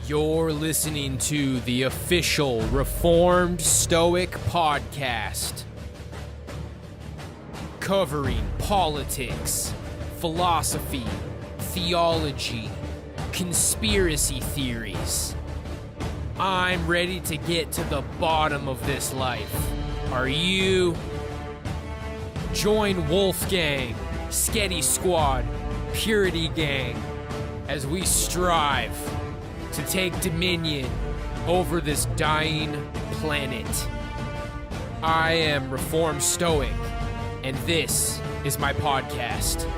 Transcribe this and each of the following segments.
You're listening to the official Reformed Stoic podcast, covering politics, philosophy, theology, conspiracy theories. I'm ready to get to the bottom of this life. Are you? Join Wolfgang, Sketty Squad, Purity Gang, as we strive to take dominion over this dying planet. I am Reformed Stoic, and this is my podcast.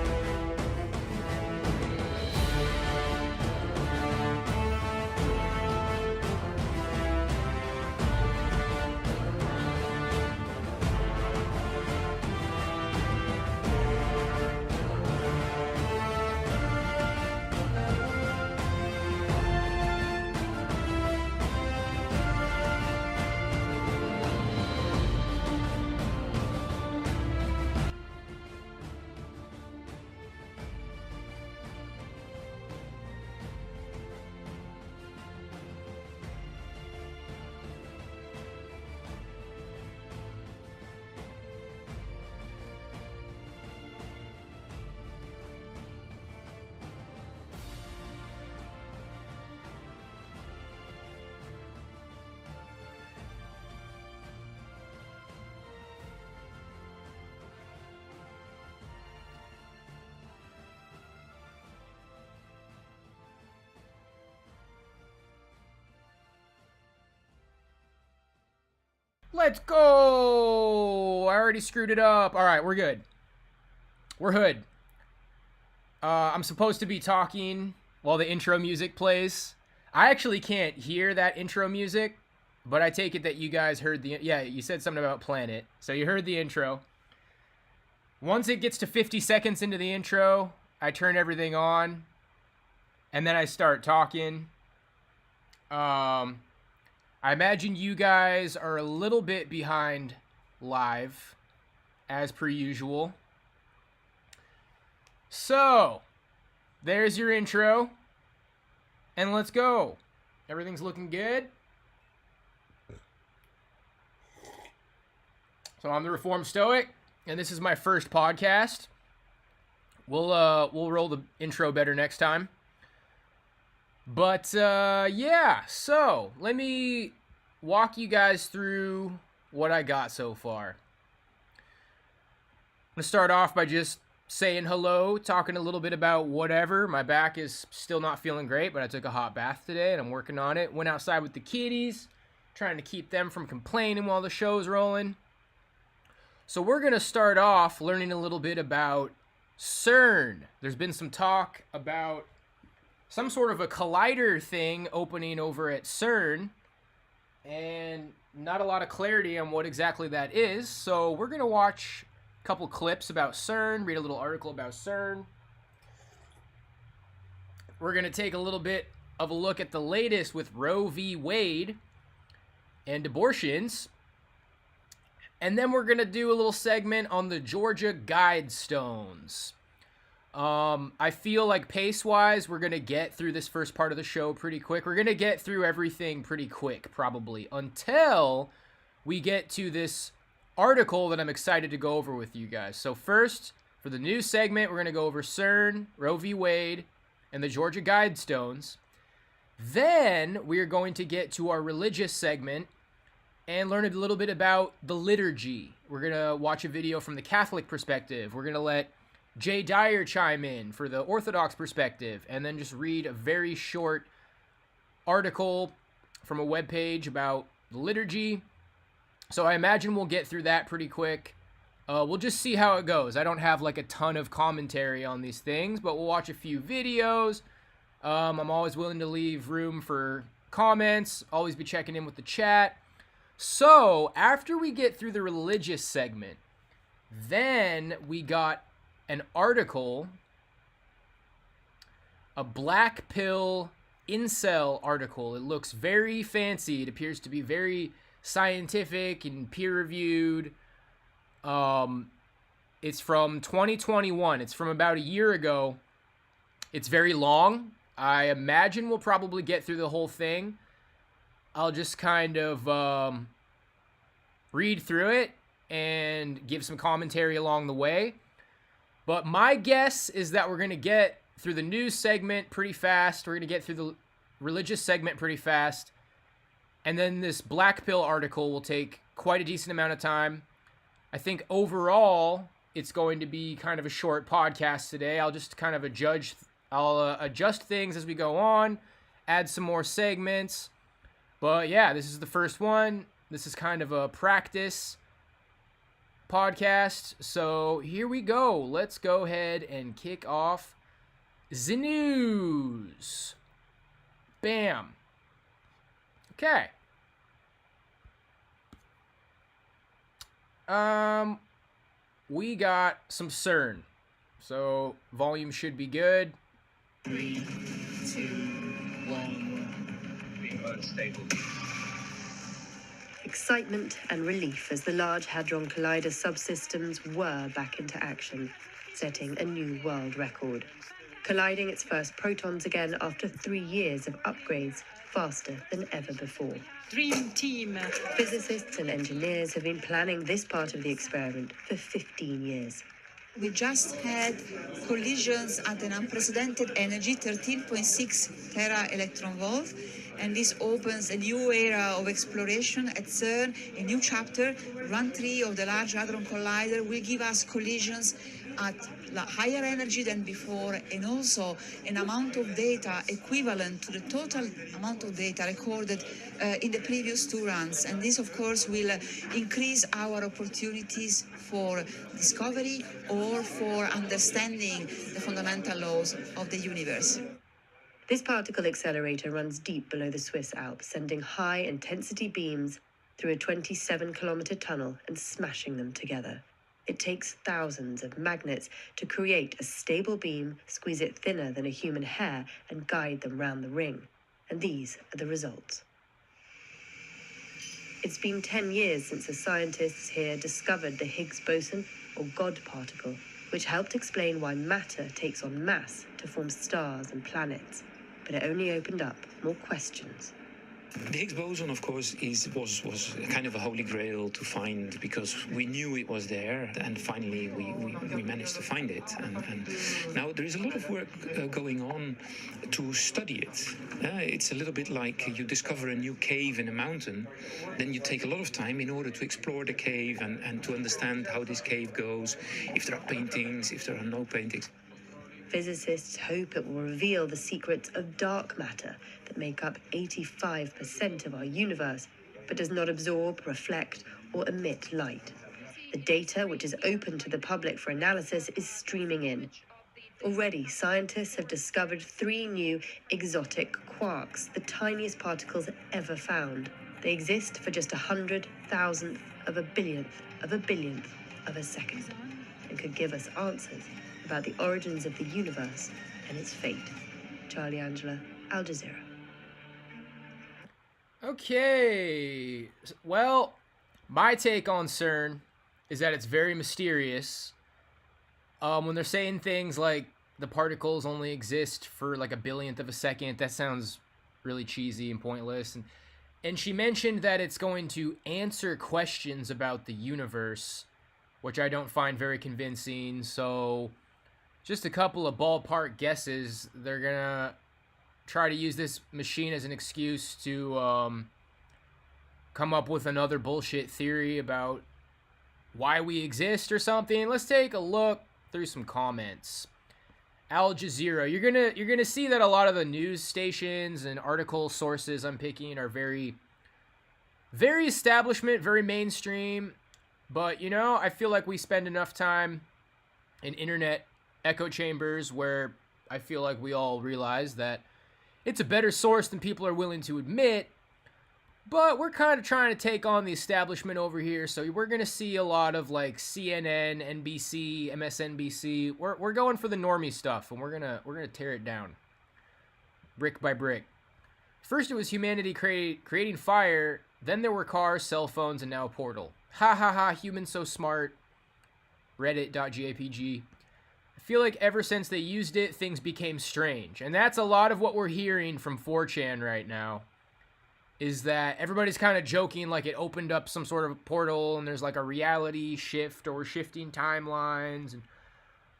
Let's go! I already screwed it up. All right, we're good. We're hood. I'm supposed to be talking while the intro music plays. I actually can't hear that intro music, but I take it that you guys heard the... Yeah, you said something about planet. So you heard the intro. Once it gets to 50 seconds into the intro, I turn everything on, and then I start talking. I imagine you guys are a little bit behind live, as per usual. So, there's your intro, and let's go. Everything's looking good. So I'm the Reformed Stoic, and this is my first podcast. We'll roll the intro better next time. But, yeah, so let me walk you guys through what I got so far. I'm going to start off by just saying hello, talking a little bit about whatever. My back is still not feeling great, but I took a hot bath today, and I'm working on it. Went outside with the kitties, trying to keep them from complaining while the show's rolling. So we're going to start off learning a little bit about CERN. There's been some talk about some sort of a collider thing opening over at CERN, and not a lot of clarity on what exactly that is. So we're going to watch a couple clips about CERN, read a little article about CERN. We're going to take a little bit of a look at the latest with Roe v. Wade and abortions. And then we're going to do a little segment on the Georgia Guidestones. I feel like pace-wise, we're going to get through this first part of the show pretty quick. We're going to get through everything pretty quick, probably, until we get to this article that I'm excited to go over with you guys. So first, for the news segment, we're going to go over CERN, Roe v. Wade, and the Georgia Guidestones. Then we're going to get to our religious segment and learn a little bit about the liturgy. We're going to watch a video from the Catholic perspective. We're going to let Jay Dyer chime in for the Orthodox perspective, and then just read a very short article from a webpage about the liturgy. So I imagine we'll get through that pretty quick. We'll just see how it goes. I don't have like a ton of commentary on these things, but we'll watch a few videos. I'm always willing to leave room for comments, always be checking in with the chat. So after we get through the religious segment, then we got an article, a black pill incel article. It looks very fancy. It appears to be very scientific and peer-reviewed. It's from 2021. It's from about a year ago. It's very long. I imagine we'll probably get through the whole thing. I'll just kind of read through it and give some commentary along the way. But my guess is that we're going to get through the news segment pretty fast. We're going to get through the religious segment pretty fast. And then this Black Pill article will take quite a decent amount of time. I think overall, it's going to be kind of a short podcast today. I'll just kind of adjust things as we go on, add some more segments. But yeah, this is the first one. This is kind of a practice podcast. So here we go. Let's go ahead and kick off the news. Bam. Okay. We got some CERN. So volume should be good. 3, 2, 1. The Earth stable. Excitement and relief as the Large Hadron Collider subsystems whir back into action, setting a new world record. Colliding its first protons again after 3 years of upgrades, faster than ever before. Dream team. Physicists and engineers have been planning this part of the experiment for 15 years. We just had collisions at an unprecedented energy, 13.6 tera electron volt, and this opens a new era of exploration at CERN, a new chapter. Run 3 of the Large Hadron Collider will give us collisions at higher energy than before, and also an amount of data equivalent to the total amount of data recorded in the previous 2 runs. And this, of course, will increase our opportunities for discovery or for understanding the fundamental laws of the universe. This particle accelerator runs deep below the Swiss Alps, sending high-intensity beams through a 27-kilometer tunnel and smashing them together. It takes thousands of magnets to create a stable beam, squeeze it thinner than a human hair, and guide them round the ring. And these are the results. It's been 10 years since the scientists here discovered the Higgs boson, or God particle, which helped explain why matter takes on mass to form stars and planets. But it only opened up more questions. The Higgs boson, of course, was kind of a holy grail to find, because we knew it was there, and finally we managed to find it. And now there is a lot of work going on to study it. It's a little bit like you discover a new cave in a mountain, then you take a lot of time in order to explore the cave and to understand how this cave goes, if there are paintings, if there are no paintings. Physicists hope it will reveal the secrets of dark matter that make up 85% of our universe, but does not absorb, reflect, or emit light. The data, which is open to the public for analysis, is streaming in. Already, scientists have discovered 3 new exotic quarks, the tiniest particles ever found. They exist for just 100,000th of a billionth of a second, and could give us answers about the origins of the universe and its fate. Charlie Angela, Al Jazeera. Okay. Well, my take on CERN is that it's very mysterious. When they're saying things like the particles only exist for like a billionth of a second, that sounds really cheesy and pointless. And she mentioned that it's going to answer questions about the universe, which I don't find very convincing. So just a couple of ballpark guesses. They're going to try to use this machine as an excuse to come up with another bullshit theory about why we exist or something. Let's take a look through some comments. Al Jazeera, you're gonna see that a lot of the news stations and article sources I'm picking are very, very establishment, very mainstream. But I feel like we spend enough time in internet echo chambers where I feel like we all realize that it's a better source than people are willing to admit. But we're kind of trying to take on the establishment over here, so we're going to see a lot of like CNN, NBC, MSNBC. We're going for the normie stuff, and we're going to tear it down brick by brick. First it was humanity creating fire, then there were cars, cell phones, and now a portal. Ha ha ha, humans so smart. Reddit.jpg. I feel like ever since they used it, things became strange. And that's a lot of what we're hearing from 4chan right now. Is that everybody's kind of joking like it opened up some sort of portal and there's like a reality shift or shifting timelines. And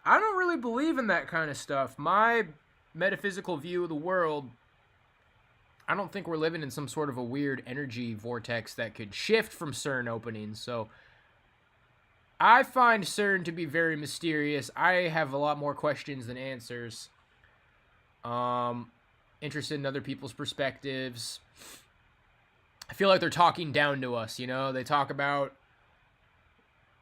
I don't really believe in that kind of stuff. My metaphysical view of the world, I don't think we're living in some sort of a weird energy vortex that could shift from CERN openings. So I find CERN to be very mysterious. I have a lot more questions than answers. Interested in other people's perspectives. I feel like they're talking down to us, you know? They talk about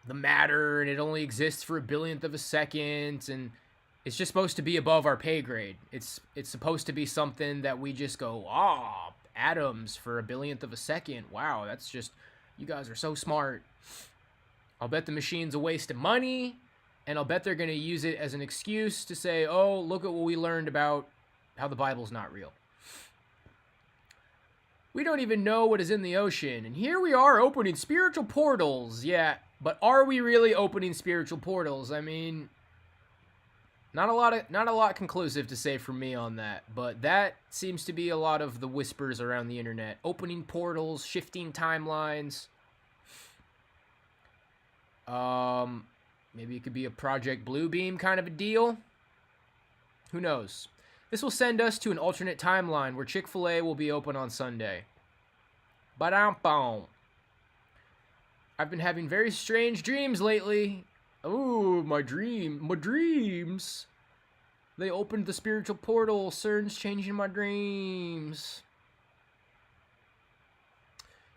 the matter and it only exists for a billionth of a second and it's just supposed to be above our pay grade. It's supposed to be something that we just go, atoms for a billionth of a second. Wow, that's just, you guys are so smart. I'll bet the machine's a waste of money and I'll bet they're going to use it as an excuse to say, oh, look at what we learned about how the Bible's not real. We don't even know what is in the ocean, and here we are opening spiritual portals. Yeah, but are we really opening spiritual portals? I mean, not a lot conclusive to say from me on that, but that seems to be a lot of the whispers around the internet. Opening portals, shifting timelines. Maybe it could be a Project Bluebeam kind of a deal. Who knows? This will send us to an alternate timeline where Chick-fil-A will be open on Sunday. Ba-dum-bum. I've been having very strange dreams lately. Oh, my dreams. They opened the spiritual portal. CERN's changing my dreams.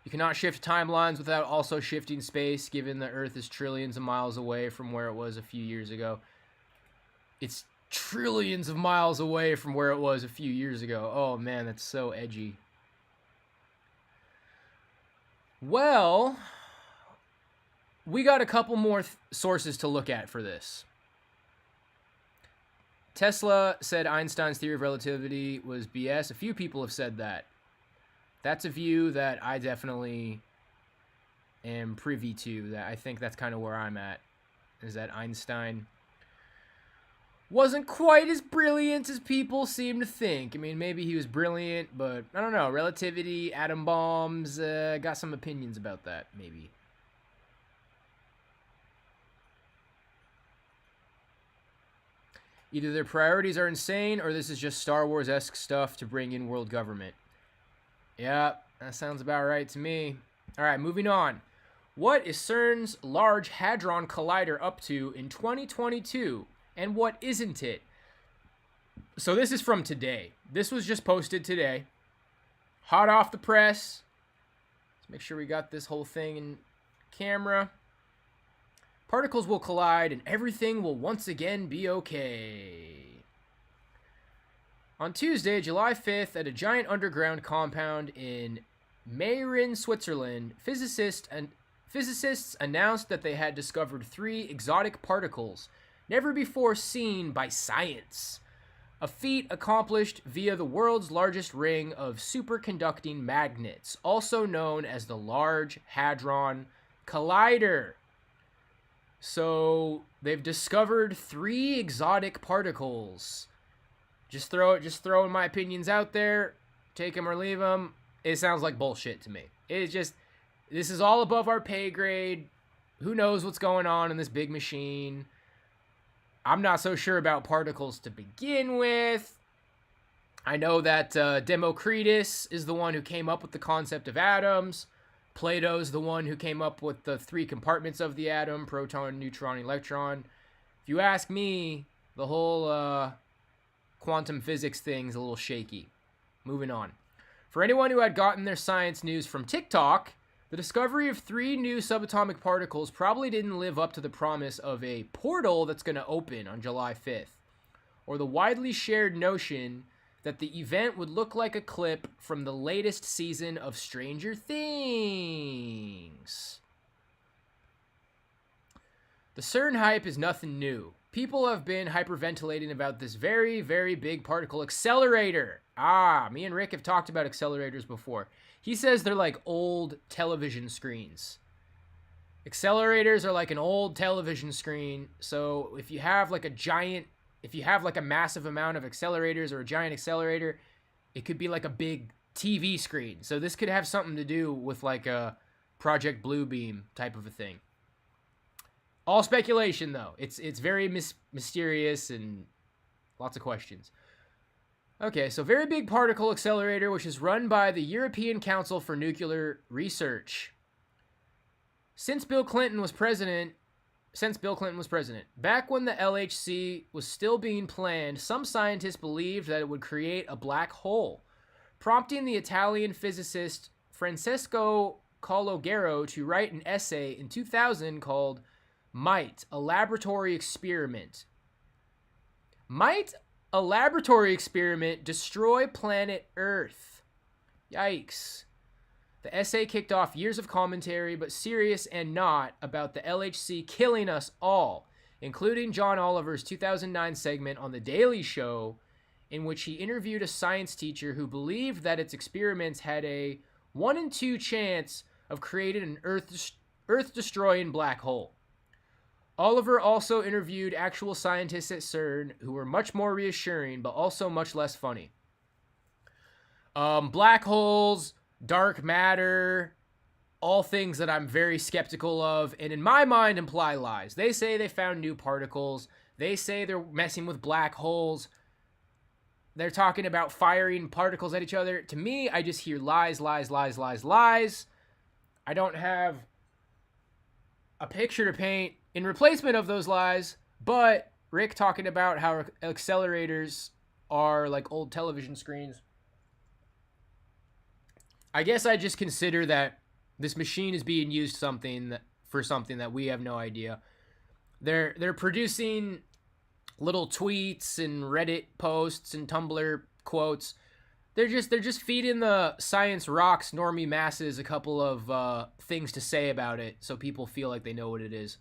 You cannot shift timelines without also shifting space, given the Earth is trillions of miles away from where it was a few years ago. It's trillions of miles away from where it was a few years ago. Oh man, that's so edgy. Well, we got a couple more sources to look at for this. Tesla said Einstein's theory of relativity was BS. A few people have said that. That's a view that I definitely am privy to. That I think that's kind of where I'm at, is that Einstein wasn't quite as brilliant as people seem to think. I mean, maybe he was brilliant, but I don't know. Relativity, atom bombs, got some opinions about that, maybe. Either their priorities are insane, or this is just Star Wars-esque stuff to bring in world government. Yeah, that sounds about right to me. All right, moving on. What is CERN's Large Hadron Collider up to in 2022? And what isn't it? So this is from today. This was just posted today. Hot off the press. Let's make sure we got this whole thing in camera. Particles will collide and everything will once again be okay. On Tuesday, July 5th, at a giant underground compound in Meyrin, Switzerland, physicists announced that they had discovered 3 exotic particles never before seen by science. A feat accomplished via the world's largest ring of superconducting magnets, also known as the Large Hadron Collider. So they've discovered 3 exotic particles. Just throwing my opinions out there. Take them or leave them. It sounds like bullshit to me. It's just, this is all above our pay grade. Who knows what's going on in this big machine? I'm not so sure about particles to begin with. I know that Democritus is the one who came up with the concept of atoms. Plato's the one who came up with the 3 compartments of the atom, proton, neutron, electron. If you ask me, the whole quantum physics thing's a little shaky. Moving on. For anyone who had gotten their science news from TikTok, the discovery of 3 new subatomic particles probably didn't live up to the promise of a portal that's going to open on July 5th, or the widely shared notion that the event would look like a clip from the latest season of Stranger Things. The CERN hype is nothing new. People have been hyperventilating about this very, very big particle accelerator. Me and Rick have talked about accelerators before. He says they're like old television screens. Accelerators are like an old television screen. So if you have like a massive amount of accelerators or a giant accelerator, it could be like a big TV screen. So this could have something to do with like a Project Bluebeam type of a thing. All speculation though. It's very mysterious and lots of questions. Okay, so Very Big Particle Accelerator, which is run by the European Council for Nuclear Research. Since Bill Clinton was president, back when the LHC was still being planned, some scientists believed that it would create a black hole, prompting the Italian physicist Francesco Calogero to write an essay in 2000 called Might, a Laboratory Experiment. Might a laboratory experiment destroy planet Earth? Yikes. The essay kicked off years of commentary, but serious and not, about the LHC killing us all, including John Oliver's 2009 segment on The Daily Show, in which he interviewed a science teacher who believed that its experiments had a 1 in 2 chance of creating an Earth-destroying black hole. Oliver also interviewed actual scientists at CERN who were much more reassuring, but also much less funny. Black holes, dark matter, all things that I'm very skeptical of, and in my mind imply lies. They say they found new particles. They say they're messing with black holes. They're talking about firing particles at each other. To me, I just hear lies, lies, lies, lies, lies. I don't have a picture to paint in replacement of those lies, but Rick talking about how accelerators are like old television screens. I guess I just consider that this machine is being used for something that we have no idea. They're producing little tweets and Reddit posts and Tumblr quotes. They're just feeding the science rocks normie masses a couple of things to say about it, so people feel like they know what it is.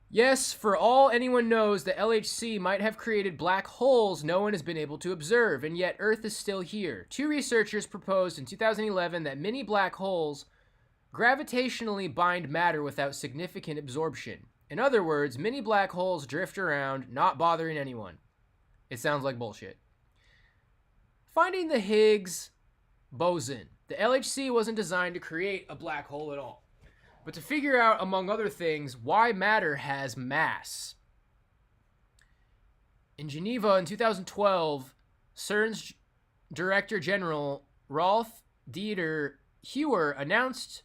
Yes, for all anyone knows, the LHC might have created black holes no one has been able to observe, and yet Earth is still here. 2 researchers proposed in 2011 that many black holes gravitationally bind matter without significant absorption. In other words, many black holes drift around, not bothering anyone. It sounds like bullshit. Finding the Higgs boson. The LHC wasn't designed to create a black hole at all, but to figure out, among other things, why matter has mass. In Geneva in 2012, CERN's Director General Rolf Dieter Heuer announced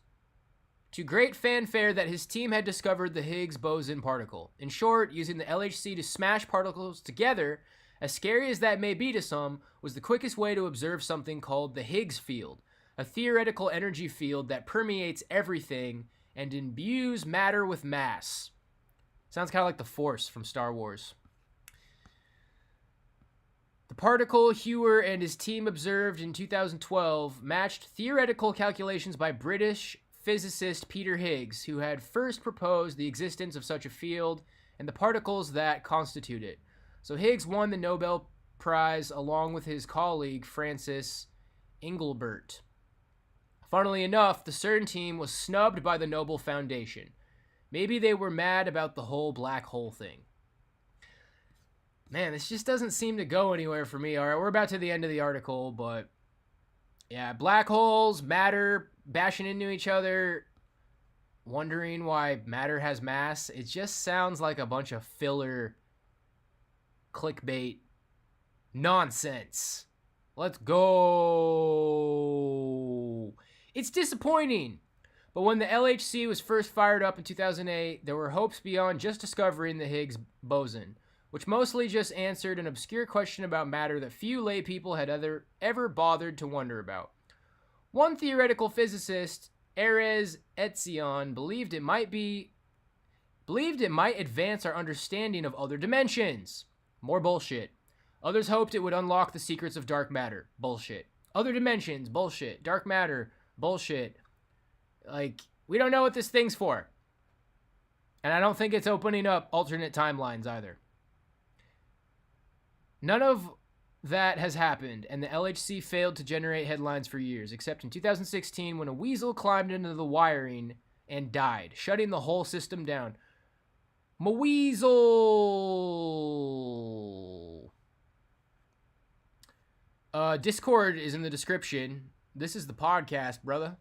to great fanfare that his team had discovered the Higgs boson particle. In short, using the LHC to smash particles together, as scary as that may be to some, was the quickest way to observe something called the Higgs field, a theoretical energy field that permeates everything and imbues matter with mass. Sounds kind of like the Force from Star Wars. The particle Heuer and his team observed in 2012 matched theoretical calculations by British physicist Peter Higgs, who had first proposed the existence of such a field and the particles that constitute it. So Higgs won the Nobel Prize along with his colleague Francis Engelbert. Funnily enough, the CERN team was snubbed by the Nobel Foundation. Maybe they were mad about the whole black hole thing. Man, this just doesn't seem to go anywhere for me. All right, we're about to the end of the article, but yeah, black holes, matter, bashing into each other, wondering why matter has mass. It just sounds like a bunch of filler clickbait nonsense. Let's go. It's disappointing. But when the LHC was first fired up in 2008, there were hopes beyond just discovering the Higgs boson, which mostly just answered an obscure question about matter that few lay people had ever bothered to wonder about. One theoretical physicist, Erez Etzion, believed it might advance our understanding of other dimensions. More bullshit. Others hoped it would unlock the secrets of dark matter. Bullshit. Other dimensions. Bullshit. Dark matter. Bullshit. Like, we don't know what this thing's for. And I don't think it's opening up alternate timelines either. None of that has happened, and the LHC failed to generate headlines for years, except in 2016 when a weasel climbed into the wiring and died, shutting the whole system down. Maweasel! Discord is in the description. This is the podcast, brother.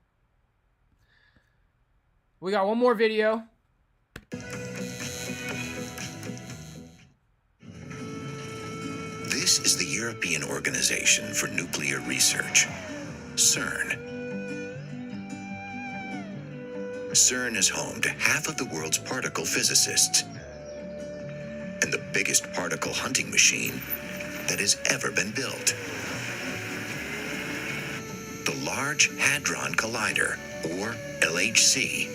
We got one more video. This is the European Organization for Nuclear Research, CERN. CERN is home to half of the world's particle physicists and the biggest particle hunting machine that has ever been built. The Large Hadron Collider, or LHC.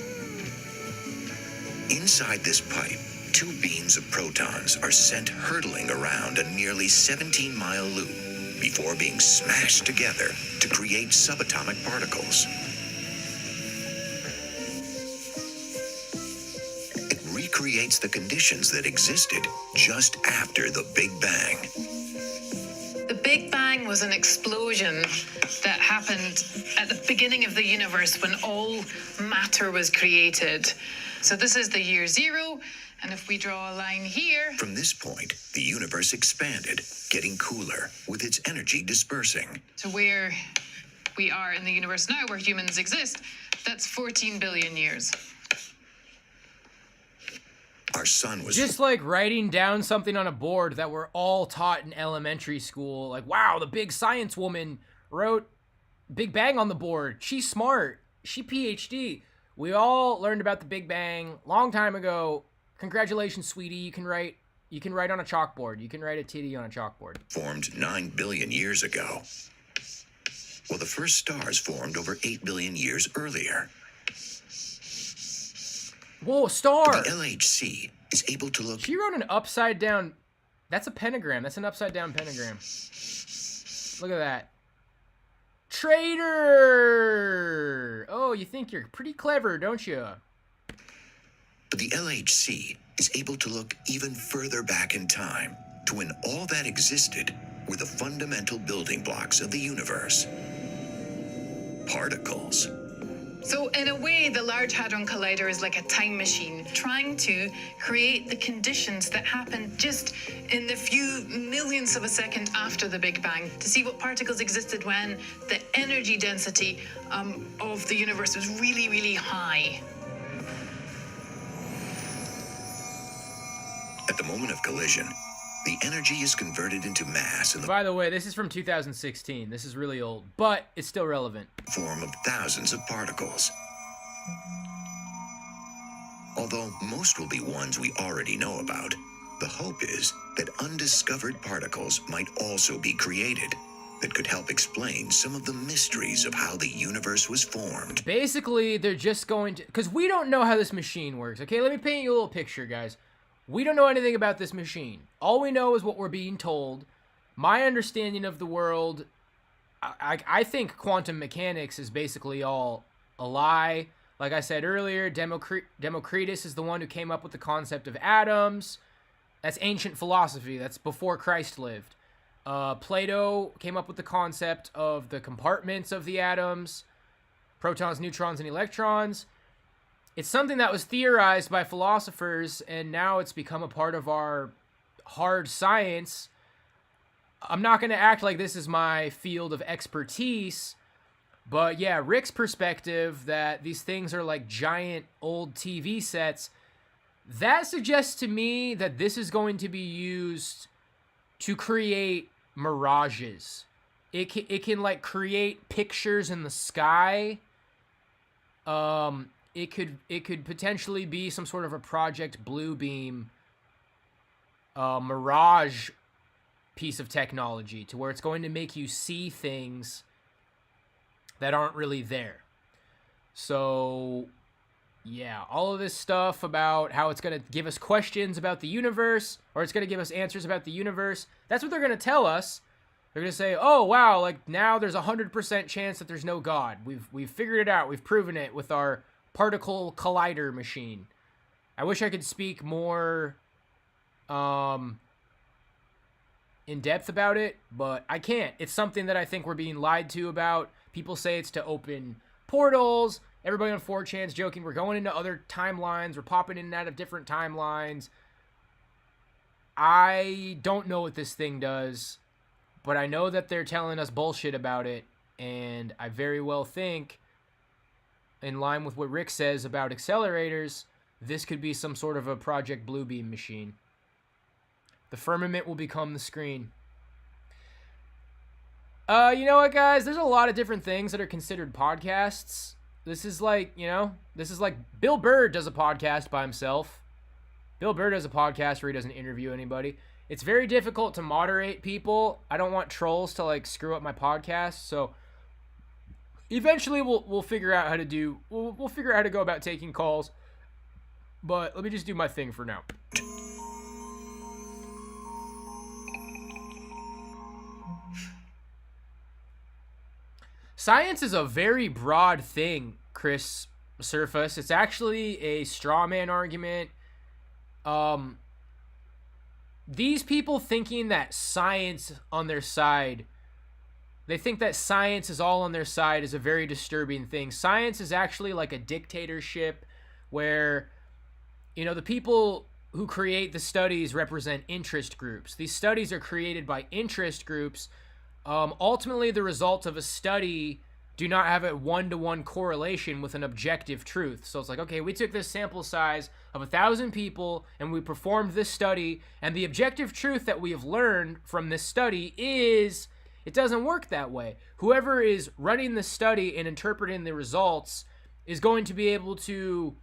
Inside this pipe, 2 beams of protons are sent hurtling around a nearly 17-mile loop before being smashed together to create subatomic particles. It recreates the conditions that existed just after the Big Bang. The Big Bang was an explosion that happened at the beginning of the universe when all matter was created. So this is the year 0, and if we draw a line here... From this point, the universe expanded, getting cooler, with its energy dispersing. To where we are in the universe now, where humans exist, that's 14 billion years. Our sun was... Just like writing down something on a board that we're all taught in elementary school. Like, wow, the big science woman wrote Big Bang on the board. She's smart. She PhD. We all learned about the Big Bang long time ago. Congratulations, sweetie. You can write on a chalkboard. You can write a titty on a chalkboard. Formed 9 billion years ago. Well, the first stars formed over 8 billion years earlier. Whoa, a star! The LHC is able to look... She wrote an upside down... That's a pentagram. That's an upside down pentagram. Look at that. Traitor! Oh, you think you're pretty clever, don't you? But the LHC is able to look even further back in time to when all that existed were the fundamental building blocks of the universe. Particles. So in a way, the Large Hadron Collider is like a time machine, trying to create the conditions that happened just in the few millionths of a second after the Big Bang, to see what particles existed when the energy density of the universe was really, really high. At the moment of collision, the energy is converted into mass in the By the way, this is from 2016. This is really old, but it's still relevant. form of thousands of particles. Although most will be ones we already know about, the hope is that undiscovered particles might also be created that could help explain some of the mysteries of how the universe was formed. Basically, they're just going to... Because we don't know how this machine works, okay? Let me paint you a little picture, guys. We don't know anything about this machine. All we know is what we're being told. My understanding of the world... I think quantum mechanics is basically all a lie. Like I said earlier, Democritus is the one who came up with the concept of atoms. That's ancient philosophy. That's before Christ lived. Plato came up with the concept of the compartments of the atoms, protons, neutrons, and electrons. It's something that was theorized by philosophers, and now it's become a part of our hard science. I'm not going to act like this is my field of expertise, but yeah, Rick's perspective that these things are like giant old TV sets, that suggests to me that this is going to be used to create mirages. It can like create pictures in the sky. It could potentially be some sort of a Project Bluebeam mirage piece of technology to where it's going to make you see things that aren't really there. So yeah, all of this stuff about how it's going to give us questions about the universe, or it's going to give us answers about the universe, that's what they're going to tell us. They're going to say, oh wow, like now there's 100% chance that there's no God. We've figured it out. We've proven it with our particle collider machine. I wish I could speak more in depth about it, but I can't. It's something that I think we're being lied to about. People say it's to open portals. Everybody on 4chan's joking we're going into other timelines. We're popping in and out of different timelines. I don't know what this thing does, but I know that they're telling us bullshit about it, and I very well think, in line with what Rick says about accelerators, this could be some sort of a Project Bluebeam machine. The firmament will become the screen. You know what, guys? There's a lot of different things that are considered podcasts. This is like Bill Burr does a podcast by himself. Bill Burr does a podcast where he doesn't interview anybody. It's very difficult to moderate people. I don't want trolls to like screw up my podcast. So eventually we'll figure out how to do. We'll figure out how to go about taking calls. But let me just do my thing for now. Science is a very broad thing, Chris Surface. It's actually a straw man argument. These people thinking that science on their side, they think that science is all on their side is a very disturbing thing. Science is actually like a dictatorship where, you know, the people who create the studies represent interest groups. These studies are created by interest groups. Ultimately, the results of a study do not have a one-to-one correlation with an objective truth. So it's like, okay, we took this sample size of 1,000 people and we performed this study, and the objective truth that we have learned from this study is it doesn't work that way. Whoever is running the study and interpreting the results is going to be able to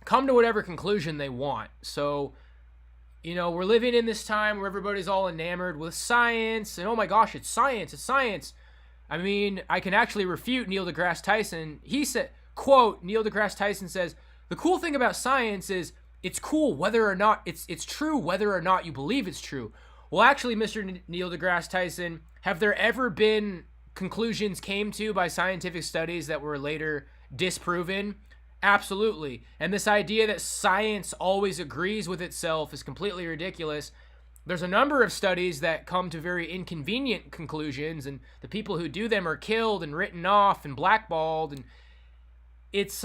come to whatever conclusion they want. So, you know, we're living in this time where everybody's all enamored with science, and oh my gosh, it's science, it's science. I mean, I can actually refute Neil deGrasse Tyson. He said, quote, Neil deGrasse Tyson says, the cool thing about science is it's cool whether or not it's true, whether or not you believe it's true. Well, actually, Mr. Neil deGrasse Tyson, have there ever been conclusions came to by scientific studies that were later disproven? Absolutely. And this idea that science always agrees with itself is completely ridiculous. There's a number of studies that come to very inconvenient conclusions, and the people who do them are killed and written off and blackballed, and it's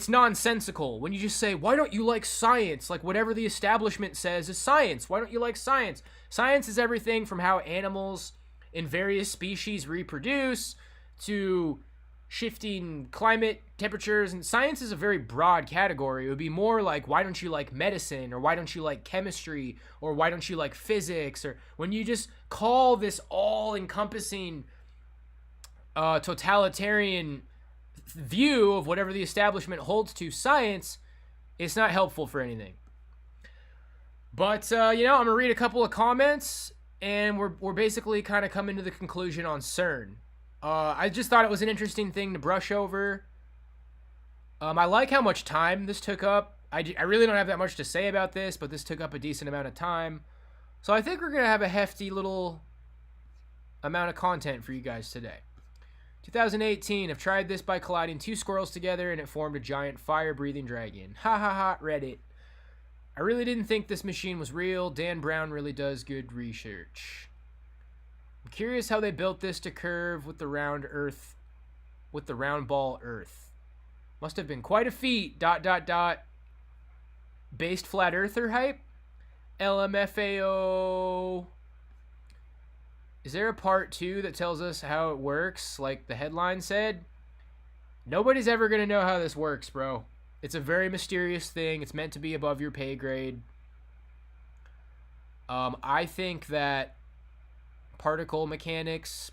nonsensical when you just say, why don't you like science? Like whatever the establishment says is science. Why don't you like science? Science is everything from how animals in various species reproduce to shifting climate temperatures, and science is a very broad category. It would be more like, why don't you like medicine, or why don't you like chemistry, or why don't you like physics, or when you just call this all-encompassing totalitarian view of whatever the establishment holds to science, it's not helpful for anything. But you know, I'm gonna read a couple of comments, and we're basically kind of coming to the conclusion on CERN. I just thought it was an interesting thing to brush over. I like how much time this took up. I really don't have that much to say about this, but this took up a decent amount of time. So I think we're going to have a hefty little amount of content for you guys today. 2018, I've tried this by colliding two squirrels together and it formed a giant fire-breathing dragon. Ha ha ha, Reddit. I really didn't think this machine was real. Dan Brown really does good research. I'm curious how they built this to curve with the round ball earth. Must have been quite a feat, ... Based flat earther hype? LMFAO. Is there a part 2 that tells us how it works, like the headline said? Nobody's ever going to know how this works, bro. It's a very mysterious thing. It's meant to be above your pay grade. I think that particle mechanics,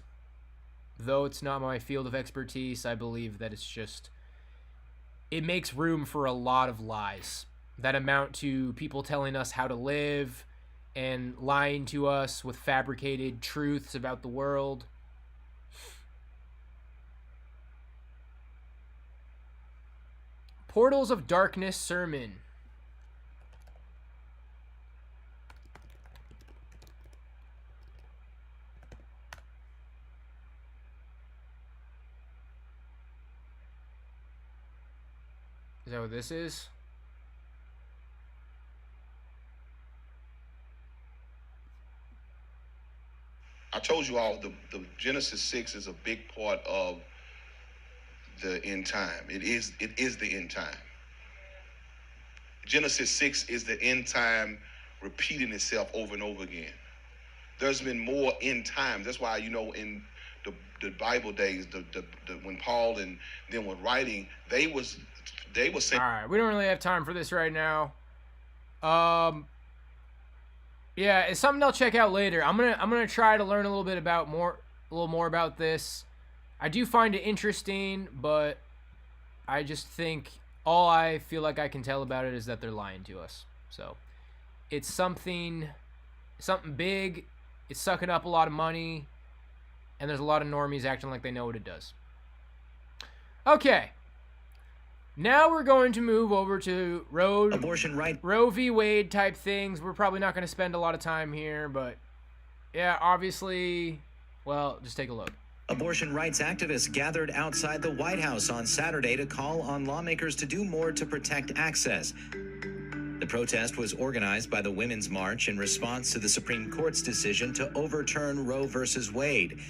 though it's not my field of expertise, I believe that it makes room for a lot of lies that amount to people telling us how to live and lying to us with fabricated truths about the world. Portals of Darkness sermon. Is that what this is? told you all the Genesis 6 is a big part of the end time. It is the end time. Genesis 6 is the end time repeating itself over and over again. There's been more end times. That's why, in the Bible days, when Paul and them were writing, they was saying. All right, we don't really have time for this right now. Yeah, it's something I'll check out later. I'm gonna try to learn a little more about this. I do find it interesting, but I just think all I feel like I can tell about it is that they're lying to us. So it's something big. It's sucking up a lot of money, and there's a lot of normies acting like they know what it does. Okay. Now we're going to move over to Roe v. Wade type things. We're probably not going to spend a lot of time here, but yeah, obviously, well, just take a look. Abortion rights activists gathered outside the White House on Saturday to call on lawmakers to do more to protect access. The protest was organized by the Women's March in response to the Supreme Court's decision to overturn Roe v. Wade.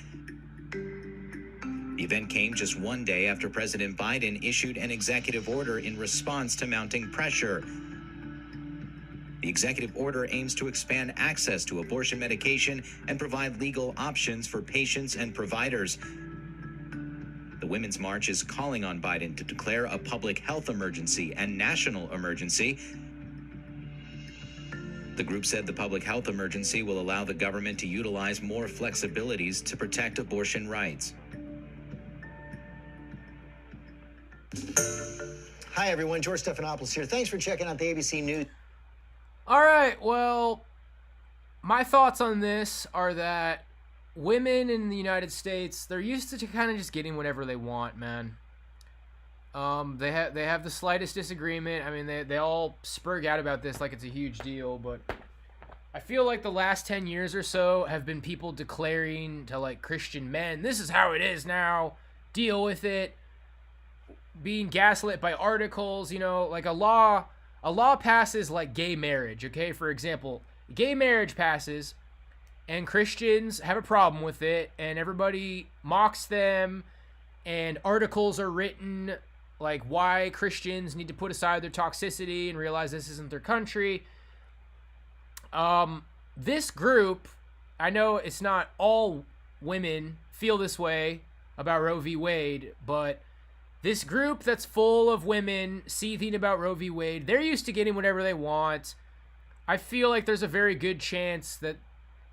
The event came just one day after President Biden issued an executive order in response to mounting pressure. The executive order aims to expand access to abortion medication and provide legal options for patients and providers. The Women's March is calling on Biden to declare a public health emergency and national emergency. The group said the public health emergency will allow the government to utilize more flexibilities to protect abortion rights. Hi, everyone. George Stephanopoulos here. Thanks for checking out the ABC News. All right, well, my thoughts on this are that women in the United States, they're used to kind of just getting whatever they want, man. They have the slightest disagreement. I mean, they all spurg out about this like it's a huge deal, but I feel like the last 10 years or so have been people declaring to, like, Christian men, this is how it is now, deal with it, being gaslit by articles, like a law passes like gay marriage, okay? For example, gay marriage passes and Christians have a problem with it and everybody mocks them and articles are written like why Christians need to put aside their toxicity and realize this isn't their country. This group, I know it's not all women feel this way about Roe v. Wade, but this group that's full of women seething about Roe v. Wade, they're used to getting whatever they want. I feel like there's a very good chance that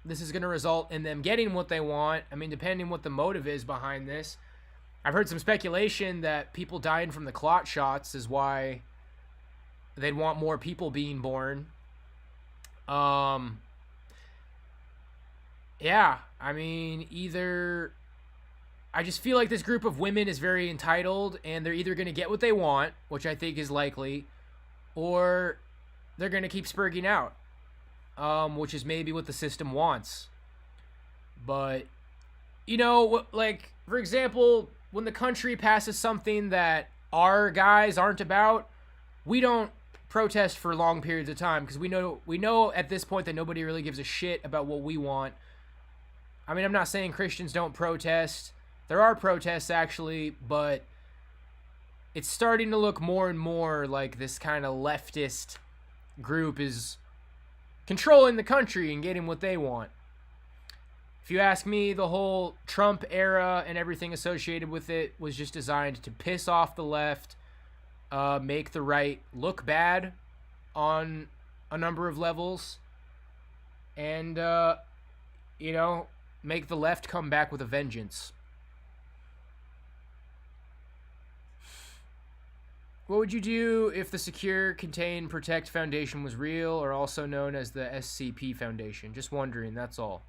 this is going to result in them getting what they want. I mean, depending what the motive is behind this. I've heard some speculation that people dying from the clot shots is why they'd want more people being born. Yeah, I mean, either... I just feel like this group of women is very entitled and they're either going to get what they want, which I think is likely, or they're going to keep spurging out, which is maybe what the system wants. But, like, for example, when the country passes something that our guys aren't about, we don't protest for long periods of time because we know at this point that nobody really gives a shit about what we want. I mean, I'm not saying Christians don't protest. There are protests, actually, but it's starting to look more and more like this kind of leftist group is controlling the country and getting what they want. If you ask me, the whole Trump era and everything associated with it was just designed to piss off the left, make the right look bad on a number of levels, and, make the left come back with a vengeance. What would you do if the Secure, Contain, Protect Foundation was real, or also known as the SCP Foundation? Just wondering, that's all.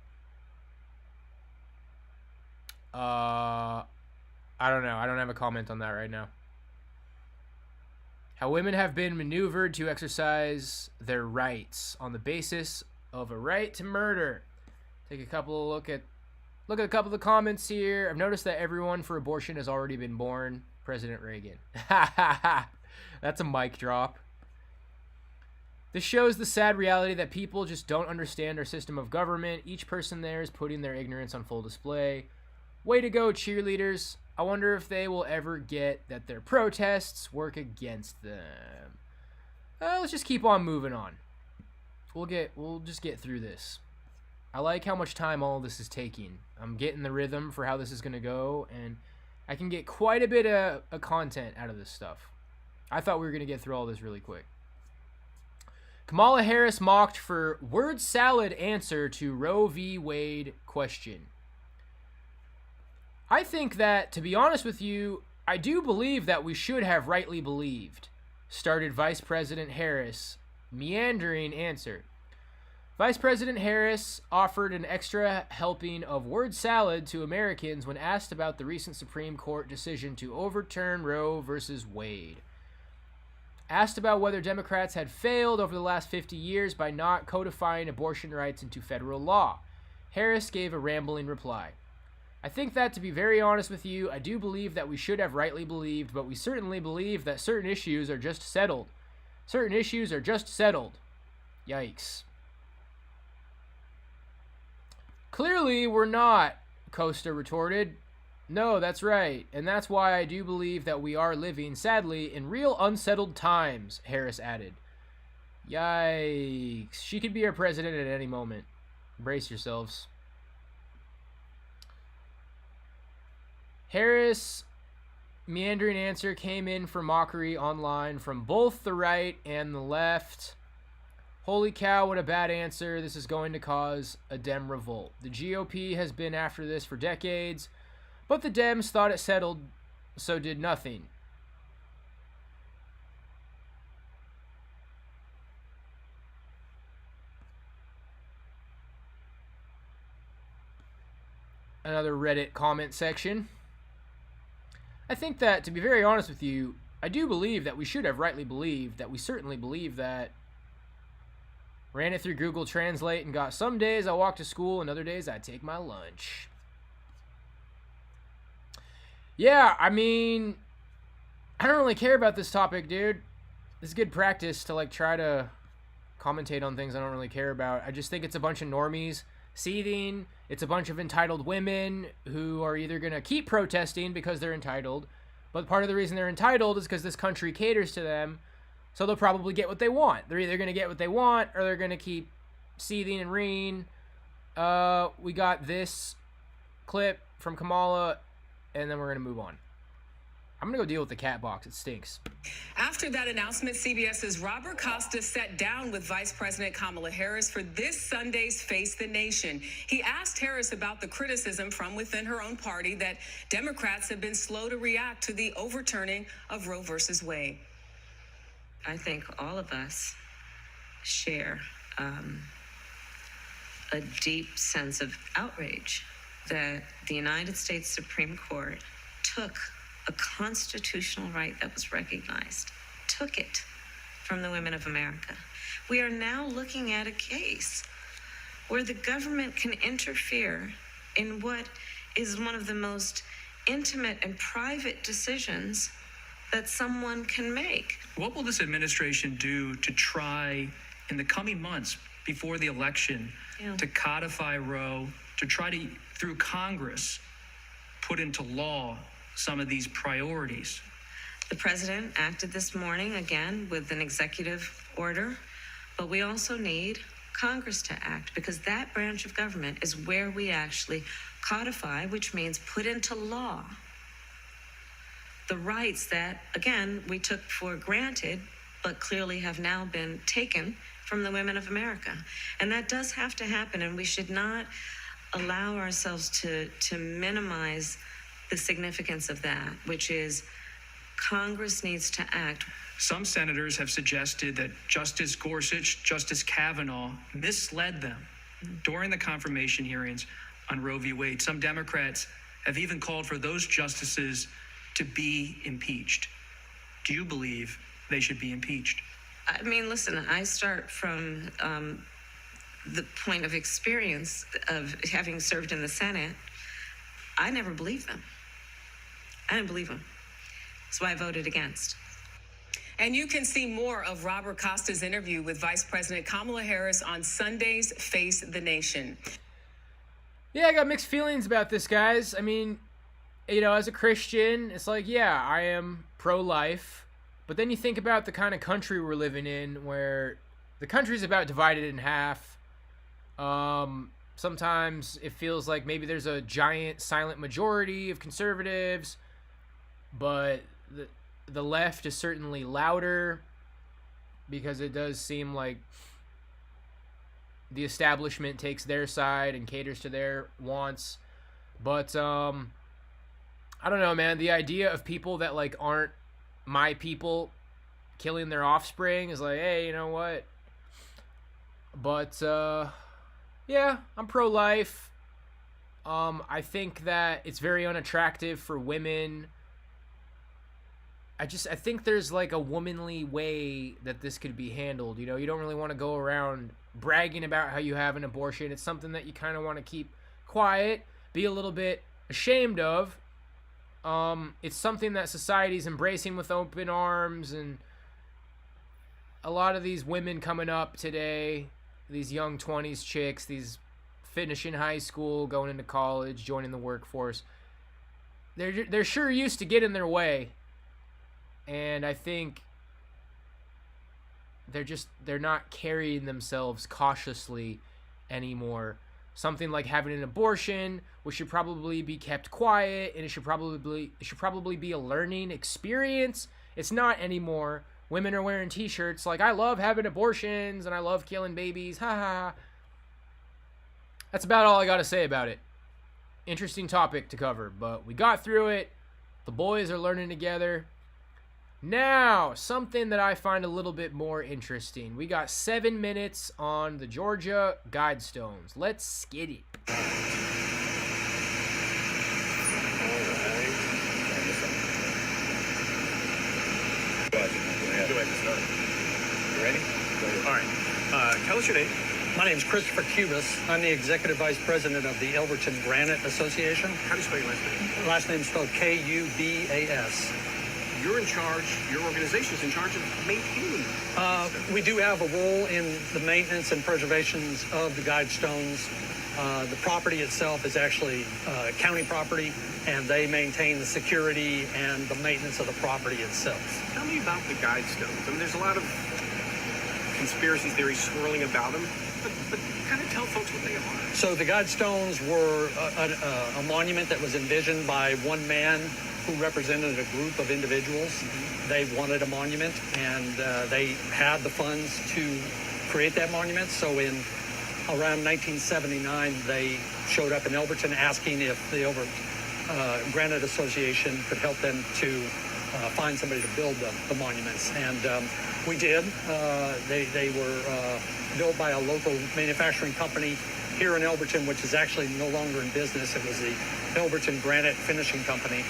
I don't know. I don't have a comment on that right now. How women have been maneuvered to exercise their rights on the basis of a right to murder. Take a couple of look at a couple of the comments here. I've noticed that everyone for abortion has already been born. President Reagan. That's a mic drop. This shows the sad reality that people just don't understand our system of government. Each person there is putting their ignorance on full display. Way to go, cheerleaders. I wonder if they will ever get that their protests work against them. Let's just keep on moving on. We'll just get through this. I like how much time all of this is taking. I'm getting the rhythm for how this is going to go, and I can get quite a bit of content out of this stuff. I thought we were going to get through all this really quick. Kamala Harris mocked for word salad answer to Roe v. Wade question. I think that, to be honest with you, I do believe that we should have rightly believed, started Vice President Harris, meandering answer. Vice President Harris offered an extra helping of word salad to Americans when asked about the recent Supreme Court decision to overturn Roe versus Wade. Asked about whether Democrats had failed over the last 50 years by not codifying abortion rights into federal law, Harris gave a rambling reply. I think that, to be very honest with you, I do believe that we should have rightly believed, but we certainly believe that certain issues are just settled. Certain issues are just settled. Yikes. Clearly, we're not, Costa retorted. No, that's right, and that's why I do believe that we are living, sadly, in real unsettled times, Harris added. Yikes. She could be our president at any moment. Brace yourselves. Harris' meandering answer came in for mockery online from both the right and the left. Holy cow, what a bad answer. This is going to cause a Dem revolt. The GOP has been after this for decades, but the Dems thought it settled, so did nothing. Another Reddit comment section. I think that, to be very honest with you, I do believe that we should have rightly believed, that we certainly believe that. Ran it through Google Translate and got some days I walk to school and other days I take my lunch. Yeah, I mean, I don't really care about this topic, dude. It's good practice to, like, try to commentate on things I don't really care about. I just think it's a bunch of normies seething. It's a bunch of entitled women who are either going to keep protesting because they're entitled, but part of the reason they're entitled is because this country caters to them, so they'll probably get what they want. They're either going to get what they want or they're going to keep seething and reeing. We got this clip from Kamala, and then we're going to move on. I'm going to go deal with the cat box. It stinks. After that announcement, CBS's Robert Costa sat down with Vice President Kamala Harris for this Sunday's Face the Nation. He asked Harris about the criticism from within her own party that Democrats have been slow to react to the overturning of Roe versus Wade. I think all of us share a deep sense of outrage that the United States Supreme Court took a constitutional right that was recognized, took it from the women of America. We are now looking at a case where the government can interfere in what is one of the most intimate and private decisions that someone can make. What will this administration do to try, in the coming months before the election, to codify Roe, to try to, through Congress, put into law some of these priorities? The president acted this morning, again, with an executive order, but we also need Congress to act, because that branch of government is where we actually codify, which means put into law, the rights that, again, we took for granted, but clearly have now been taken from the women of America. And that does have to happen, and we should not allow ourselves to minimize the significance of that, which is Congress needs to act. Some senators have suggested that Justice Gorsuch, Justice Kavanaugh misled them during the confirmation hearings on Roe v. Wade. Some Democrats have even called for those justices to be impeached. Do you believe they should be impeached? I mean, listen, I start from the point of experience of having served in the Senate. I never believed them. I didn't believe them. That's why I voted against. And you can see more of Robert Costa's interview with Vice President Kamala Harris on Sunday's Face the Nation. Yeah, I got mixed feelings about this, guys. I mean, you know, as a Christian, it's like, yeah, I am pro-life. But then you think about the kind of country we're living in, where the country's about divided in half. Sometimes it feels like maybe there's a giant silent majority of conservatives, but the left is certainly louder, because it does seem like the establishment takes their side and caters to their wants. But I don't know, man. The idea of people that like aren't my people killing their offspring is like, hey, you know what? But yeah, I'm pro-life. I think that it's very unattractive for women. I think there's like a womanly way that this could be handled. You know, you don't really want to go around bragging about how you have an abortion. It's something that you kind of want to keep quiet, be a little bit ashamed of. It's something that society's embracing with open arms, and a lot of these women coming up today, these young 20s chicks, these finishing high school, going into college, joining the workforce, they're sure used to get in their way. And I think they're not carrying themselves cautiously anymore. Something like having an abortion, which should probably be kept quiet, and it should probably be a learning experience. It's not anymore. Women are wearing t-shirts like, I love having abortions and I love killing babies. Ha ha. That's about all I got to say about it. Interesting topic to cover, but we got through it. The boys are learning together. Now, something that I find a little bit more interesting. We got 7 minutes on the Georgia Guidestones. Let's get it. Go ahead and start. You ready? All right. Tell us your name. My name is Christopher Cubis. I'm the Executive Vice President of the Elberton Granite Association. How do you spell your last name? Last name is spelled K-U-B-A-S. You're in charge, your organization is in charge of maintaining. We do have a role in the maintenance and preservations of the Guidestones. The property itself is actually county property, and they maintain the security and the maintenance of the property itself. Tell me about the Guidestones. I mean, there's a lot of conspiracy theories swirling about them, but kind of tell folks what they are. So the Guidestones were a monument that was envisioned by one man who represented a group of individuals. They wanted a monument, and they had the funds to create that monument. So in around 1979, they showed up in Elberton asking if the Granite Association could help them to find somebody to build the monuments. And we did. They were built by a local manufacturing company here in Elberton, which is actually no longer in business. It was the Elberton Granite Finishing Company.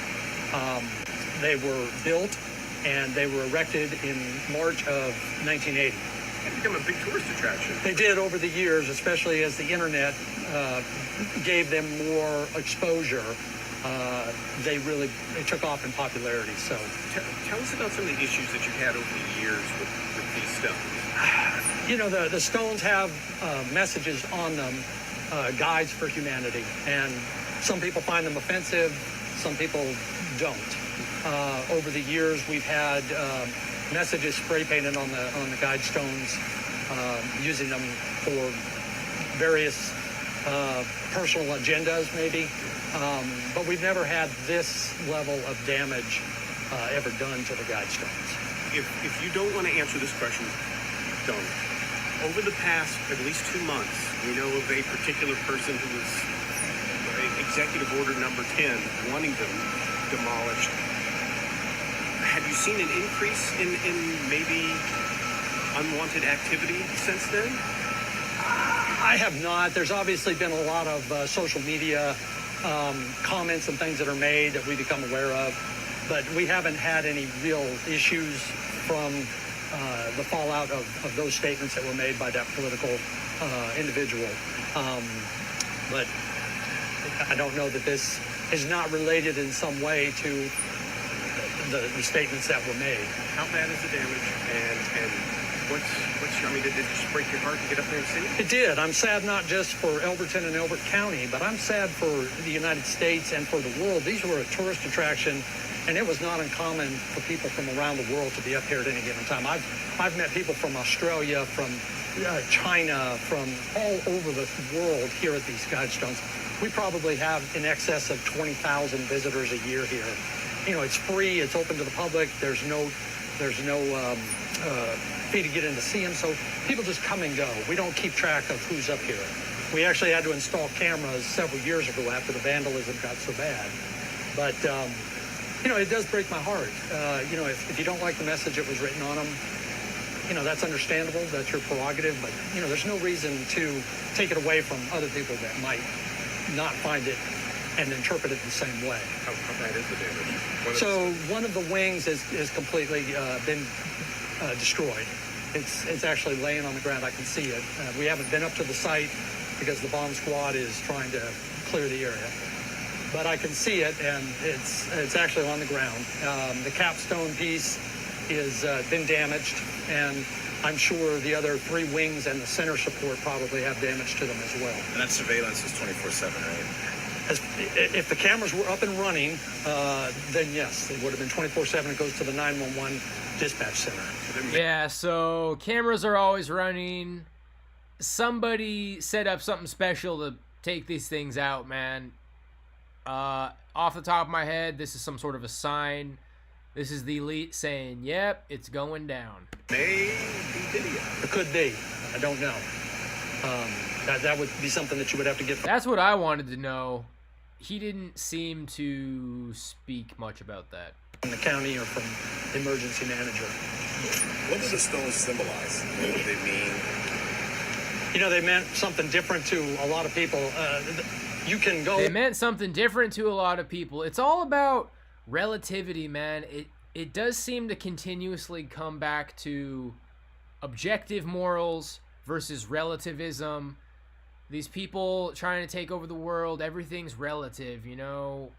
They were built and they were erected in March of 1980. They've become a big tourist attraction. They did over the years, especially as the internet gave them more exposure. They took off in popularity. So, tell us about some of the issues that you've had over the years with these stones. You know, the stones have messages on them, guides for humanity, and some people find them offensive, some people don't. Over the years, we've had messages spray painted on the Guidestones, using them for various personal agendas, maybe. But we've never had this level of damage ever done to the Guidestones. If you don't want to answer this question, don't. Over the past at least 2 months, we know of a particular person who was Executive Order number 10, wanting them demolished. Have you seen an increase in maybe unwanted activity since then? I have not. There's obviously been a lot of social media comments and things that are made that we become aware of, but we haven't had any real issues from the fallout of those statements that were made by that political individual. But I don't know that this is not related in some way to the statements that were made. How bad is the damage? And what's I mean, did it just break your heart to get up there and see it? It did. I'm sad not just for Elberton and Elbert County, but I'm sad for the United States and for the world. These were a tourist attraction, and it was not uncommon for people from around the world to be up here at any given time. I've met people from Australia, from China, from all over the world here at these Guidestones. We probably have in excess of 20,000 visitors a year here. You know, it's free, it's open to the public, there's no fee to get in to see them, so people just come and go. We don't keep track of who's up here. We actually had to install cameras several years ago after the vandalism got so bad. But, you know, it does break my heart. You know, if you don't like the message that was written on them, you know, that's understandable, that's your prerogative, but, you know, there's no reason to take it away from other people that might not find it and interpret it the same way. How bad is the damage? So one of the wings is completely been destroyed. It's actually laying on the ground. I can see it. We haven't been up to the site because the bomb squad is trying to clear the area. But I can see it, and it's actually on the ground. The capstone piece is been damaged, and I'm sure the other three wings and the center support probably have damage to them as well. And that surveillance is 24/7, right? If the cameras were up and running, then yes, it would have been 24/7. It goes to the 911 dispatch center. Yeah, so cameras are always running. Somebody set up something special to take these things out, man. Off the top of my head, this is some sort of a sign. This is the elite saying, yep, it's going down. Maybe video. It could be. I don't know. That would be something that you would have to get. That's what I wanted to know. He didn't seem to speak much about that. From the county or from the emergency manager. What do the stones symbolize? What do they mean? You know, they meant something different to a lot of people. You can go. They meant something different to a lot of people. It's all about relativity, man. It does seem to continuously come back to objective morals versus relativism. These people trying to take over the world, everything's relative, you know.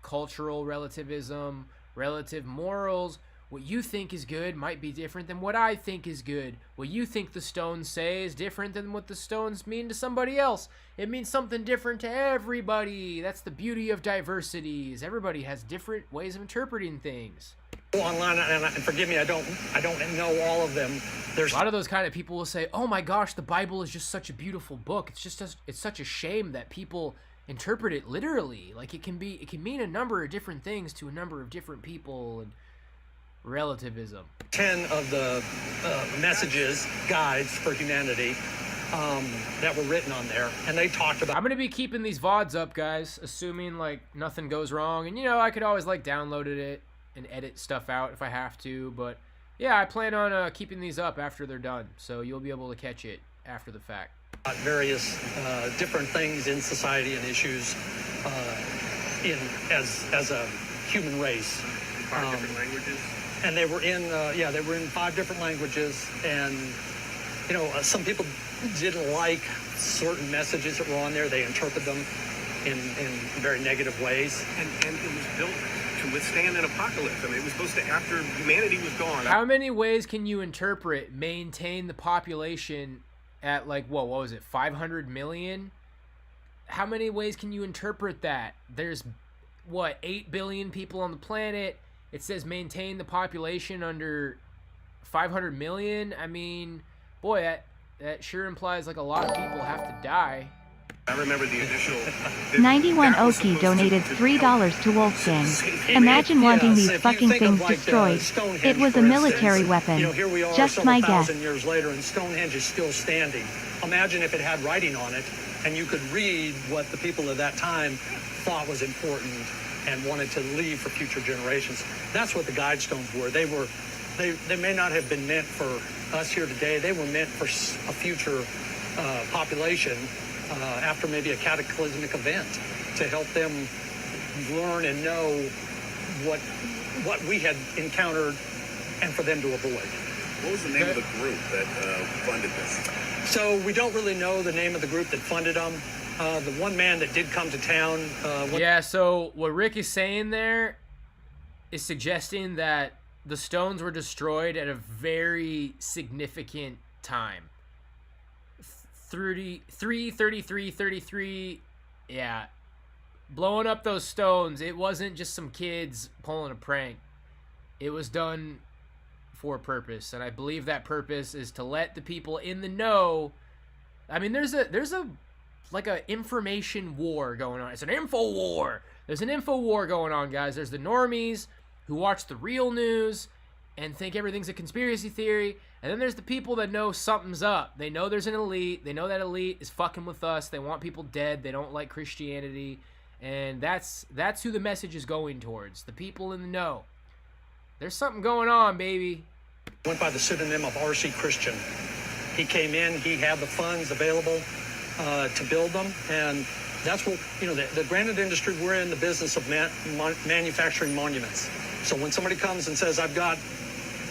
Cultural relativism, relative morals. What you think is good might be different than what I think is good. What you think the stones say is different than what the stones mean to somebody else. It means something different to everybody. That's the beauty of diversity. Is everybody has different ways of interpreting things. Online, and forgive me, I don't know all of them. There's a lot of those kind of people will say, "Oh my gosh, the Bible is just such a beautiful book. It's such a shame that people interpret it literally. Like it can mean a number of different things to a number of different people." And relativism. 10 of the messages, guides for humanity, that were written on there, and they talked about. I'm gonna be keeping these VODs up, guys, assuming like nothing goes wrong, and you know I could always like download it and edit stuff out if I have to, but yeah, I plan on keeping these up after they're done, so you'll be able to catch it after the fact. Various different things in society and issues as a human race. 5 different languages. And they were in 5 different languages, and you know some people didn't like certain messages that were on there. They interpret them in very negative ways. And it was built to withstand an apocalypse. I mean, it was supposed to, after humanity was gone. How many ways can you interpret maintain the population at like what was it, 500 million? How many ways can you interpret that? There's 8 billion people on the planet. It says maintain the population under 500 million. I mean, boy, that sure implies like a lot of people have to die. I remember the initial... 91 Oki donated $3 to Wolfgang. Imagine wanting these fucking things destroyed. It was a military weapon. You know, here we are Just my guess. 1,000 years later, and Stonehenge is still standing. Imagine if it had writing on it, and you could read what the people of that time thought was important and wanted to leave for future generations. That's what the Guidestones were. They may not have been meant for us here today. They were meant for a future population after maybe a cataclysmic event, to help them learn and know what we had encountered and for them to avoid. What was the name of the group that funded this? So we don't really know the name of the group that funded them. The one man that did come to town... yeah, so what Rick is saying there, is suggesting that the stones were destroyed at a very significant time. 33. Yeah. Blowing up those stones, it wasn't just some kids pulling a prank. It was done for a purpose, and I believe that purpose is to let the people in the know. I mean, there's a like a information war going on. It's an info war. There's an info war going on, guys. There's the normies who watch the real news and think everything's a conspiracy theory, and then there's the people that know something's up. They know there's an elite. They know that elite is fucking with us. They want people dead. They don't like Christianity, and that's who the message is going towards. The people in the know. There's something going on, baby. Went by the pseudonym of R.C. Christian. He came in, he had the funds available to build them, and that's what, the granite industry, we're in the business of manufacturing monuments. So when somebody comes and says, I've got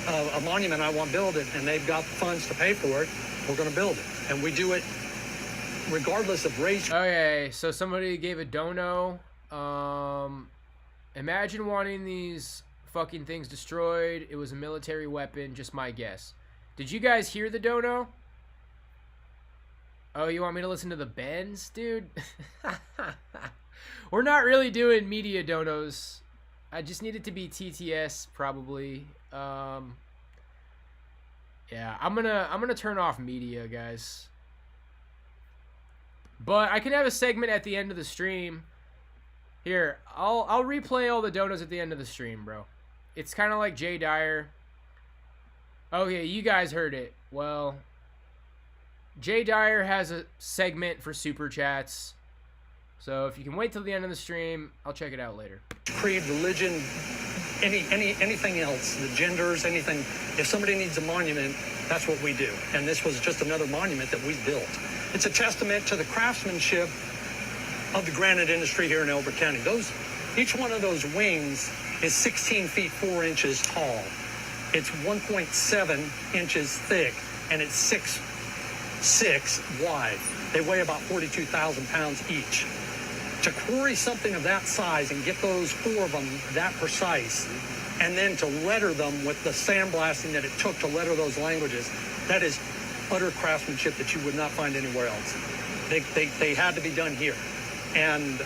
a monument, I want to build it, and they've got the funds to pay for it, we're going to build it. And we do it regardless of race. Okay, so somebody gave a dono. Imagine wanting these fucking things destroyed. It was a military weapon, just my guess. Did you guys hear the dono? Oh, you want me to listen to the bends? Dude. We're not really doing media donos. I just need it to be TTS, probably. Yeah, I'm gonna turn off media, guys. But I can have a segment at the end of the stream. Here, I'll replay all the donos at the end of the stream, bro. It's kind of like Jay Dyer. Okay, you guys heard it. Well, Jay Dyer has a segment for super chats. So if you can wait till the end of the stream, I'll check it out later. Creed, religion, anything else, the genders, anything. If somebody needs a monument, that's what we do. And this was just another monument that we built. It's a testament to the craftsmanship of the granite industry here in Elbert County. Each one of those wings is 16 feet 4 inches tall. It's 1.7 inches thick, and it's 6'6" wide. They weigh about 42,000 pounds each. To quarry something of that size and get those 4 of them that precise, and then to letter them with the sandblasting that it took to letter those languages, that is utter craftsmanship that you would not find anywhere else. They had to be done here. And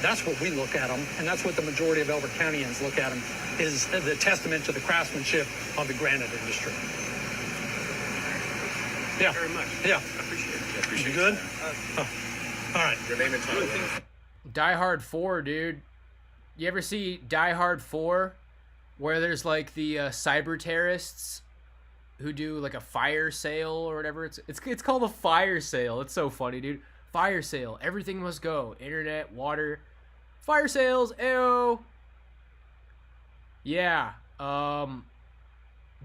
that's what we look at them, and that's what the majority of Elbert Countyans look at them, is the testament to the craftsmanship of the granite industry. Yeah. Very much. Yeah. I appreciate it. I appreciate You good? it. All right. Your name and title. Die Hard 4, dude. You ever see Die Hard 4, where there's like the cyber terrorists who do like a fire sale or whatever? It's called a fire sale. It's so funny, dude. Fire sale. Everything must go. Internet, water, fire sales. Ayo. Yeah.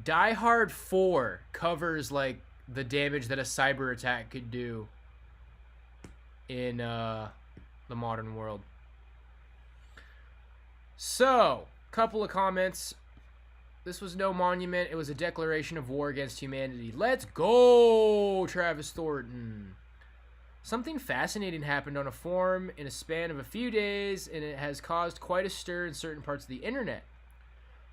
Die Hard 4 covers like the damage that a cyber attack could do in the modern world. So, couple of comments. This was no monument. It was a declaration of war against humanity. Let's go, Travis Thornton. Something fascinating happened on a forum in a span of a few days, and it has caused quite a stir in certain parts of the internet.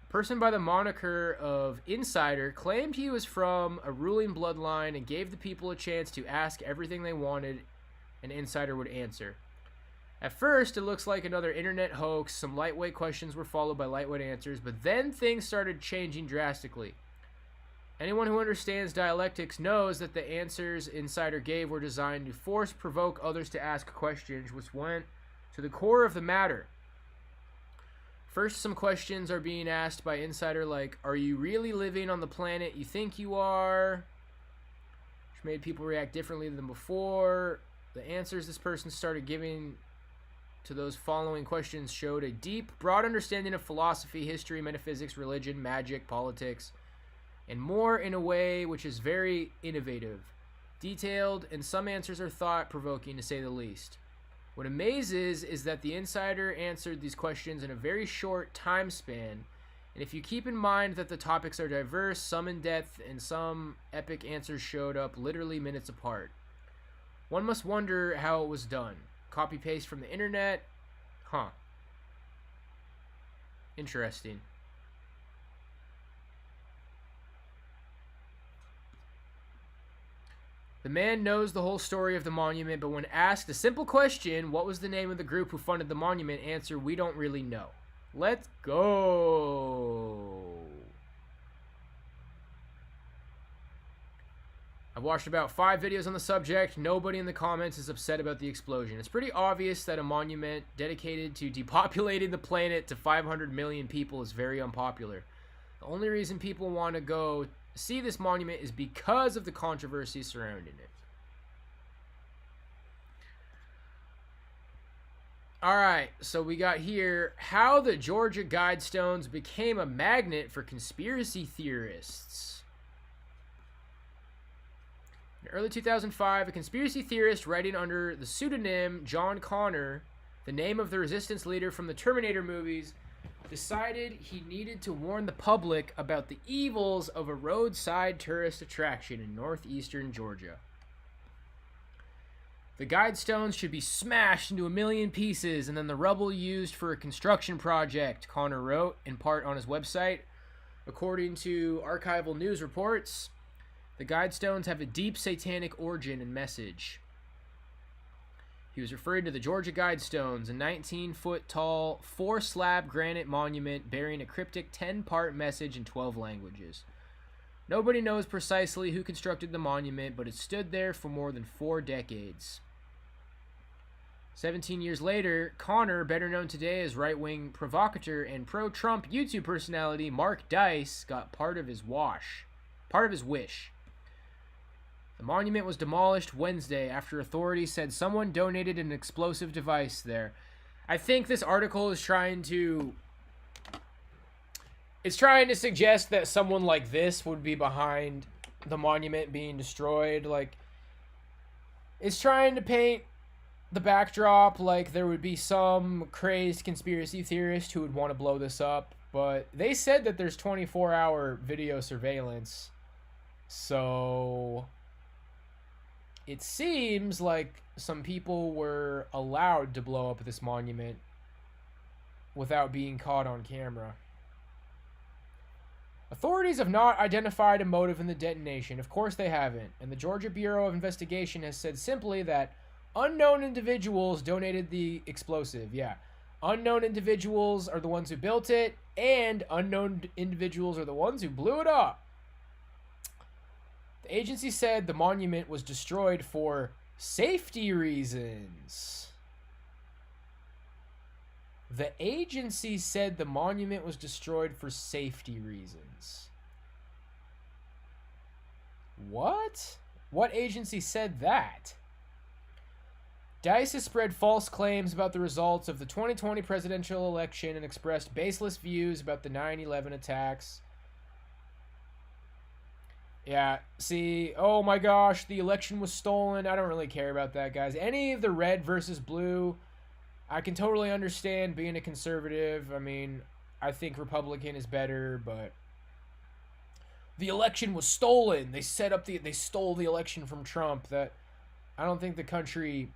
A person by the moniker of Insider claimed he was from a ruling bloodline and gave the people a chance to ask everything they wanted, and Insider would answer. At first, it looks like another internet hoax. Some lightweight questions were followed by lightweight answers, but then things started changing drastically. Anyone who understands dialectics knows that the answers Insider gave were designed to provoke others to ask questions, which went to the core of the matter. First, some questions are being asked by Insider like, are you really living on the planet you think you are? Which made people react differently than before. The answers this person started giving to those following questions showed a deep, broad understanding of philosophy, history, metaphysics, religion, magic, politics, and more in a way which is very innovative, detailed, and some answers are thought-provoking to say the least. What amazes is that the Insider answered these questions in a very short time span, and if you keep in mind that the topics are diverse, some in depth, and some epic answers showed up literally minutes apart. One must wonder how it was done. Copy-paste from the internet? Huh. Interesting. The man knows the whole story of the monument, but when asked a simple question, what was the name of the group who funded the monument, answer, we don't really know. Let's go. I've watched about 5 videos on the subject. Nobody in the comments is upset about the explosion. It's pretty obvious that a monument dedicated to depopulating the planet to 500 million people is very unpopular. The only reason people want to go see this monument is because of the controversy surrounding it. Alright, so we got here how the Georgia Guidestones became a magnet for conspiracy theorists. In early 2005, a conspiracy theorist writing under the pseudonym John Connor, the name of the resistance leader from the Terminator movies, decided he needed to warn the public about the evils of a roadside tourist attraction in northeastern Georgia. The Guidestones should be smashed into a million pieces and then the rubble used for a construction project, Connor wrote, in part on his website. According to archival news reports, the Guidestones have a deep satanic origin and message. He was referring to the Georgia Guidestones, a 19-foot-tall, 4-slab granite monument bearing a cryptic 10-part message in 12 languages. Nobody knows precisely who constructed the monument, but it stood there for more than 4 decades. 17 years later, Connor, better known today as right-wing provocateur and pro-Trump YouTube personality Mark Dice, got part of his wish. The monument was demolished Wednesday after authorities said someone donated an explosive device there. I think this article is trying to suggest that someone like this would be behind the monument being destroyed. Like, it's trying to paint the backdrop like there would be some crazed conspiracy theorist who would want to blow this up. But they said that there's 24-hour video surveillance. So it seems like some people were allowed to blow up this monument without being caught on camera. Authorities have not identified a motive in the detonation. Of course they haven't. And the Georgia Bureau of Investigation has said simply that unknown individuals donated the explosive. Yeah. Unknown individuals are the ones who built it, and unknown individuals are the ones who blew it up. The agency said the monument was destroyed for safety reasons. The agency said the monument was destroyed for safety reasons. What? What agency said that? Dice has spread false claims about the results of the 2020 presidential election and expressed baseless views about the 9/11 attacks. Yeah, see, oh my gosh, the election was stolen. I don't really care about that, guys. Any of the red versus blue, I can totally understand being a conservative. I mean, I think Republican is better, but the election was stolen. They stole the election from Trump. I don't think the country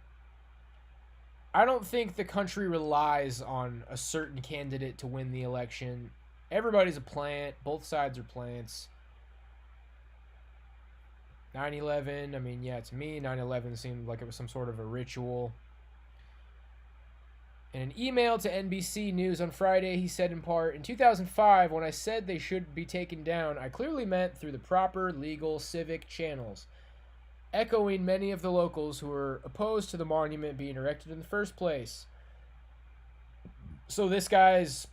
relies on a certain candidate to win the election. Everybody's a plant. Both sides are plants. 9/11, I mean, yeah, to me, 9/11 seemed like it was some sort of a ritual. In an email to NBC News on Friday, he said in part, in 2005, when I said they should be taken down, I clearly meant through the proper legal civic channels, echoing many of the locals who were opposed to the monument being erected in the first place. So this guy's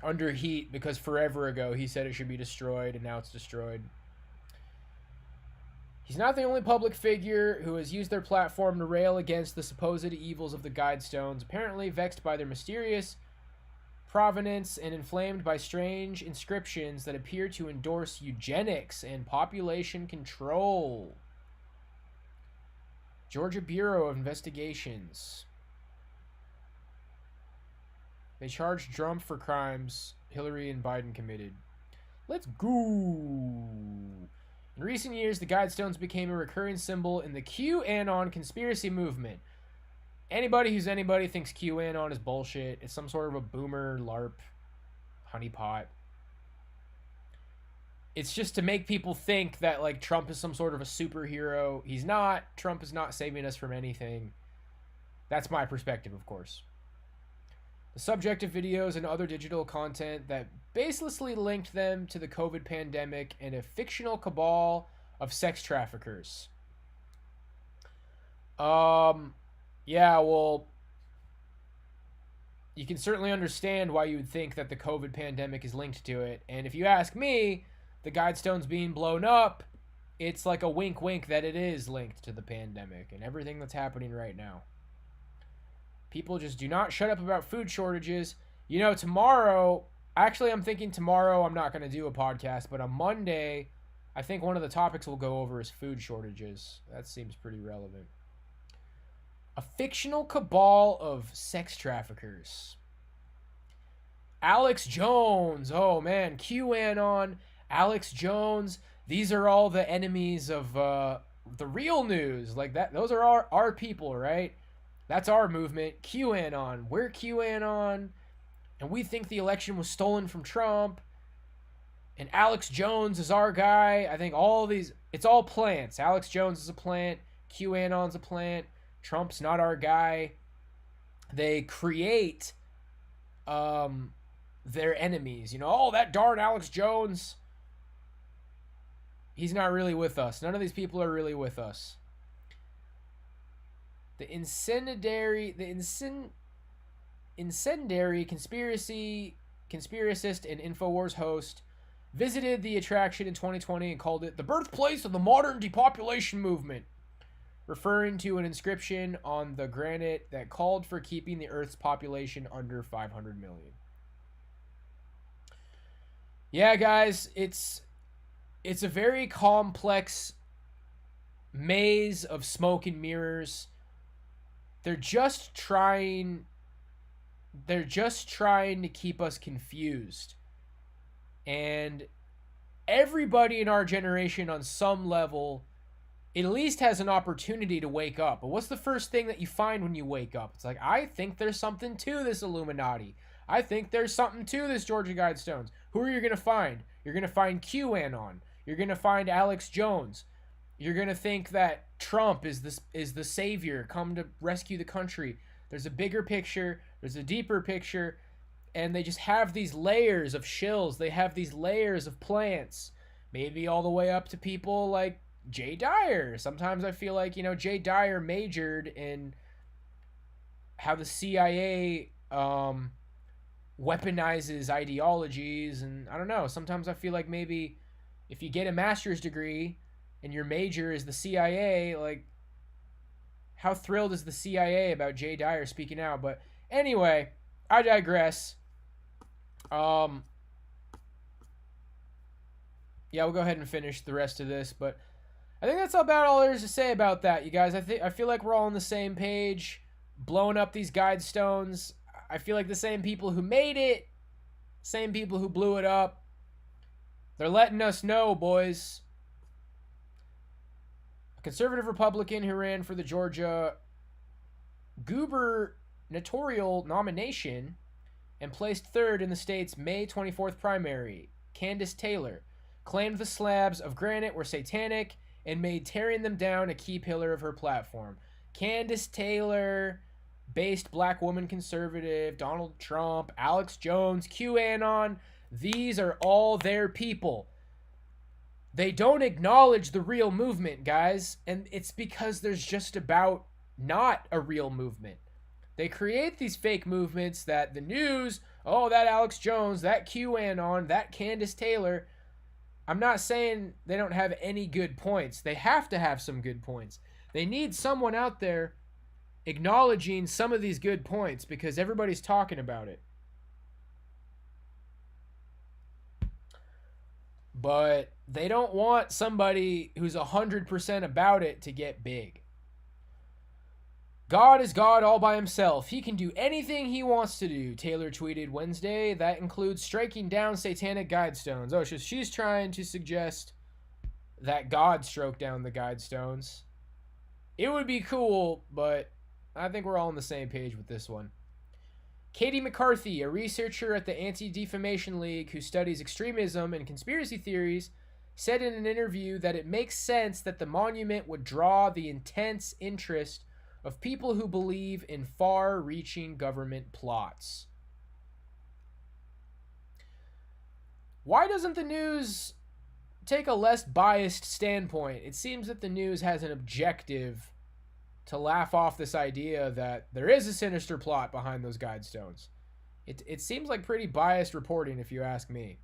under heat because forever ago he said it should be destroyed, and now it's destroyed. He's not the only public figure who has used their platform to rail against the supposed evils of the Guidestones, apparently vexed by their mysterious provenance and inflamed by strange inscriptions that appear to endorse eugenics and population control. Georgia Bureau of Investigations. They charged Trump for crimes Hillary and Biden committed. Let's go. In recent years, the Guidestones became a recurring symbol in the QAnon conspiracy movement. Anybody who's anybody thinks QAnon is bullshit. It's some sort of a boomer LARP honeypot. It's just to make people think that, like, Trump is some sort of a superhero. He's not. Trump is not saving us from anything. That's my perspective, of course. The subjective videos and other digital content that baselessly linked them to the COVID pandemic and a fictional cabal of sex traffickers. Yeah, well, you can certainly understand why you would think that the COVID pandemic is linked to it. And if you ask me, the Guidestones being blown up, it's like a wink wink that it is linked to the pandemic and everything that's happening right now. People just do not shut up about food shortages. You know, tomorrow, actually I'm thinking tomorrow I'm not going to do a podcast, but on Monday, I think one of the topics we'll go over is food shortages. That seems pretty relevant. A fictional cabal of sex traffickers. Alex Jones. Oh, man. QAnon. Alex Jones. These are all the enemies of the real news. Like that. Those are our people, right? That's our movement. QAnon. We're QAnon. And we think the election was stolen from Trump. And Alex Jones is our guy. I think all these... It's all plants. Alex Jones is a plant. QAnon's a plant. Trump's not our guy. They create their enemies. You know, oh, that darn Alex Jones. He's not really with us. None of these people are really with us. The incendiary conspiracist and InfoWars host visited the attraction in 2020 and called it the birthplace of the modern depopulation movement, referring to an inscription on the granite that called for keeping the Earth's population under 500 million. Yeah, guys, it's a very complex maze of smoke and mirrors. They're just trying to keep us confused. And everybody in our generation on some level at least has an opportunity to wake up. But what's the first thing that you find when you wake up? It's like, I think there's something to this Illuminati. I think there's something to this Georgia Guidestones. Who are you going to find? You're going to find QAnon. You're going to find Alex Jones. You're going to think that Trump is the savior, come to rescue the country. There's a bigger picture. There's a deeper picture. And they just have these layers of shills. They have these layers of plants. Maybe all the way up to people like Jay Dyer. Sometimes I feel like, you know, Jay Dyer majored in how the CIA weaponizes ideologies. And I don't know. Sometimes I feel like maybe if you get a master's degree and your major is the CIA, like, how thrilled is the CIA about Jay Dyer speaking out? But anyway, I digress. Yeah, we'll go ahead and finish the rest of this, but I think that's about all there is to say about that, you guys. I feel like we're all on the same page, blowing up these Guidestones. I feel like the same people who made it, same people who blew it up, they're letting us know, boys. A conservative Republican who ran for the Georgia gubernatorial nomination and placed third in the state's May 24th primary, Candace Taylor, claimed the slabs of granite were satanic and made tearing them down a key pillar of her platform. Candace Taylor, based black woman conservative, Donald Trump, Alex Jones, QAnon, these are all their people. They don't acknowledge the real movement, guys, and it's because there's just about not a real movement. They create these fake movements that the news, oh, that Alex Jones, that QAnon, that Candace Taylor. I'm not saying they don't have any good points. They have to have some good points. They need someone out there acknowledging some of these good points because everybody's talking about it. But they don't want somebody who's 100% about it to get big. God is God all by himself. He can do anything he wants to do, Taylor tweeted Wednesday. That includes striking down satanic Guidestones. Oh, so she's trying to suggest that God stroked down the Guidestones. It would be cool, but I think we're all on the same page with this one. Katie McCarthy, a researcher at the Anti-Defamation League who studies extremism and conspiracy theories, said in an interview that it makes sense that the monument would draw the intense interest of people who believe in far-reaching government plots. Why doesn't the news take a less biased standpoint? It seems that the news has an objective to laugh off this idea that there is a sinister plot behind those Guidestones. It seems like pretty biased reporting, if you ask me.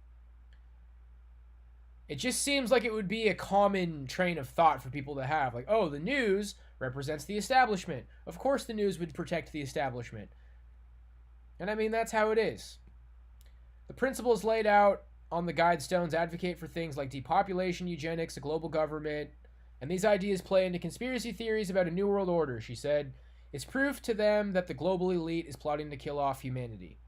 It just seems like it would be a common train of thought for people to have. Like, oh, the news represents the establishment. Of course the news would protect the establishment. And I mean, that's how it is. The principles laid out on the Guidestones advocate for things like depopulation, eugenics, a global government, and these ideas play into conspiracy theories about a new world order, she said. It's proof to them that the global elite is plotting to kill off humanity.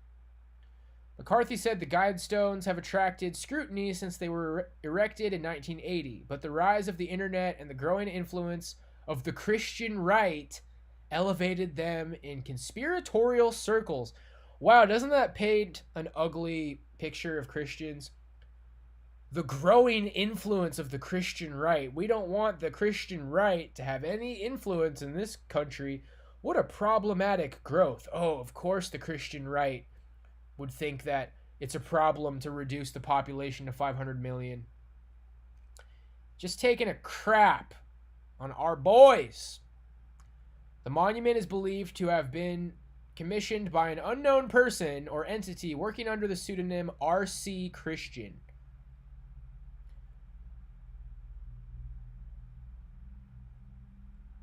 McCarthy said the Guidestones have attracted scrutiny since they were erected in 1980, but the rise of the internet and the growing influence of the Christian right elevated them in conspiratorial circles. Wow, doesn't that paint an ugly picture of Christians? The growing influence of the Christian right. We don't want the Christian right to have any influence in this country. What a problematic growth. Oh, of course the Christian right would think that it's a problem to reduce the population to 500 million. Just taking a crap on our boys. The monument is believed to have been commissioned by an unknown person or entity working under the pseudonym R.C. Christian.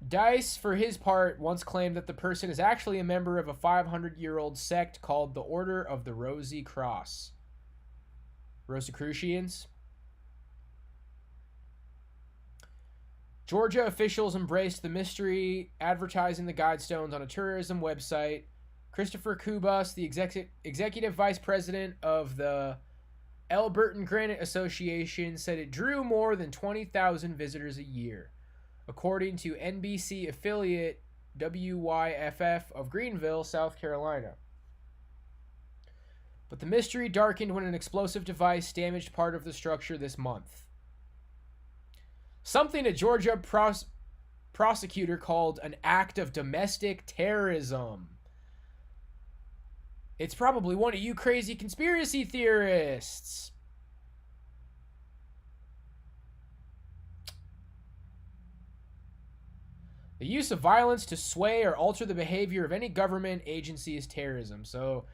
Dice, for his part, once claimed that the person is actually a member of a 500-year-old sect called the Order of the Rosy Cross. Rosicrucians? Georgia officials embraced the mystery, advertising the Guidestones on a tourism website. Christopher Kubas, the executive vice president of the L. Burton Granite Association, said it drew more than 20,000 visitors a year. According to NBC affiliate WYFF of Greenville, South Carolina. But the mystery darkened when an explosive device damaged part of the structure this month. Something a Georgia prosecutor called an act of domestic terrorism. It's probably one of you crazy conspiracy theorists. The use of violence to sway or alter the behavior of any government agency is terrorism. So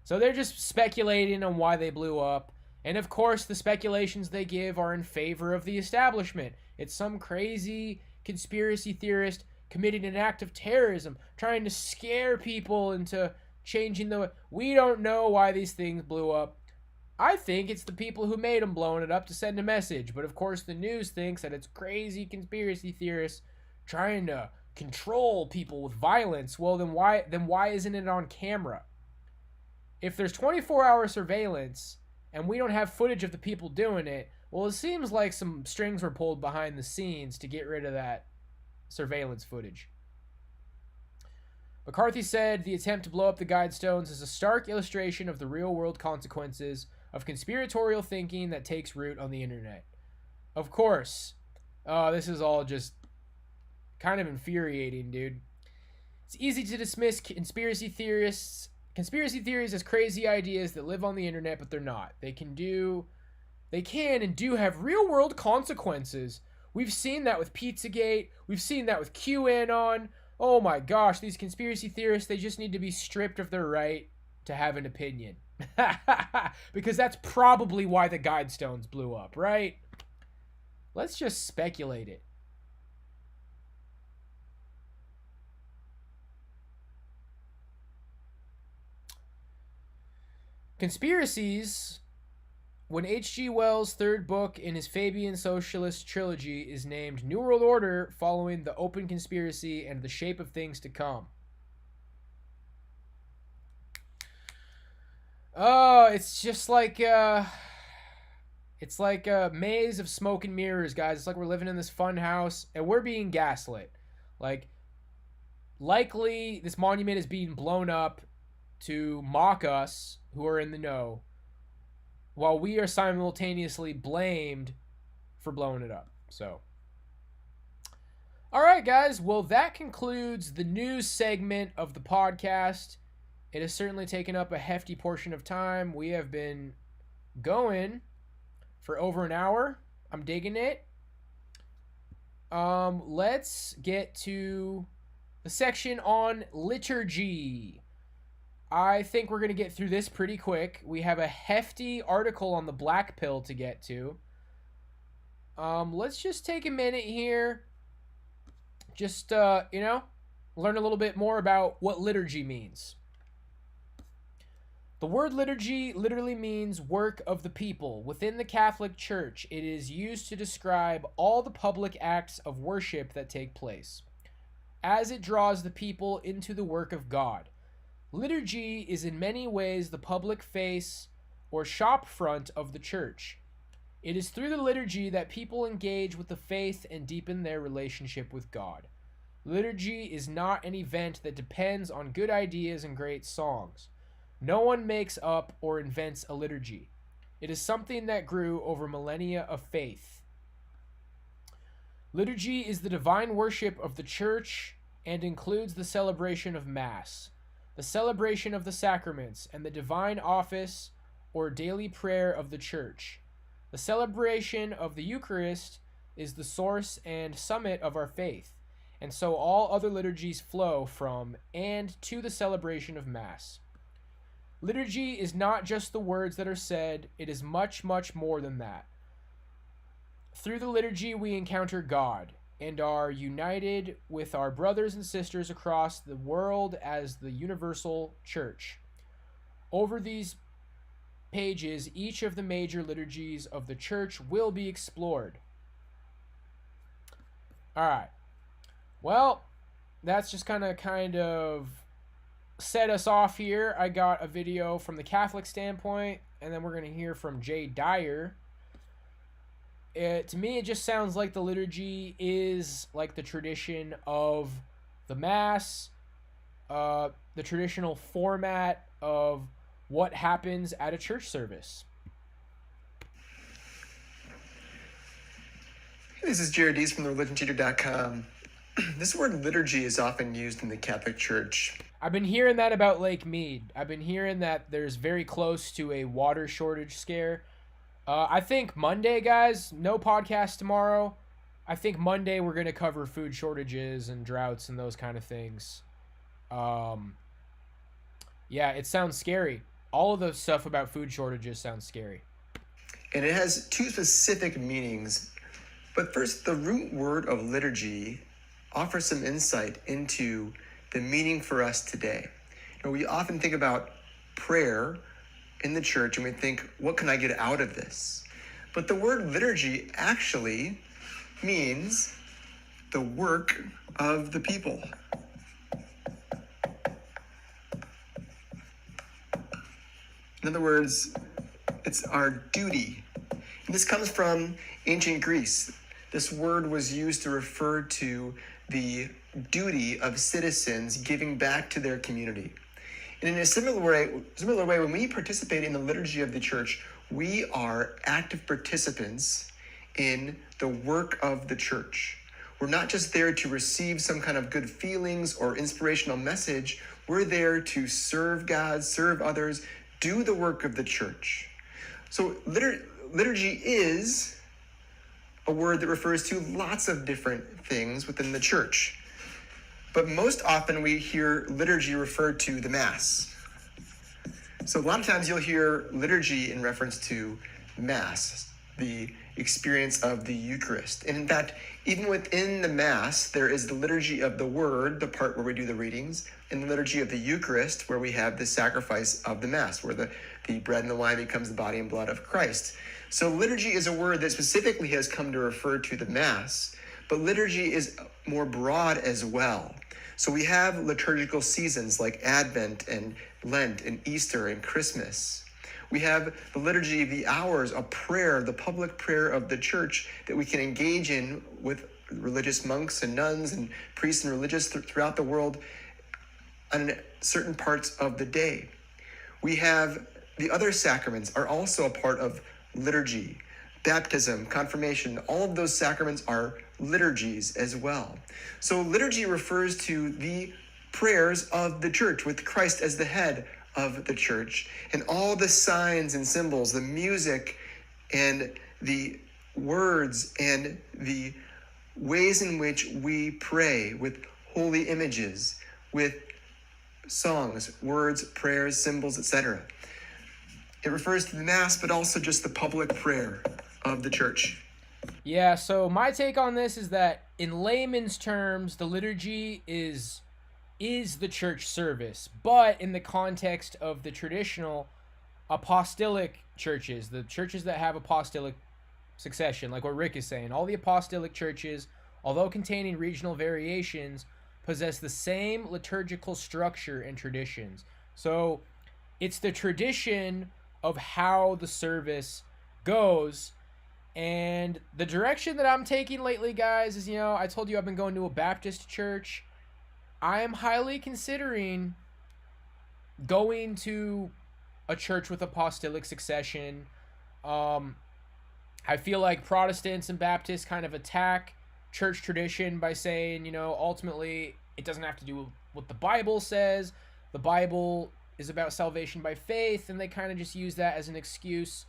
they're just speculating on why they blew up. And of course, the speculations they give are in favor of the establishment. It's some crazy conspiracy theorist committing an act of terrorism, trying to scare people into changing the... We don't know why these things blew up. I think it's the people who made them blowing it up to send a message. But of course, the news thinks that it's crazy conspiracy theorists trying to control people with violence. Well, then why isn't it on camera? If there's 24-hour surveillance and we don't have footage of the people doing it, well, it seems like some strings were pulled behind the scenes to get rid of that surveillance footage. McCarthy said the attempt to blow up the Guidestones is a stark illustration of the real-world consequences of conspiratorial thinking that takes root on the internet. Of course. This is all just kind of infuriating, dude. It's easy to dismiss conspiracy theories as crazy ideas that live on the internet, but they're not. They can and do have real-world consequences. We've seen that with Pizzagate. We've seen that with QAnon. Oh my gosh, these conspiracy theorists, they just need to be stripped of their right to have an opinion. Because that's probably why the Guidestones blew up, right? Let's just speculate it. Conspiracies, when H.G. Wells' third book in his Fabian Socialist trilogy is named New World Order, following the Open Conspiracy and the Shape of Things to Come. Oh, it's just like it's like a maze of smoke and mirrors, guys. It's like we're living in this fun house and we're being gaslit. Like, likely this monument is being blown up to mock us who are in the know, while we are simultaneously blamed for blowing it up. So, all right, guys. Well, that concludes the news segment of the podcast. It has certainly taken up a hefty portion of time. We have been going for over an hour. I'm digging it. Let's get to the section on liturgy. I think we're going to get through this pretty quick. We have a hefty article on the black pill to get to. Let's just take a minute here. Just, learn a little bit more about what liturgy means. The word liturgy literally means work of the people. Within the Catholic Church, it is used to describe all the public acts of worship that take place, as it draws the people into the work of God. Liturgy is in many ways the public face or shop front of the church. It is through the liturgy that people engage with the faith and deepen their relationship with God. Liturgy is not an event that depends on good ideas and great songs. No one makes up or invents a liturgy. It is something that grew over millennia of faith. Liturgy is the divine worship of the church and includes the celebration of Mass, the celebration of the sacraments, and the divine office or daily prayer of the church. The celebration of the Eucharist is the source and summit of our faith, and so all other liturgies flow from and to the celebration of Mass. Liturgy is not just the words that are said, it is much, much more than that. Through the liturgy, we encounter God and are united with our brothers and sisters across the world as the universal church. Over these pages, each of the major liturgies of the church will be explored. All right. Well, that's just kind of set us off here. I got a video from the Catholic standpoint, and then we're going to hear from Jay Dyer. To me, it just sounds like the liturgy is like the tradition of the Mass, the traditional format of what happens at a church service. Hey, this is Jared Dees from thereligionteacher.com. This word liturgy is often used in the Catholic Church. I've been hearing that about Lake Mead. I've been hearing that there's very close to a water shortage scare. I think Monday, guys, no podcast tomorrow. I think Monday we're going to cover food shortages and droughts and those kind of things. Yeah, it sounds scary. All of the stuff about food shortages sounds scary. And it has two specific meanings. But first, the root word of liturgy offers some insight into the meaning for us today. We often think about prayer in the church and we think, what can I get out of this? But the word liturgy actually means the work of the people. In other words, it's our duty. And this comes from ancient Greece. This word was used to refer to the duty of citizens giving back to their community. And in a similar way, when we participate in the liturgy of the church, we are active participants in the work of the church. We're not just there to receive some kind of good feelings or inspirational message. We're there to serve God, serve others, do the work of the church. So liturgy is a word that refers to lots of different things within the church. But most often we hear liturgy referred to the Mass. So a lot of times you'll hear liturgy in reference to Mass, the experience of the Eucharist. And in fact, even within the Mass, there is the liturgy of the Word, the part where we do the readings, and the liturgy of the Eucharist, where we have the sacrifice of the Mass, where the bread and the wine becomes the body and blood of Christ. So liturgy is a word that specifically has come to refer to the Mass, but liturgy is more broad as well. So we have liturgical seasons like Advent and Lent and Easter and Christmas. We have the liturgy of the hours, a prayer, the public prayer of the church that we can engage in with religious monks and nuns and priests and religious throughout the world on certain parts of the day. We have the other sacraments are also a part of liturgy. baptism, confirmation, all of those sacraments are liturgies as well. So liturgy refers to the prayers of the church with Christ as the head of the church, and all the signs and symbols, the music and the words and the ways in which we pray with holy images, with songs, words, prayers, symbols, etc. It refers to the Mass, but also just the public prayer of the church. Yeah, so my take on this is that in layman's terms, the liturgy is the church service, but in the context of the traditional apostolic churches, the churches that have apostolic succession, like what Rick is saying, all the apostolic churches, although containing regional variations, possess the same liturgical structure and traditions. So it's the tradition of how the service goes. And the direction that I'm taking lately, guys, is, I told you I've been going to a Baptist church. I am highly considering going to a church with apostolic succession. I feel like Protestants and Baptists kind of attack church tradition by saying, ultimately it doesn't have to do with what the Bible says. The Bible is about salvation by faith, and they kind of just use that as an excuse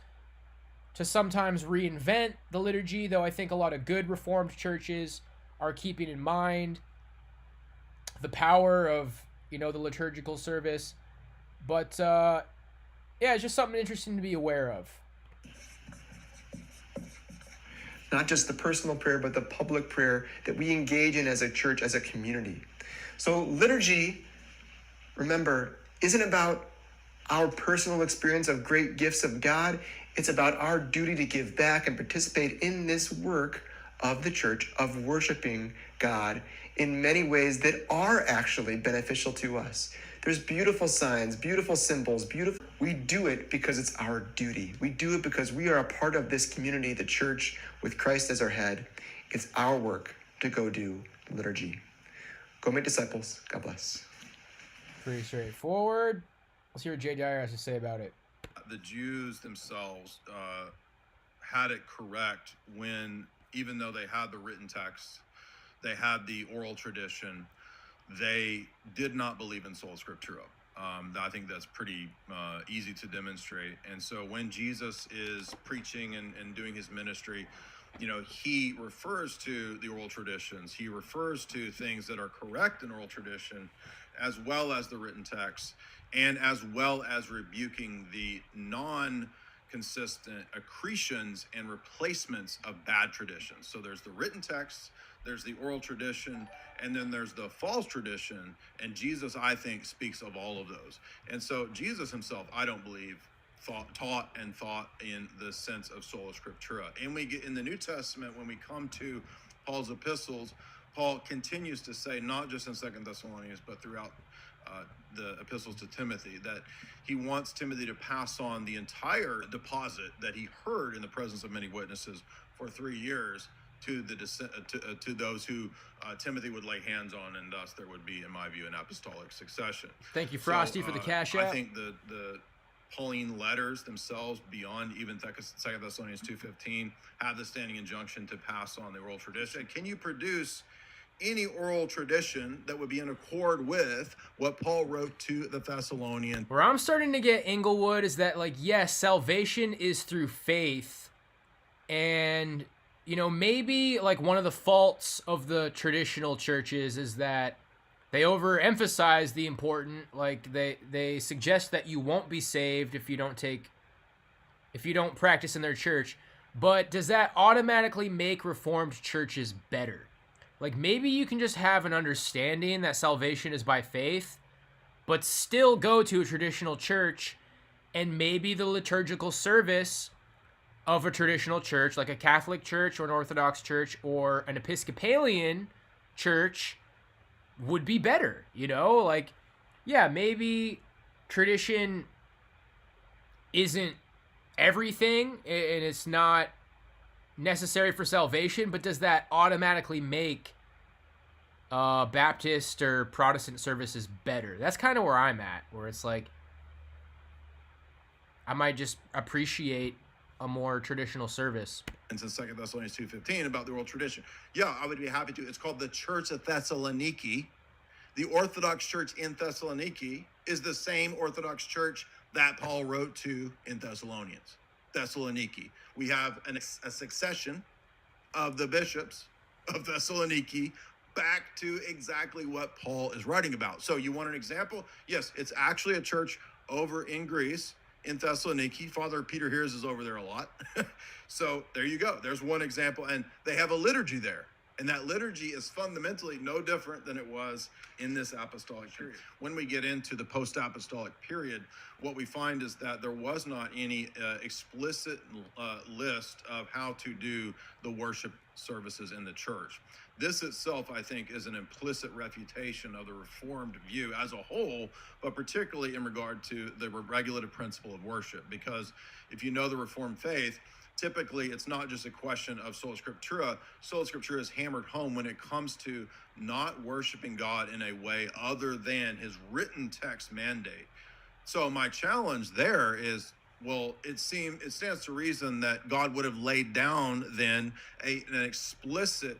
to sometimes reinvent the liturgy, though I think a lot of good Reformed churches are keeping in mind the power of, the liturgical service. But, yeah, it's just something interesting to be aware of. Not just the personal prayer, but the public prayer that we engage in as a church, as a community. So liturgy, remember, isn't about our personal experience of great gifts of God. It's about our duty to give back and participate in this work of the church, of worshiping God in many ways that are actually beneficial to us. There's beautiful signs, beautiful symbols, we do it because it's our duty. We do it because we are a part of this community, the church, with Christ as our head. It's our work to go do liturgy. Go make disciples. God bless. Pretty straightforward. Let's hear what JDR has to say about it. The Jews themselves had it correct when, even though they had the written text, they had the oral tradition, they did not believe in sola scriptura. I think that's pretty easy to demonstrate. And so when Jesus is preaching and doing his ministry, he refers to the oral traditions. He refers to things that are correct in oral tradition, as well as the written text, and as well as rebuking the non-consistent accretions and replacements of bad traditions. So there's the written text, there's the oral tradition, and then there's the false tradition. And Jesus, I think, speaks of all of those. And so Jesus himself, I don't believe, taught in the sense of sola scriptura. And we get in the New Testament, when we come to Paul's epistles, Paul continues to say, not just in 2 Thessalonians, but throughout the epistles to Timothy, that he wants Timothy to pass on the entire deposit that he heard in the presence of many witnesses for 3 years to those who Timothy would lay hands on, and thus there would be, in my view, an apostolic succession. Thank you, Frosty, for the cash app. I think the Pauline letters themselves, beyond even 2 Thessalonians 2:15, have the standing injunction to pass on the oral tradition. Can you produce any oral tradition that would be in accord with what Paul wrote to the Thessalonians? Where I'm starting to get Inglewood is that, yes, salvation is through faith. And, maybe, one of the faults of the traditional churches is that they overemphasize the important. They suggest that you won't be saved if you don't practice in their church. But does that automatically make Reformed churches better? Maybe you can just have an understanding that salvation is by faith, but still go to a traditional church, and maybe the liturgical service of a traditional church, like a Catholic church or an Orthodox church or an Episcopalian church, would be better, yeah, maybe tradition isn't everything and it's not necessary for salvation, but does that automatically make Baptist or Protestant services better? That's kind of where I'm at, where it's I might just appreciate a more traditional service. And in 2 Thessalonians 2:15 about the oral tradition. Yeah, I would be happy to. It's called the Church of Thessaloniki. The Orthodox Church in Thessaloniki is the same Orthodox Church that Paul wrote to in Thessaloniki. We have a succession of the bishops of Thessaloniki back to exactly what Paul is writing about. So you want an example? Yes, it's actually a church over in Greece, in Thessaloniki. Father Peter Hears is over there a lot. So there you go. There's one example. And they have a liturgy there. And that liturgy is fundamentally no different than it was in this apostolic period. When we get into the post-apostolic period, what we find is that there was not any explicit list of how to do the worship services in the church. This itself, I think, is an implicit refutation of the Reformed view as a whole, but particularly in regard to the regulative principle of worship. Because if you know the Reformed faith, typically, it's not just a question of sola scriptura. Sola scriptura is hammered home when it comes to not worshiping God in a way other than his written text mandate. So my challenge there is, well, it stands to reason that God would have laid down then an explicit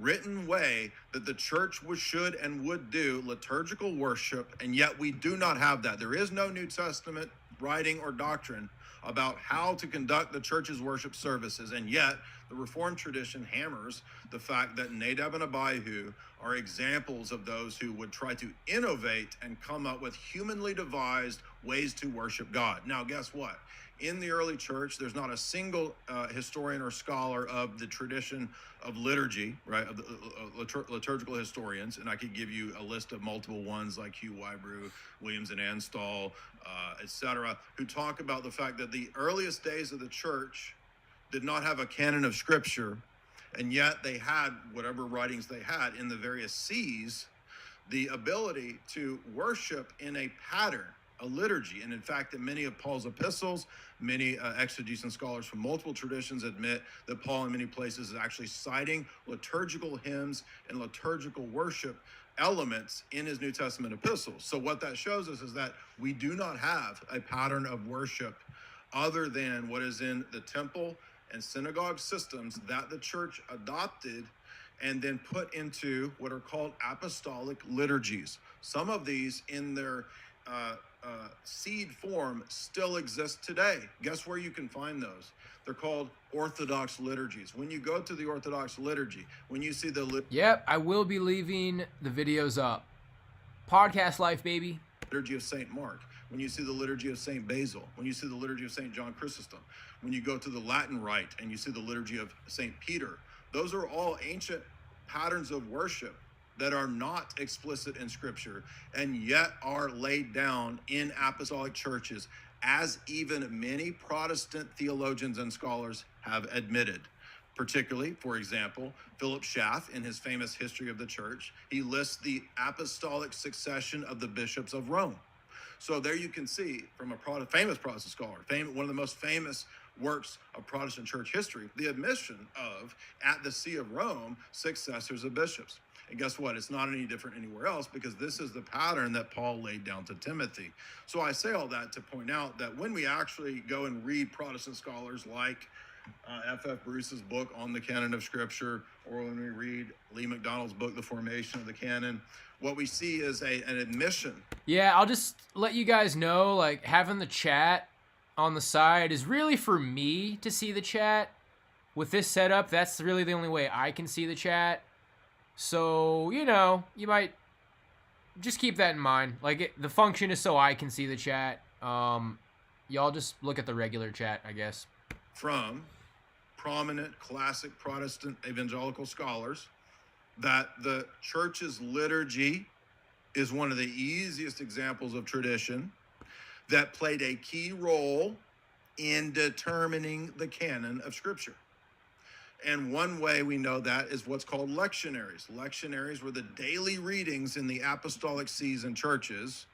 written way that the church should and would do liturgical worship, and yet we do not have that. There is no New Testament writing or doctrine about how to conduct the church's worship services, and yet the Reformed tradition hammers the fact that Nadab and Abihu are examples of those who would try to innovate and come up with humanly devised ways to worship God. Now, guess what? In the early church, there's not a single historian or scholar of the tradition of liturgy, right, of the liturgical historians, and I could give you a list of multiple ones like Hugh Wybrew, Williams and Anstall, etc., who talk about the fact that the earliest days of the church did not have a canon of scripture, and yet they had whatever writings they had in the various sees, the ability to worship in a pattern, a liturgy. And in fact, in many of Paul's epistles, many exegetes and scholars from multiple traditions admit that Paul in many places is actually citing liturgical hymns and liturgical worship elements in his New Testament epistles. So what that shows us is that we do not have a pattern of worship other than what is in the temple and synagogue systems that the church adopted and then put into what are called apostolic liturgies. Some of these in their seed form still exist today. Guess where you can find those? They're called Orthodox liturgies. When you go to the Orthodox liturgy, when you see the Yep, I will be leaving the videos up. Podcast life, baby. Liturgy of St. Mark, when you see the liturgy of St. Basil, when you see the liturgy of St. John Chrysostom, when you go to the Latin Rite and you see the liturgy of St. Peter, those are all ancient patterns of worship that are not explicit in scripture and yet are laid down in apostolic churches, as even many Protestant theologians and scholars have admitted. Particularly, for example, Philip Schaff, in his famous History of the Church, he lists the apostolic succession of the bishops of Rome. So there you can see, from a famous Protestant scholar, one of the most famous works of Protestant church history, the admission of, at the See of Rome, successors of bishops. And guess what? It's not any different anywhere else, because this is the pattern that Paul laid down to Timothy. So I say all that to point out that when we actually go and read Protestant scholars like F.F. Bruce's book on the canon of Scripture, or when we read Lee McDonald's book, The Formation of the Canon, what we see is an admission. Yeah, I'll just let you guys know, like, having the chat on the side is really for me to see the chat. With this setup, that's really the only way I can see the chat. So, you know, you might just keep that in mind. Like, the function is so I can see the chat. Y'all just look at the regular chat, I guess. From prominent classic Protestant evangelical scholars that the church's liturgy is one of the easiest examples of tradition that played a key role in determining the canon of Scripture. And one way we know that is what's called lectionaries. Lectionaries were the daily readings in the apostolic sees and churches,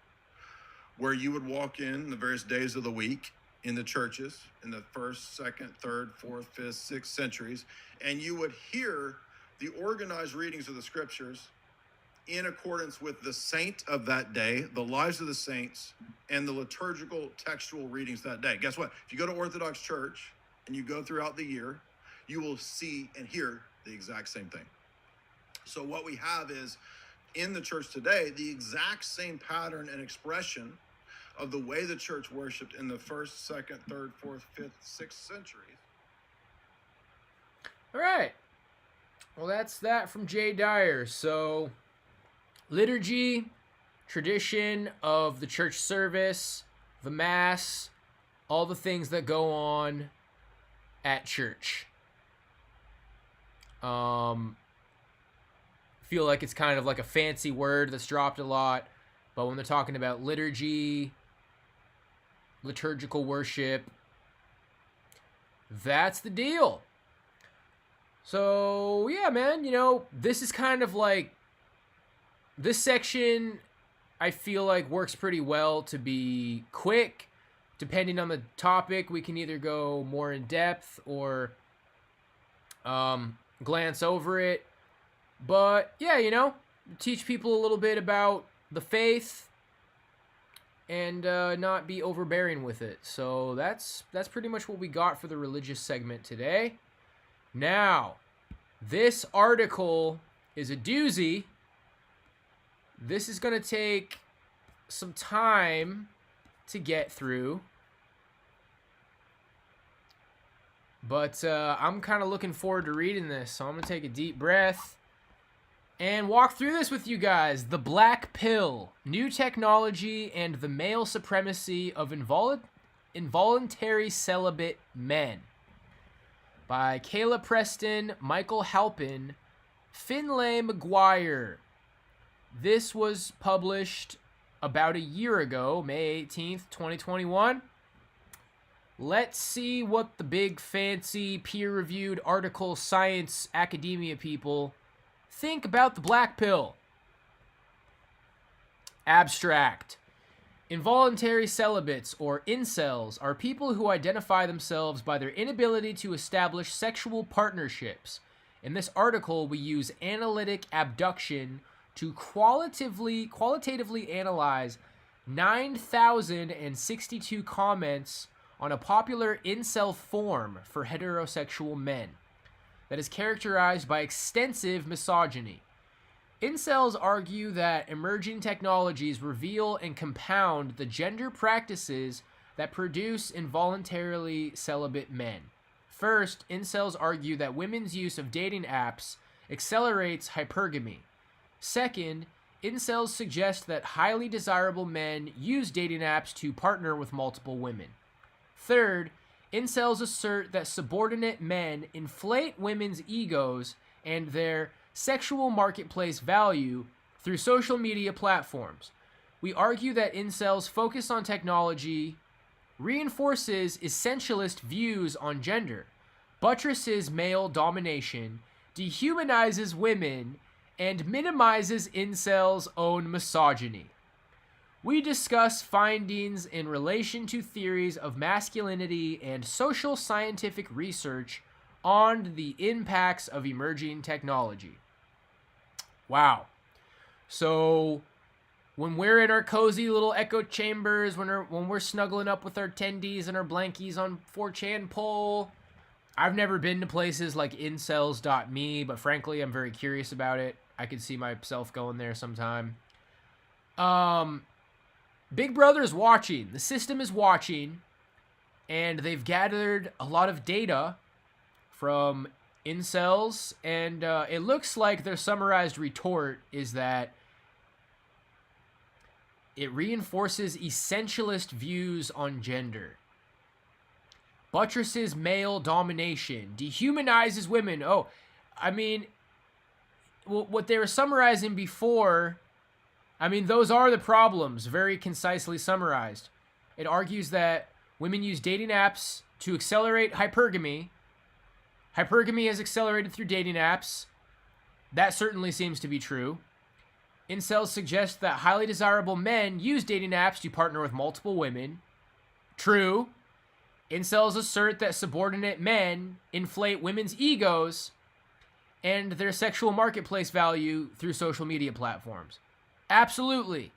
where you would walk in the various days of the week in the churches in the 1st, 2nd, 3rd, 4th, 5th, 6th centuries, and you would hear the organized readings of the scriptures in accordance with the saint of that day, the lives of the saints, and the liturgical textual readings that day. Guess what? If you go to Orthodox Church and you go throughout the year, you will see and hear the exact same thing. So what we have is, in the church today, the exact same pattern and expression of the way the church worshiped in the 1st, 2nd, 3rd, 4th, 5th, 6th centuries. All right. Well, that's that from Jay Dyer. So, liturgy, tradition of the church service, the Mass, all the things that go on at church. Feel like it's kind of like a fancy word that's dropped a lot, but when they're talking about liturgy, liturgical worship, that's the deal. So, yeah, man, this is kind of like, this section, I feel like works pretty well to be quick. Depending on the topic, we can either go more in depth or glance over it. But, yeah, teach people a little bit about the faith and not be overbearing with it. So that's pretty much what we got for the religious segment today. Now, this article is a doozy. This is going to take some time to get through. But I'm kind of looking forward to reading this, so I'm going to take a deep breath and walk through this with you guys. The Black Pill, New Technology and the Male Supremacy of Involuntary Celibate Men, by Kayla Preston, Michael Halpin, Finlay McGuire. This was published about a year ago, May 18th, 2021. Let's see what the big fancy peer-reviewed article science academia people think about the black pill. Abstract. Involuntary celibates, or incels, are people who identify themselves by their inability to establish sexual partnerships. In this article, we use analytic abduction to qualitatively analyze 9,062 comments on a popular incel form for heterosexual men that is characterized by extensive misogyny. Incels argue that emerging technologies reveal and compound the gender practices that produce involuntarily celibate men. First, incels argue that women's use of dating apps accelerates hypergamy. Second, incels suggest that highly desirable men use dating apps to partner with multiple women. Third, incels assert that subordinate men inflate women's egos and their sexual marketplace value through social media platforms. We argue that incels' focus on technology reinforces essentialist views on gender, buttresses male domination, dehumanizes women, and minimizes incels' own misogyny. We discuss findings in relation to theories of masculinity and social scientific research on the impacts of emerging technology. Wow. So, when we're in our cozy little echo chambers, when we're snuggling up with our tendies and our blankies on 4chan poll, I've never been to places like incels.me, but frankly, I'm very curious about it. I could see myself going there sometime. Big Brother is watching. The system is watching, and they've gathered a lot of data from incels, and it looks like their summarized retort is that it reinforces essentialist views on gender, buttresses male domination, dehumanizes women. Oh, I mean, what they were summarizing before, I mean, those are the problems, very concisely summarized. It argues that women use dating apps to accelerate hypergamy. Hypergamy has accelerated through dating apps. That certainly seems to be true. Incels suggest that highly desirable men use dating apps to partner with multiple women. True. Incels assert that subordinate men inflate women's egos and their sexual marketplace value through social media platforms. Absolutely.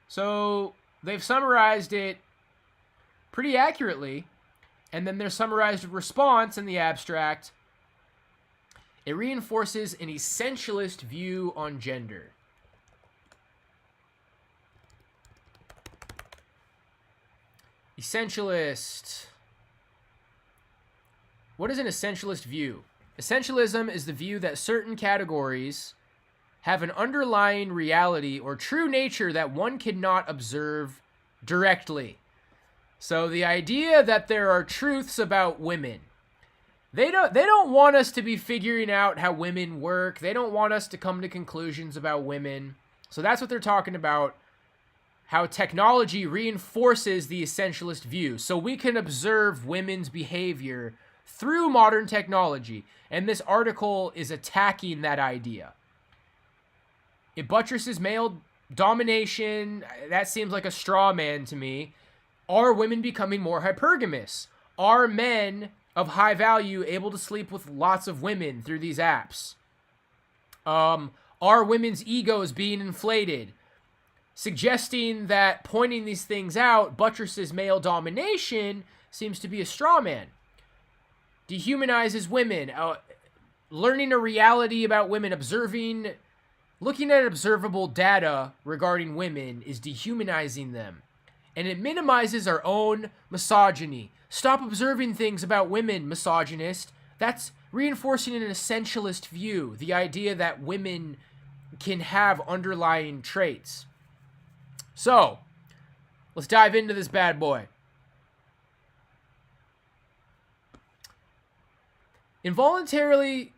So they've summarized it pretty accurately, and then their summarized response in the abstract. It reinforces an essentialist view on gender. Essentialist. What is an essentialist view? Essentialism is the view that certain categories have an underlying reality or true nature that one cannot observe directly. So the idea that there are truths about women. They don't want us to be figuring out how women work. They don't want us to come to conclusions about women. So that's what they're talking about. How technology reinforces the essentialist view. So we can observe women's behavior through modern technology. And this article is attacking that idea. It buttresses male domination. That seems like a straw man to me. Are women becoming more hypergamous? Are men of high value able to sleep with lots of women through these apps? Are women's egos being inflated? Suggesting that pointing these things out buttresses male domination seems to be a straw man. Dehumanizes women. Learning a reality about women, looking at observable data regarding women is dehumanizing them. And it minimizes our own misogyny. Stop observing things about women, misogynist. That's reinforcing an essentialist view. The idea that women can have underlying traits. So, let's dive into this bad boy. Involuntary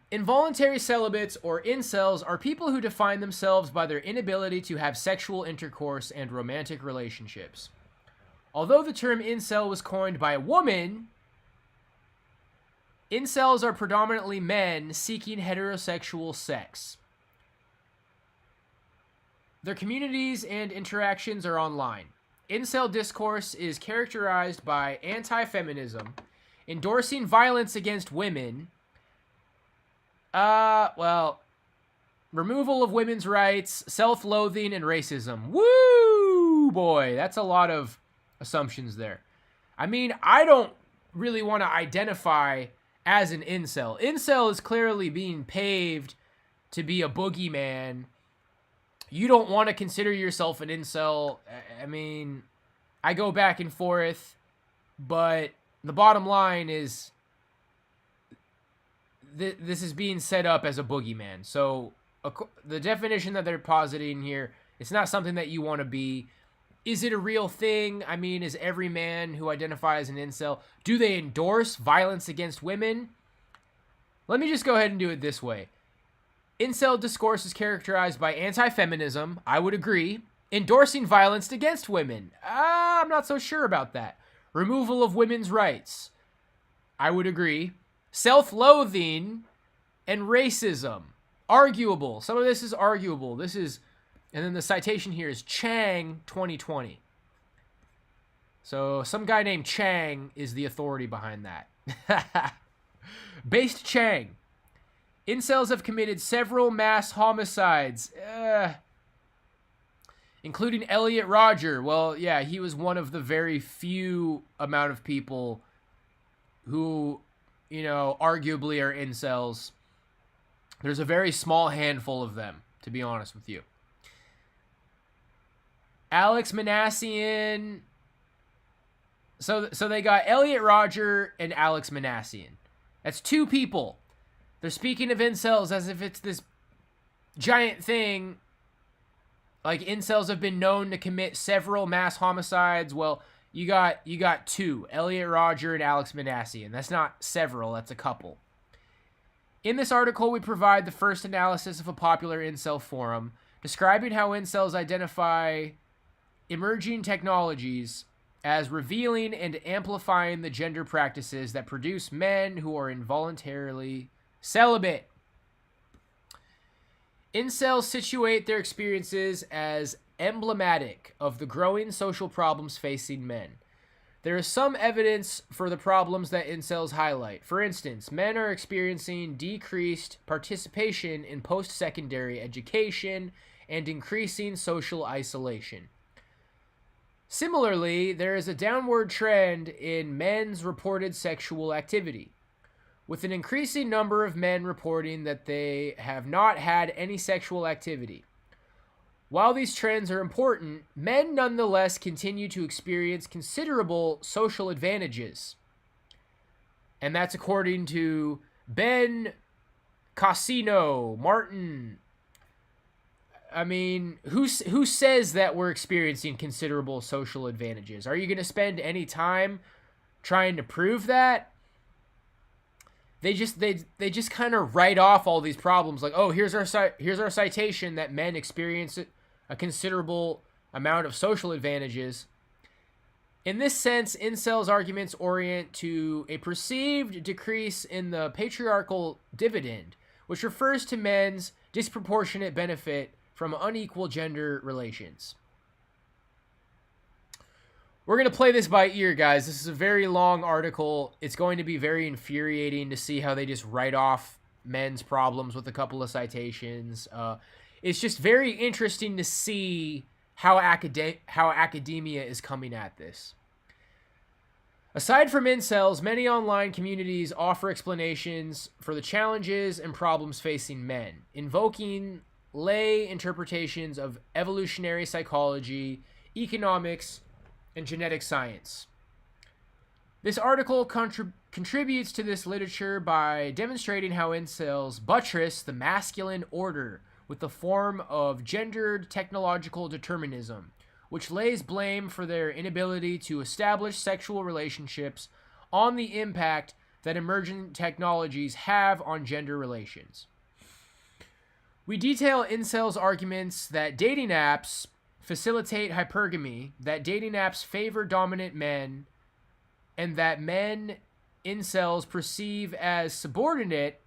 celibates or incels are people who define themselves by their inability to have sexual intercourse and romantic relationships. Although the term incel was coined by a woman, incels are predominantly men seeking heterosexual sex. Their communities and interactions are online. Incel discourse is characterized by anti-feminism, endorsing violence against women, removal of women's rights, self-loathing, and racism. Woo, boy, that's a lot of assumptions there. I mean, I don't really want to identify as an incel. Incel is clearly being paved to be a boogeyman. You don't want to consider yourself an incel. I mean, I go back and forth, but the bottom line is this is being set up as a boogeyman. So the definition that they're positing here, it's not something that you want to be. Is it a real thing? I mean, is every man who identifies an incel, do they endorse violence against women? Let me just go ahead and do it this way. Incel discourse is characterized by anti-feminism, I would agree. Endorsing violence against women, I'm not so sure about that. Removal of women's rights, I would agree. Self-loathing and racism, arguable. Some of this is arguable. This is, and then the citation here is Chang 2020. So some guy named Chang is the authority behind that. Based Chang. Incels have committed several mass homicides, including Elliot Rodger. Well, yeah, he was one of the very few amount of people who, you know, arguably are incels. There's a very small handful of them, to be honest with you. Alex Manassian. So they got Elliot Rodger and Alex Manassian. That's two people. They're speaking of incels as if it's this giant thing. Like, incels have been known to commit several mass homicides. Well, you got two, Elliot Rodger and Alex Manassian. That's not several, that's a couple. In this article, we provide the first analysis of a popular incel forum, describing how incels identify emerging technologies as revealing and amplifying the gender practices that produce men who are involuntarily celibate. Incels situate their experiences as emblematic of the growing social problems facing men. There is some evidence for the problems that incels highlight. For instance, men are experiencing decreased participation in post-secondary education and increasing social isolation. Similarly, there is a downward trend in men's reported sexual activity, with an increasing number of men reporting that they have not had any sexual activity. While these trends are important, men nonetheless continue to experience considerable social advantages. And that's according to Ben Cassino Martin. I mean, who says that we're experiencing considerable social advantages? Are you going to spend any time trying to prove that? They just kind of write off all these problems like, oh, here's our citation that men experience a considerable amount of social advantages. In this sense, incels' arguments orient to a perceived decrease in the patriarchal dividend, which refers to men's disproportionate benefit from unequal gender relations. We're going to play this by ear, guys. This is a very long article. It's going to be very infuriating to see how they just write off men's problems with a couple of citations. It's just very interesting to see how academia is coming at this. Aside from incels, many online communities offer explanations for the challenges and problems facing men, invoking lay interpretations of evolutionary psychology, economics, and genetic science. This article contributes to this literature by demonstrating how incels buttress the masculine order with the form of gendered technological determinism, which lays blame for their inability to establish sexual relationships on the impact that emergent technologies have on gender relations. We detail incels' arguments that dating apps facilitate hypergamy, that dating apps favor dominant men, and that men incels perceive as subordinate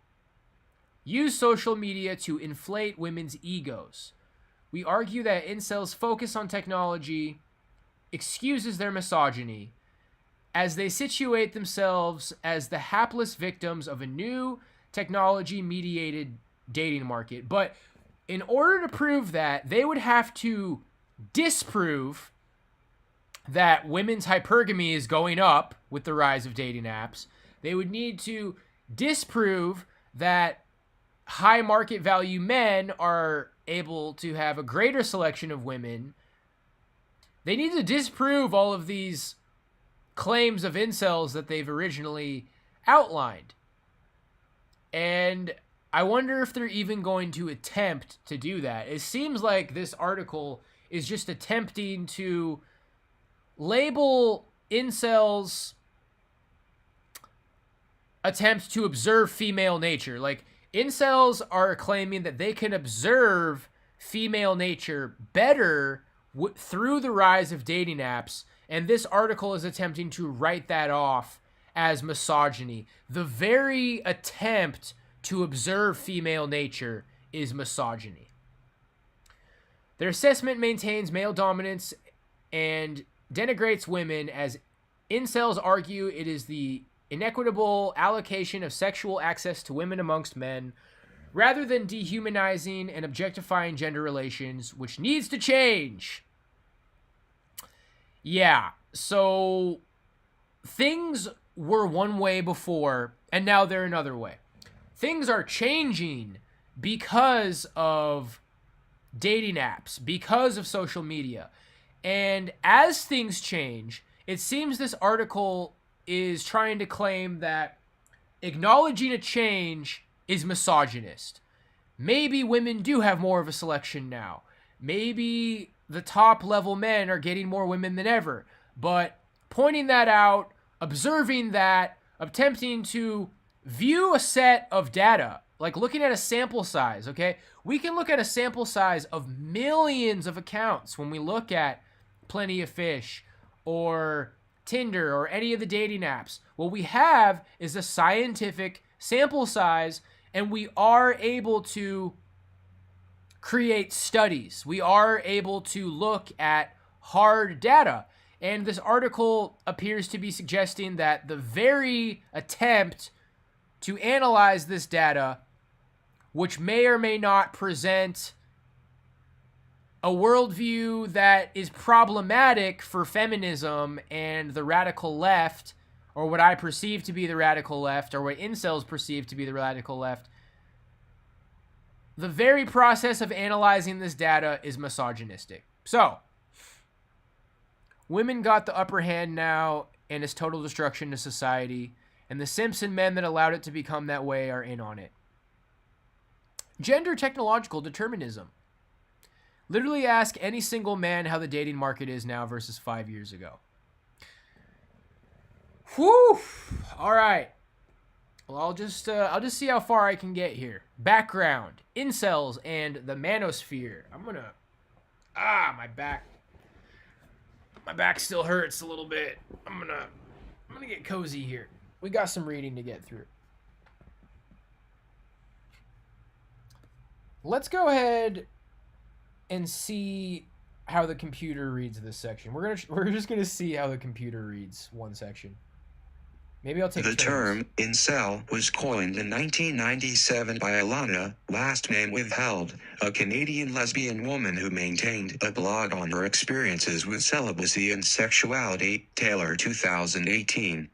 use social media to inflate women's egos. We argue that incels' focus on technology excuses their misogyny, as they situate themselves as the hapless victims of a new technology-mediated dating market. But in order to prove that, they would have to disprove that women's hypergamy is going up with the rise of dating apps. They would need to disprove that high market value men are able to have a greater selection of women. They need to disprove all of these claims of incels that they've originally outlined. And I wonder if they're even going to attempt to do that. It seems like this article is just attempting to label incels' attempt to observe female nature. Like, incels are claiming that they can observe female nature better through the rise of dating apps, and this article is attempting to write that off as misogyny. The very attempt to observe female nature is misogyny. Their assessment maintains male dominance and denigrates women, as incels argue it is the inequitable allocation of sexual access to women amongst men, rather than dehumanizing and objectifying gender relations, which needs to change. Yeah, so things were one way before, and now they're another way. Things are changing because of dating apps, because of social media. And as things change, it seems this article is trying to claim that acknowledging a change is misogynist. Maybe women do have more of a selection now. Maybe the top level men are getting more women than ever. But pointing that out, observing that, attempting to view a set of data, like looking at a sample size, okay? We can look at a sample size of millions of accounts when we look at Plenty of Fish or Tinder or any of the dating apps. What we have is a scientific sample size, and we are able to create studies. We are able to look at hard data. And this article appears to be suggesting that the very attempt to analyze this data, which may or may not present a worldview that is problematic for feminism and the radical left, or what I perceive to be the radical left, or what incels perceive to be the radical left, the very process of analyzing this data is misogynistic. So, women got the upper hand now, and it's total destruction to society, and the simps and men that allowed it to become that way are in on it. Gender technological determinism. Literally ask any single man how the dating market is now versus 5 years ago. Whew! All right. Well, I'll just see how far I can get here. Background: incels and the manosphere. My back. My back still hurts a little bit. I'm gonna get cozy here. We got some reading to get through. Let's go ahead and see how the computer reads this section. We're just gonna see how the computer reads one section. Maybe I'll take the term incel was coined in 1997 by Alana, last name withheld, a Canadian lesbian woman who maintained a blog on her experiences with celibacy and sexuality. Taylor, 2018.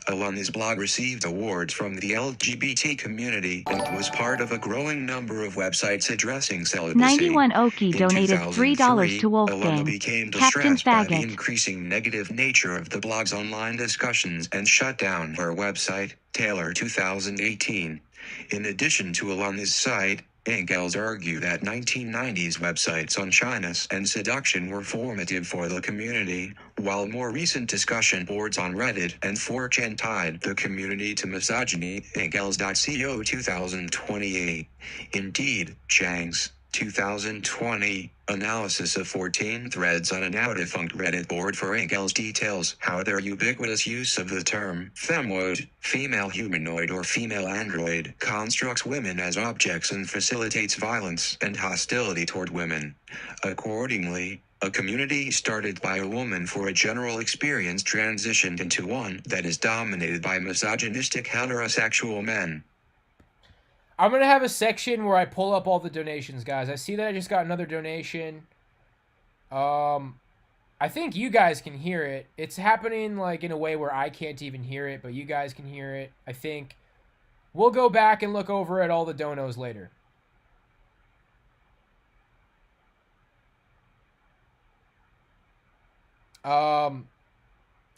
Alana's blog received awards from the LGBT community and was part of a growing number of websites addressing celibacy. 91 Oki donated $3 to Alana Wolfgang. became Captain distressed by the Faggot. increasing negative nature of the blog's online discussions and shut down her website. Taylor, 2018. In addition to Alana's site, incels argue that 1990s websites on shyness and seduction were formative for the community, while more recent discussion boards on Reddit and 4chan tied the community to misogyny. Incels.co 2028. Indeed, Chang's 2020 analysis of 14 threads on a now defunct Reddit board for incels details how their ubiquitous use of the term femwoid, female humanoid or female android, constructs women as objects and facilitates violence and hostility toward women. Accordingly, a community started by a woman for a general experience transitioned into one that is dominated by misogynistic heterosexual men. I'm going to have a section where I pull up all the donations, guys. I see that I just got another donation. I think you guys can hear it. It's happening like in a way where I can't even hear it, but you guys can hear it. I think we'll go back and look over at all the donos later.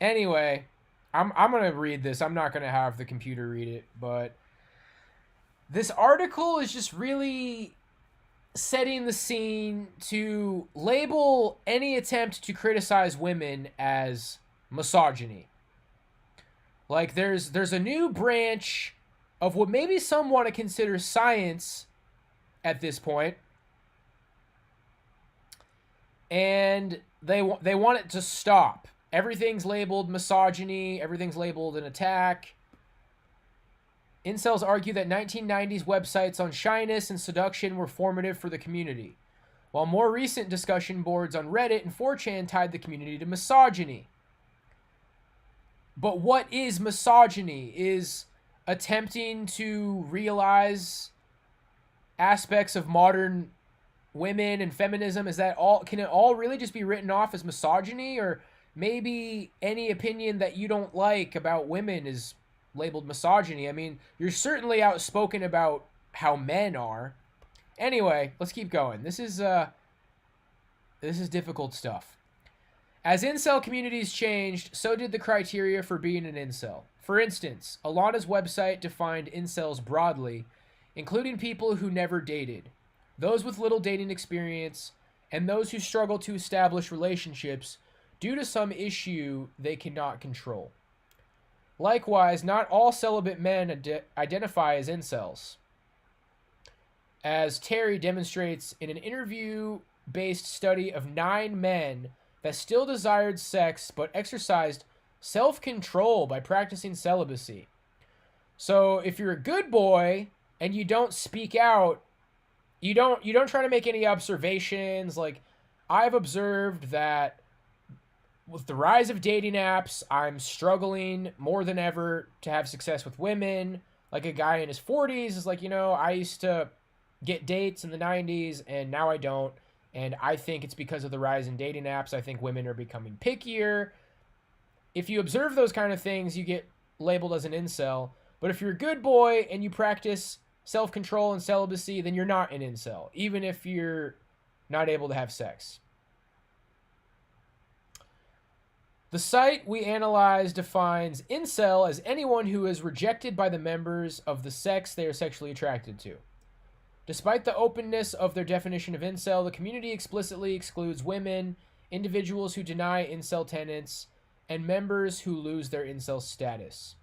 Anyway, I'm going to read this. I'm not going to have the computer read it, but this article is just really setting the scene to label any attempt to criticize women as misogyny. Like there's a new branch of what maybe some want to consider science at this point, and they want it to stop. Everything's labeled misogyny, everything's labeled an attack. Incels argue that 1990s websites on shyness and seduction were formative for the community, while more recent discussion boards on Reddit and 4chan tied the community to misogyny. But what is misogyny? Is attempting to realize aspects of modern women and feminism, is that all? Can it all really just be written off as misogyny? Or maybe any opinion that you don't like about women is labeled misogyny? I mean, you're certainly outspoken about how men are. Anyway, let's keep going. This is difficult stuff. As incel communities changed, so did the criteria for being an incel. For instance, Alana's website defined incels broadly, including people who never dated, those with little dating experience, and those who struggle to establish relationships due to some issue they cannot control. Likewise, not all celibate men identify as incels, as Terry demonstrates in an interview-based study of 9 men that still desired sex but exercised self-control by practicing celibacy. So if you're a good boy and you don't speak out, you don't try to make any observations. Like, I've observed that with the rise of dating apps, I'm struggling more than ever to have success with women. Like a guy in his 40s is like, I used to get dates in the 90s and now I don't. And I think it's because of the rise in dating apps. I think women are becoming pickier. If you observe those kind of things, you get labeled as an incel. But if you're a good boy and you practice self-control and celibacy, then you're not an incel, even if you're not able to have sex. The site we analyzed defines incel as anyone who is rejected by the members of the sex they are sexually attracted to. Despite the openness of their definition of incel, the community explicitly excludes women, individuals who deny incel tenets, and members who lose their incel status.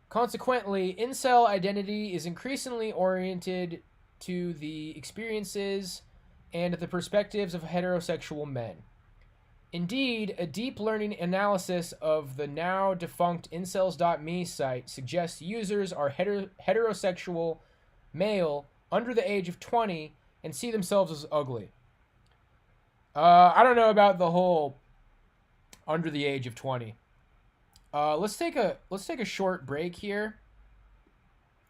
Consequently, incel identity is increasingly oriented to the experiences and the perspectives of heterosexual men. Indeed, a deep learning analysis of the now defunct incels.me site suggests users are heterosexual, male, under the age of 20, and see themselves as ugly. I don't know about the whole under the age of 20. Let's take a short break here,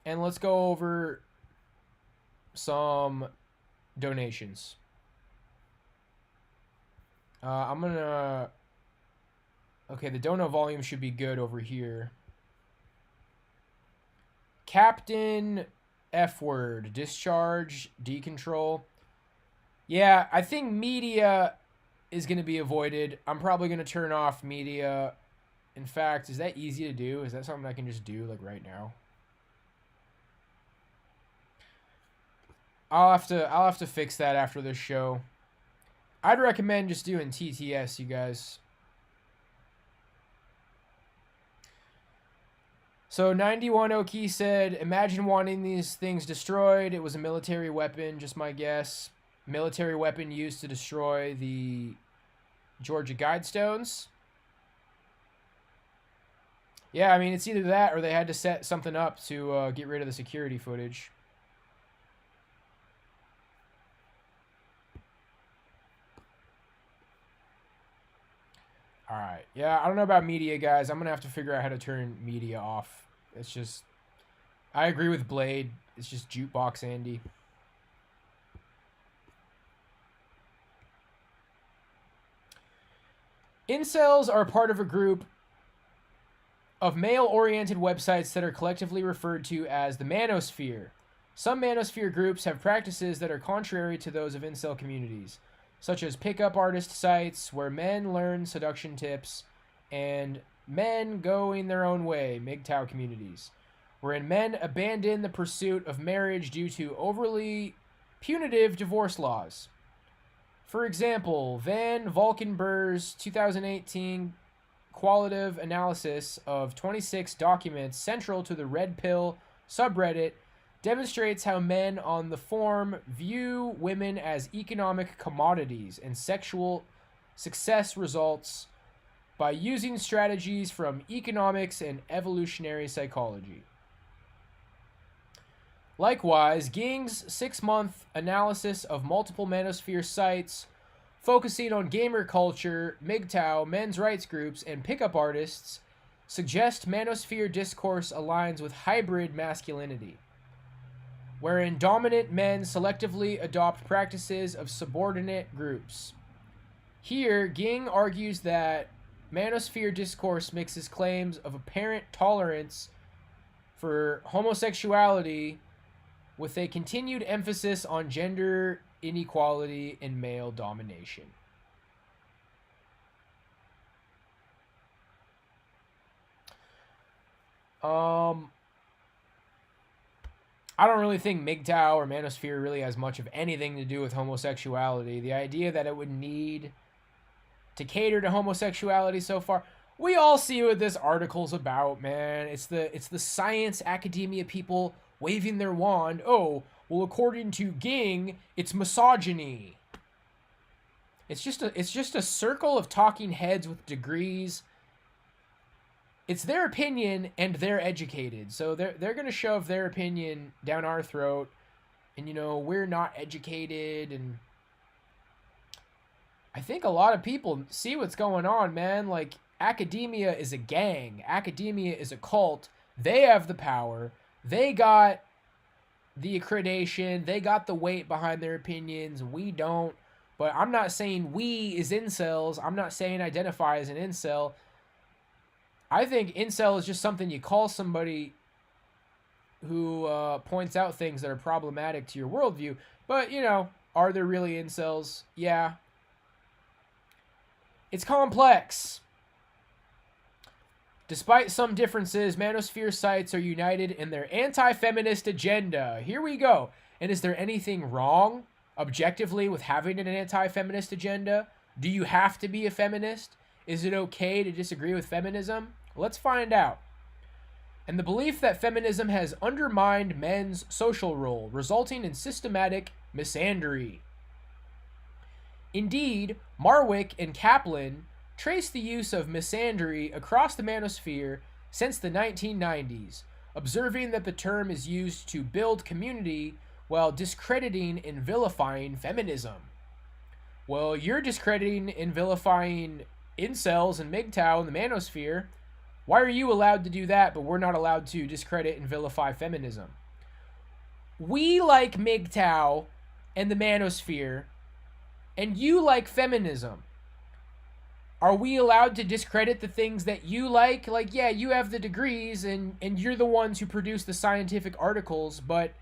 and let's go over some donations. Okay, the dono volume should be good over here. Captain F word, discharge, decontrol. Yeah, I think media is going to be avoided. I'm probably going to turn off media. In fact, is that easy to do? Is that something I can just do like right now? I'll have to fix that after this show. I'd recommend just doing TTS, you guys. So 91 Oki said, imagine wanting these things destroyed. It was a military weapon, just my guess. Military weapon used to destroy the Georgia Guidestones. Yeah, I mean, it's either that or they had to set something up to get rid of the security footage. All right. Yeah, I don't know about media, guys. I'm going to have to figure out how to turn media off. It's just... I agree with Blade. It's just Jukebox Andy. Incels are part of a group of male-oriented websites that are collectively referred to as the manosphere. Some manosphere groups have practices that are contrary to those of incel communities, such as pickup artist sites where men learn seduction tips, and men going their own way, MGTOW communities, wherein men abandon the pursuit of marriage due to overly punitive divorce laws. For example, Van Valkenburg's 2018 qualitative analysis of 26 documents central to the Red Pill subreddit demonstrates how men on the forum view women as economic commodities and sexual success results by using strategies from economics and evolutionary psychology. Likewise, Ging's 6-month analysis of multiple manosphere sites focusing on gamer culture, MGTOW, men's rights groups, and pickup artists suggest manosphere discourse aligns with hybrid masculinity, wherein dominant men selectively adopt practices of subordinate groups. Here, Ging argues that manosphere discourse mixes claims of apparent tolerance for homosexuality with a continued emphasis on gender inequality and male domination. I don't really think MGTOW or manosphere really has much of anything to do with homosexuality. The idea that it would need to cater to homosexuality so far, we all see what this article's about, man. It's the science academia people waving their wand. Oh, well, according to Ging, it's misogyny. It's just a circle of talking heads with degrees. It's their opinion, and they're educated, so they're gonna shove their opinion down our throat, and we're not educated, and I think a lot of people see what's going on, man. Like, academia is a gang. Academia is a cult. They have the power. They got the accreditation. They got the weight behind their opinions. We don't. But I'm not saying we is incels. I'm not saying identify as an incel. I think incel is just something you call somebody who points out things that are problematic to your worldview. But, you know, are there really incels? Yeah. It's complex. Despite some differences, manosphere sites are united in their anti-feminist agenda. Here we go. And is there anything wrong, objectively, with having an anti-feminist agenda? Do you have to be a feminist? Is it okay to disagree with feminism? Let's find out. And the belief that feminism has undermined men's social role, resulting in systematic misandry. Indeed, Marwick and Kaplan trace the use of misandry across the manosphere since the 1990s, observing that the term is used to build community while discrediting and vilifying feminism. Well, you're discrediting and vilifying incels and MGTOW in the manosphere. Why are you allowed to do that, but we're not allowed to discredit and vilify feminism? We like MGTOW and the manosphere, and you like feminism. Are we allowed to discredit the things that you like? Like, yeah, you have the degrees and you're the ones who produce the scientific articles, but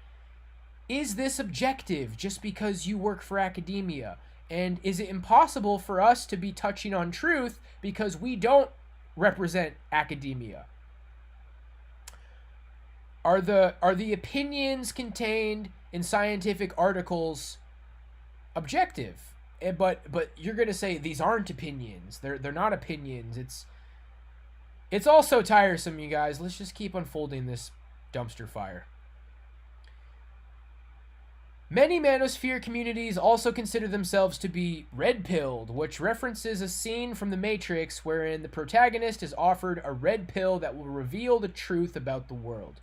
is this objective just because you work for academia? And is it impossible for us to be touching on truth because we don't represent academia? Are the opinions contained in scientific articles objective? But you're gonna say these aren't opinions. They're not opinions. It's all so tiresome, you guys. Let's just keep unfolding this dumpster fire. Many manosphere communities also consider themselves to be red-pilled, which references a scene from The Matrix wherein the protagonist is offered a red pill that will reveal the truth about the world.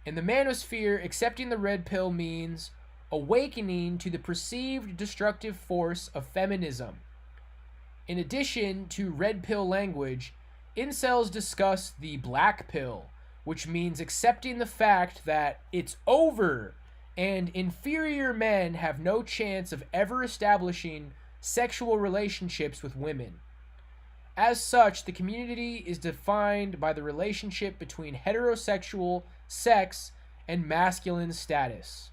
In the manosphere, accepting the red pill means awakening to the perceived destructive force of feminism. In addition to red pill language, incels discuss the black pill, which means accepting the fact that it's over and inferior men have no chance of ever establishing sexual relationships with women. As such, the community is defined by the relationship between heterosexual sex and masculine status.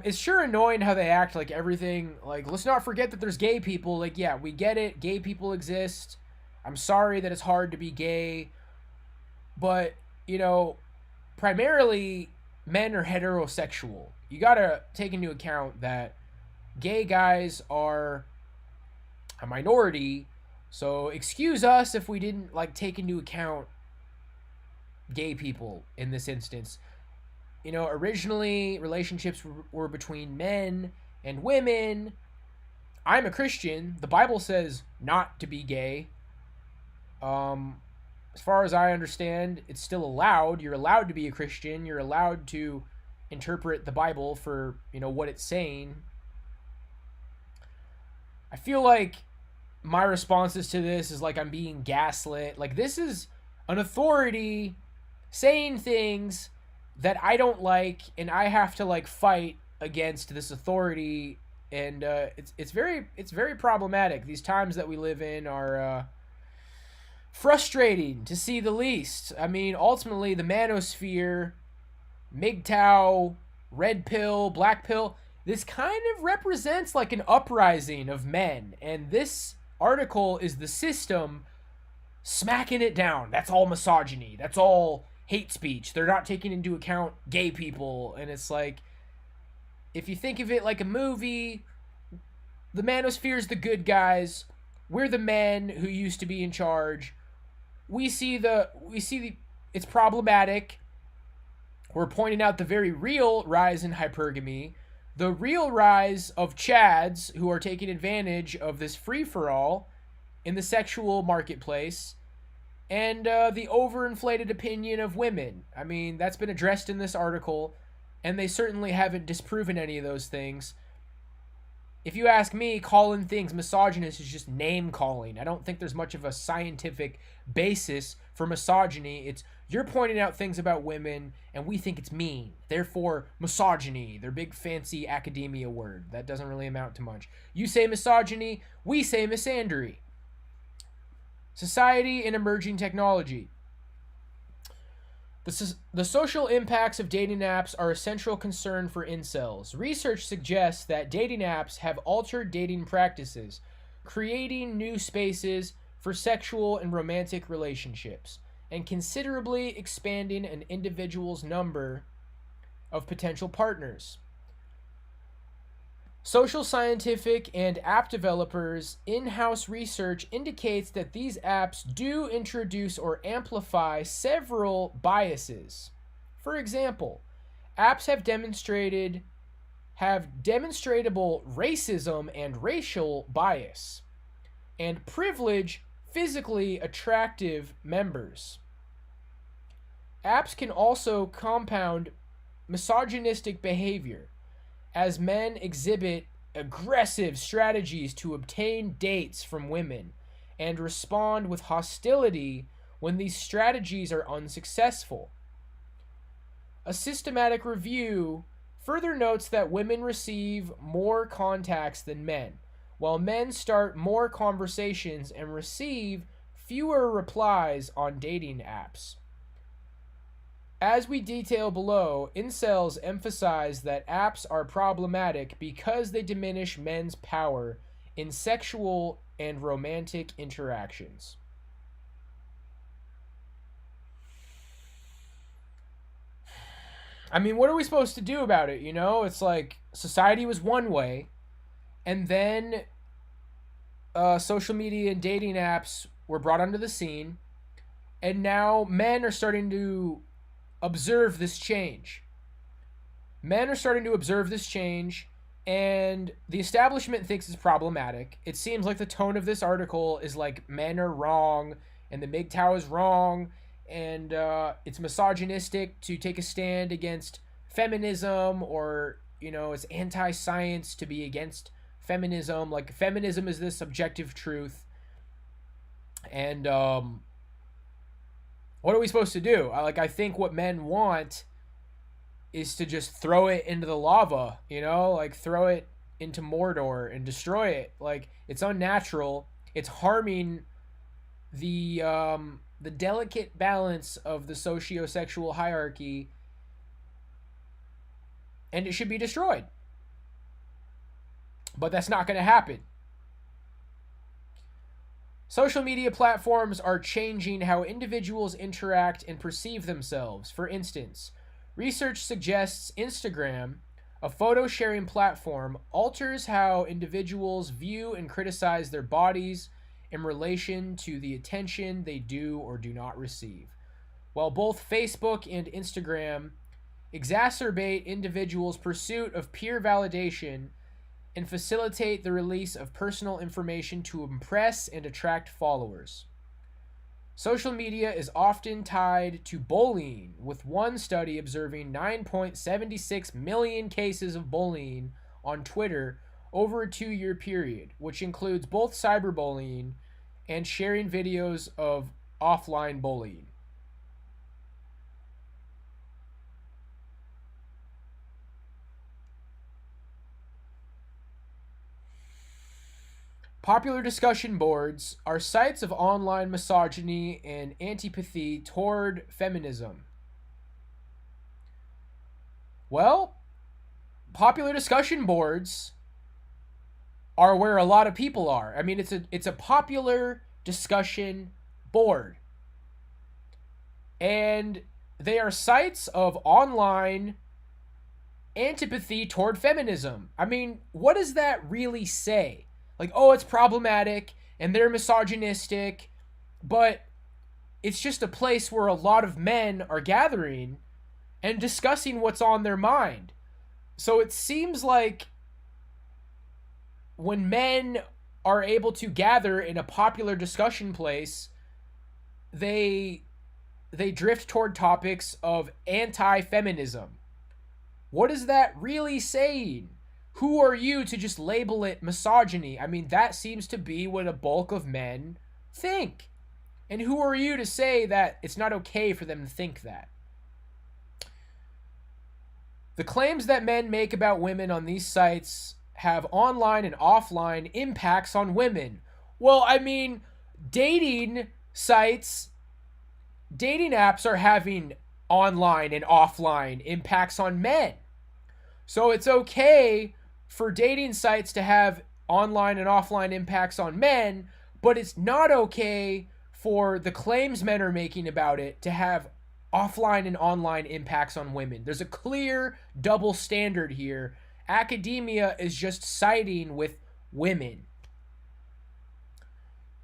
It's sure annoying how they act like everything, like, let's not forget that there's gay people. Like, yeah, we get it. Gay people exist. I'm sorry that it's hard to be gay. But, you know, primarily men are heterosexual. You gotta take into account that gay guys are a minority. So excuse us if we didn't, like, take into account gay people in this instance. You know, originally relationships were between men and women. I'm a Christian. The Bible says not to be gay. As far as I understand, it's still allowed. You're allowed to be a Christian. You're allowed to interpret the Bible for, you know, what it's saying. I feel like my responses to this is like I'm being gaslit. Like, this is an authority saying things that I don't like, and I have to, like, fight against this authority, and it's very problematic. These times that we live in are frustrating, to see the least. I mean, ultimately, the manosphere, MGTOW, red pill, black pill, this kind of represents like an uprising of men, and this article is the system smacking it down. That's all misogyny. That's all hate speech. They're not taking into account gay people. And it's like, if you think of it like a movie, the manosphere is the good guys. We're the men who used to be in charge. We see it's problematic. We're pointing out the very real rise in hypergamy, the real rise of chads who are taking advantage of this free-for-all in the sexual marketplace, and the overinflated opinion of women. I mean, that's been addressed in this article, and they certainly haven't disproven any of those things. if you ask me, calling things misogynist is just name calling. I don't think there's much of a scientific basis for misogyny. It's you're pointing out things about women and we think it's mean. Therefore, misogyny, their big fancy academia word. That doesn't really amount to much. You say misogyny, we say misandry. Society and emerging technology. The social impacts of dating apps are a central concern for incels. Research suggests that dating apps have altered dating practices, creating new spaces for sexual and romantic relationships, and considerably expanding an individual's number of potential partners. Social scientific and app developers' in-house research indicates that these apps do introduce or amplify several biases. For example, apps have demonstrable racism and racial bias, and privilege physically attractive members. Apps can also compound misogynistic behavior, as men exhibit aggressive strategies to obtain dates from women and respond with hostility when these strategies are unsuccessful. A systematic review further notes that women receive more contacts than men, while men start more conversations and receive fewer replies on dating apps. As we detail below, incels emphasize that apps are problematic because they diminish men's power in sexual and romantic interactions. I mean, what are we supposed to do about it? You know, it's like society was one way, and then social media and dating apps were brought onto the scene, and now men are starting to observe this change. Men are starting to observe this change, and the establishment thinks it's problematic. It seems like the tone of this article is like men are wrong, and the MGTOW is wrong, and it's misogynistic to take a stand against feminism, or, you know, it's anti-science to be against feminism. Like, feminism is this objective truth. And, what are we supposed to do? I think what men want is to just throw it into the lava, you know? Like, throw it into Mordor and destroy it. Like, it's unnatural. It's harming the delicate balance of the socio-sexual hierarchy, and it should be destroyed. But that's not going to happen. Social media platforms are changing how individuals interact and perceive themselves. For instance, research suggests Instagram, a photo-sharing platform, alters how individuals view and criticize their bodies in relation to the attention they do or do not receive. While both Facebook and Instagram exacerbate individuals' pursuit of peer validation and facilitate the release of personal information to impress and attract followers. Social media is often tied to bullying, with one study observing 9.76 million cases of bullying on Twitter over a 2-year period, which includes both cyberbullying and sharing videos of offline bullying. Popular discussion boards are sites of online misogyny and antipathy toward feminism. Well, popular discussion boards are where a lot of people are. I mean, it's a popular discussion board. And they are sites of online antipathy toward feminism. I mean, what does that really say? Like, oh, it's problematic and they're misogynistic, but it's just a place where a lot of men are gathering and discussing what's on their mind. So it seems like when men are able to gather in a popular discussion place, they drift toward topics of anti-feminism. What is that really saying? who are you to just label it misogyny? I mean, that seems to be what a bulk of men think. And who are you to say that it's not okay for them to think that? The claims that men make about women on these sites have online and offline impacts on women. Well, I mean, dating sites, dating apps are having online and offline impacts on men. So it's okay for dating sites to have online and offline impacts on men, but it's not okay for the claims men are making about it to have offline and online impacts on women. There's a clear double standard here. Academia is just siding with women.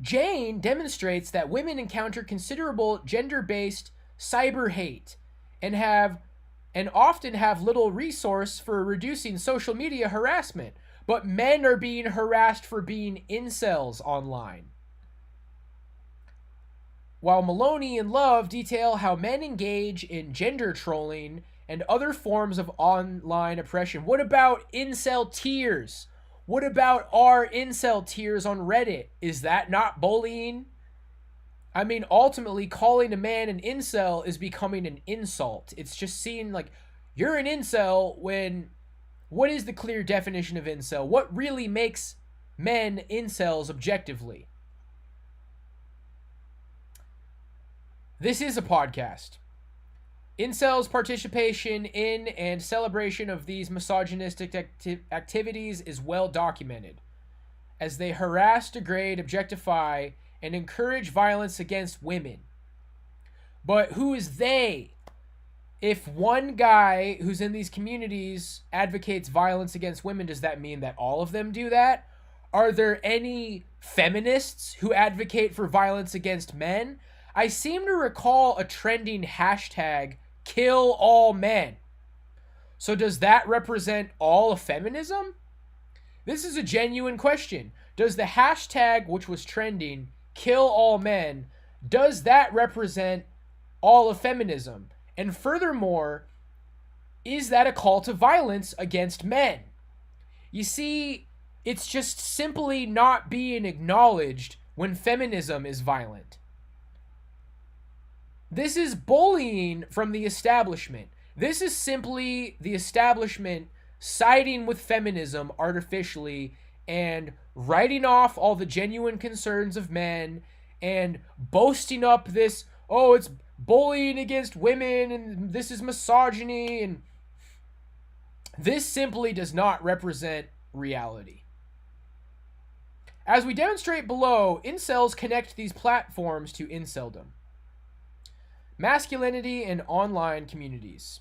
Jane demonstrates that women encounter considerable gender-based cyber hate and often have little resource for reducing social media harassment, but men are being harassed for being incels online. While Maloney and Love detail how men engage in gender trolling and other forms of online oppression. What about incel tears? What about our incel tears on Reddit? Is that not bullying? I mean, ultimately, calling a man an incel is becoming an insult. It's just seen like, you're an incel when... What is the clear definition of incel? What really makes men incels objectively? This is a podcast. Incels' participation in and celebration of these misogynistic activities is well documented, as they harass, degrade, objectify, and encourage violence against women. But who is they? If one guy who's in these communities advocates violence against women, does that mean that all of them do that? Are there any feminists who advocate for violence against men? I seem to recall a trending hashtag, kill all men. So does that represent all of feminism? This is a genuine question. Does the hashtag, which was trending, kill all men, does that represent all of feminism? And furthermore, is that a call to violence against men? You see, it's just simply not being acknowledged when feminism is violent. This is bullying from the establishment. This is simply the establishment siding with feminism artificially and writing off all the genuine concerns of men and boasting up this, oh, it's bullying against women and this is misogyny, and this simply does not represent reality. As we demonstrate below, incels connect these platforms to inceldom. Masculinity in online communities.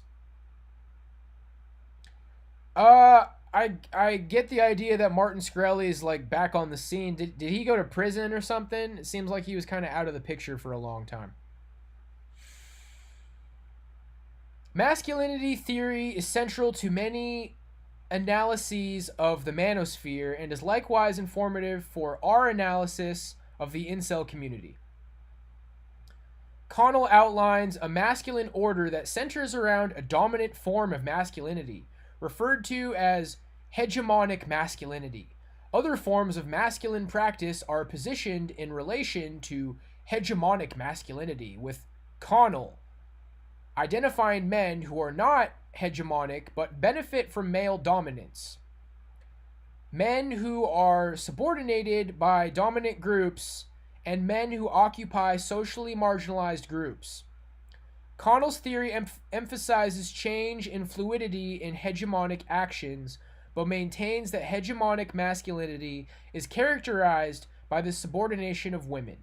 I get the idea that Martin Shkreli is like back on the scene. Did he go to prison or something? It seems like he was kind of out of the picture for a long time. Masculinity theory is central to many analyses of the manosphere and is likewise informative for our analysis of the incel community. Connell outlines a masculine order that centers around a dominant form of masculinity, referred to as hegemonic masculinity. Other forms of masculine practice are positioned in relation to hegemonic masculinity, with Connell identifying men who are not hegemonic but benefit from male dominance. Men who are subordinated by dominant groups and men who occupy socially marginalized groups. Connell's theory emphasizes change and fluidity in hegemonic actions, but maintains that hegemonic masculinity is characterized by the subordination of women.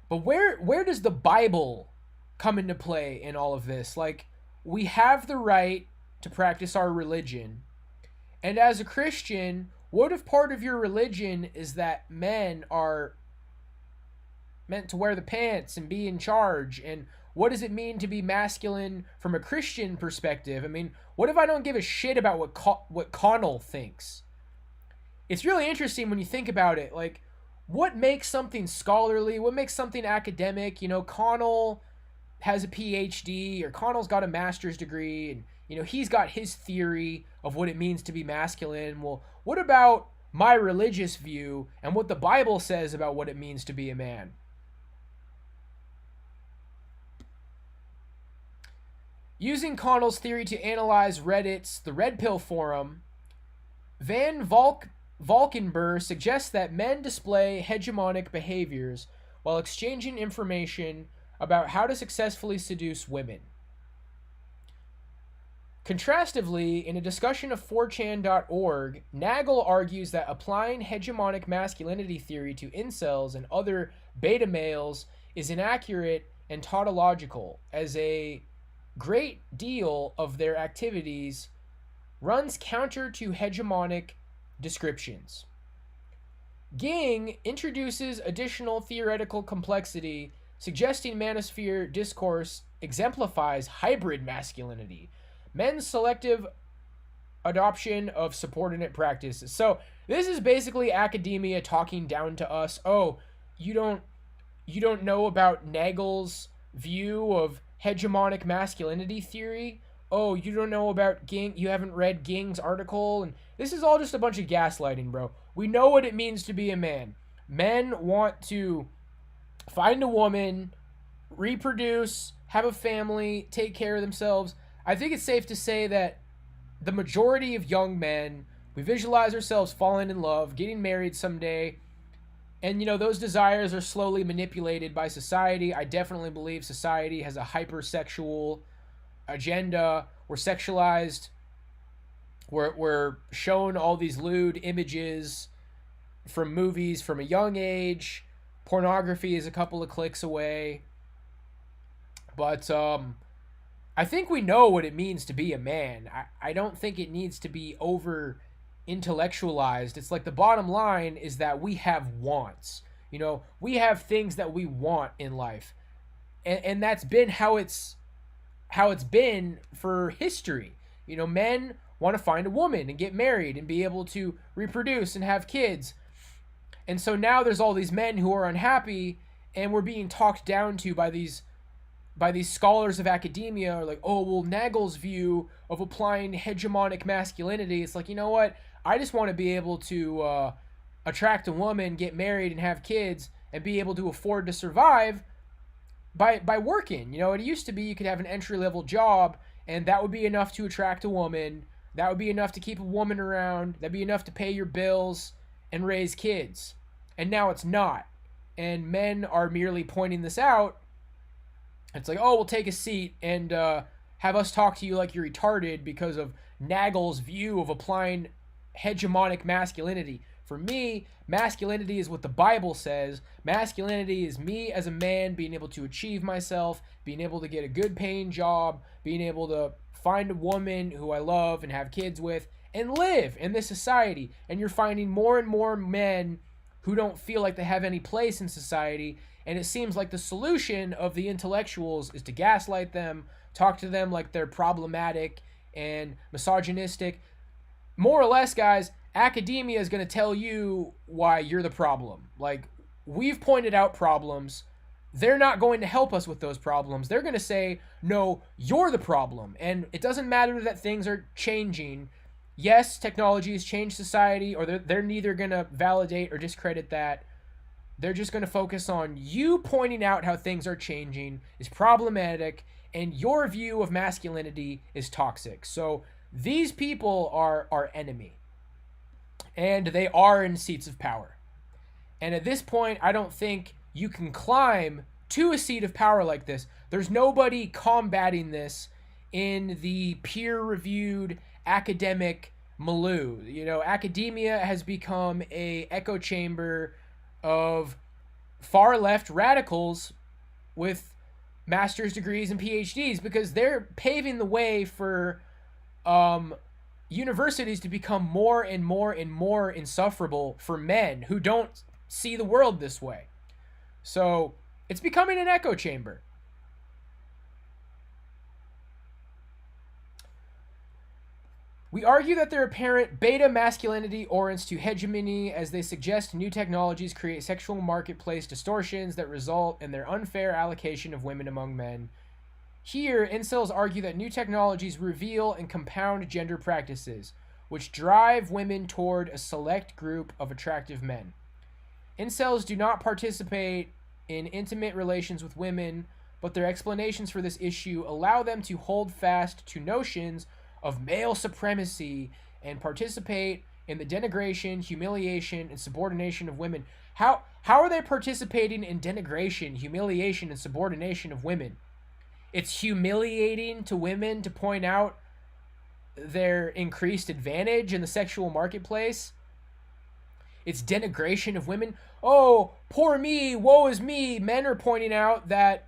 But where does the Bible come into play in all of this? Like, we have the right to practice our religion, and as a Christian, what if part of your religion is that men are meant to wear the pants and be in charge? And what does it mean to be masculine from a Christian perspective? I mean, what if I don't give a shit about what Connell thinks? It's really interesting when you think about it. Like, what makes something scholarly? What makes something academic? You know, Connell has a PhD, or Connell's got a master's degree, and You know, he's got his theory of what it means to be masculine. Well, what about my religious view and what the Bible says about what it means to be a man? Using Connell's theory to analyze Reddit's The Red Pill Forum, Van Valkenburg suggests that men display hegemonic behaviors while exchanging information about how to successfully seduce women. Contrastively, in a discussion of 4chan.org, Nagel argues that applying hegemonic masculinity theory to incels and other beta males is inaccurate and tautological, as a great deal of their activities runs counter to hegemonic descriptions. Ging introduces additional theoretical complexity, suggesting manosphere discourse exemplifies hybrid masculinity, men's selective adoption of subordinate practices. So this is basically academia talking down to us. Oh, you don't know about Nagel's view of hegemonic masculinity theory? Oh, you don't know about Ging, you haven't read Ging's article? And this is all just a bunch of gaslighting, bro. We know what it means to be a man. Men want to find a woman, reproduce, have a family, take care of themselves. I think it's safe to say that the majority of young men, we visualize ourselves falling in love, getting married someday, and, you know, those desires are slowly manipulated by society. I definitely believe society has a hypersexual agenda. We're sexualized. We're shown all these lewd images from movies from a young age. Pornography is a couple of clicks away. But I think we know what it means to be a man. I don't think it needs to be over intellectualized. It's like the bottom line is that we have wants. You know, we have things that we want in life. And that's been how it's been for history. You know, men want to find a woman and get married and be able to reproduce and have kids. And so now there's all these men who are unhappy, and we're being talked down to by these scholars of academia, are like, oh, well, Nagel's view of applying hegemonic masculinity, it's like, you know what? I just want to be able to attract a woman, get married, and have kids, and be able to afford to survive by working. You know, it used to be you could have an entry-level job, and that would be enough to attract a woman. That would be enough to keep a woman around. That'd be enough to pay your bills and raise kids. And now it's not. And men are merely pointing this out. It's like, oh, we'll take a seat and have us talk to you like you're retarded because of Nagel's view of applying hegemonic masculinity. For me, masculinity is what the Bible says. Masculinity is me as a man being able to achieve myself, being able to get a good paying job, being able to find a woman who I love and have kids with, and live in this society. And you're finding more and more men who don't feel like they have any place in society. And it seems like the solution of the intellectuals is to gaslight them, talk to them like they're problematic and misogynistic. More or less, guys, academia is going to tell you why you're the problem. Like, we've pointed out problems. They're not going to help us with those problems. They're going to say, no, you're the problem. And it doesn't matter that things are changing. Yes, technology has changed society, or they're neither going to validate or discredit that. They're just going to focus on you pointing out how things are changing is problematic, and your view of masculinity is toxic. So these people are our enemy, and they are in seats of power. And at this point, I don't think you can climb to a seat of power like this. There's nobody combating this in the peer-reviewed academic milieu. You know, academia has become a echo chamber of far-left radicals with master's degrees and PhDs, because they're paving the way for universities to become more and more and more insufferable for men who don't see the world this way. So it's becoming an echo chamber. We argue that their apparent beta masculinity orients to hegemony, as they suggest new technologies create sexual marketplace distortions that result in their unfair allocation of women among men. Here, incels argue that new technologies reveal and compound gender practices, which drive women toward a select group of attractive men. Incels do not participate in intimate relations with women, but their explanations for this issue allow them to hold fast to notions of male supremacy and participate in the denigration, humiliation, and subordination of women. How are they participating in denigration, humiliation, and subordination of women? It's humiliating to women to point out their increased advantage in the sexual marketplace. It's denigration of women. Oh, poor me, woe is me. Men are pointing out that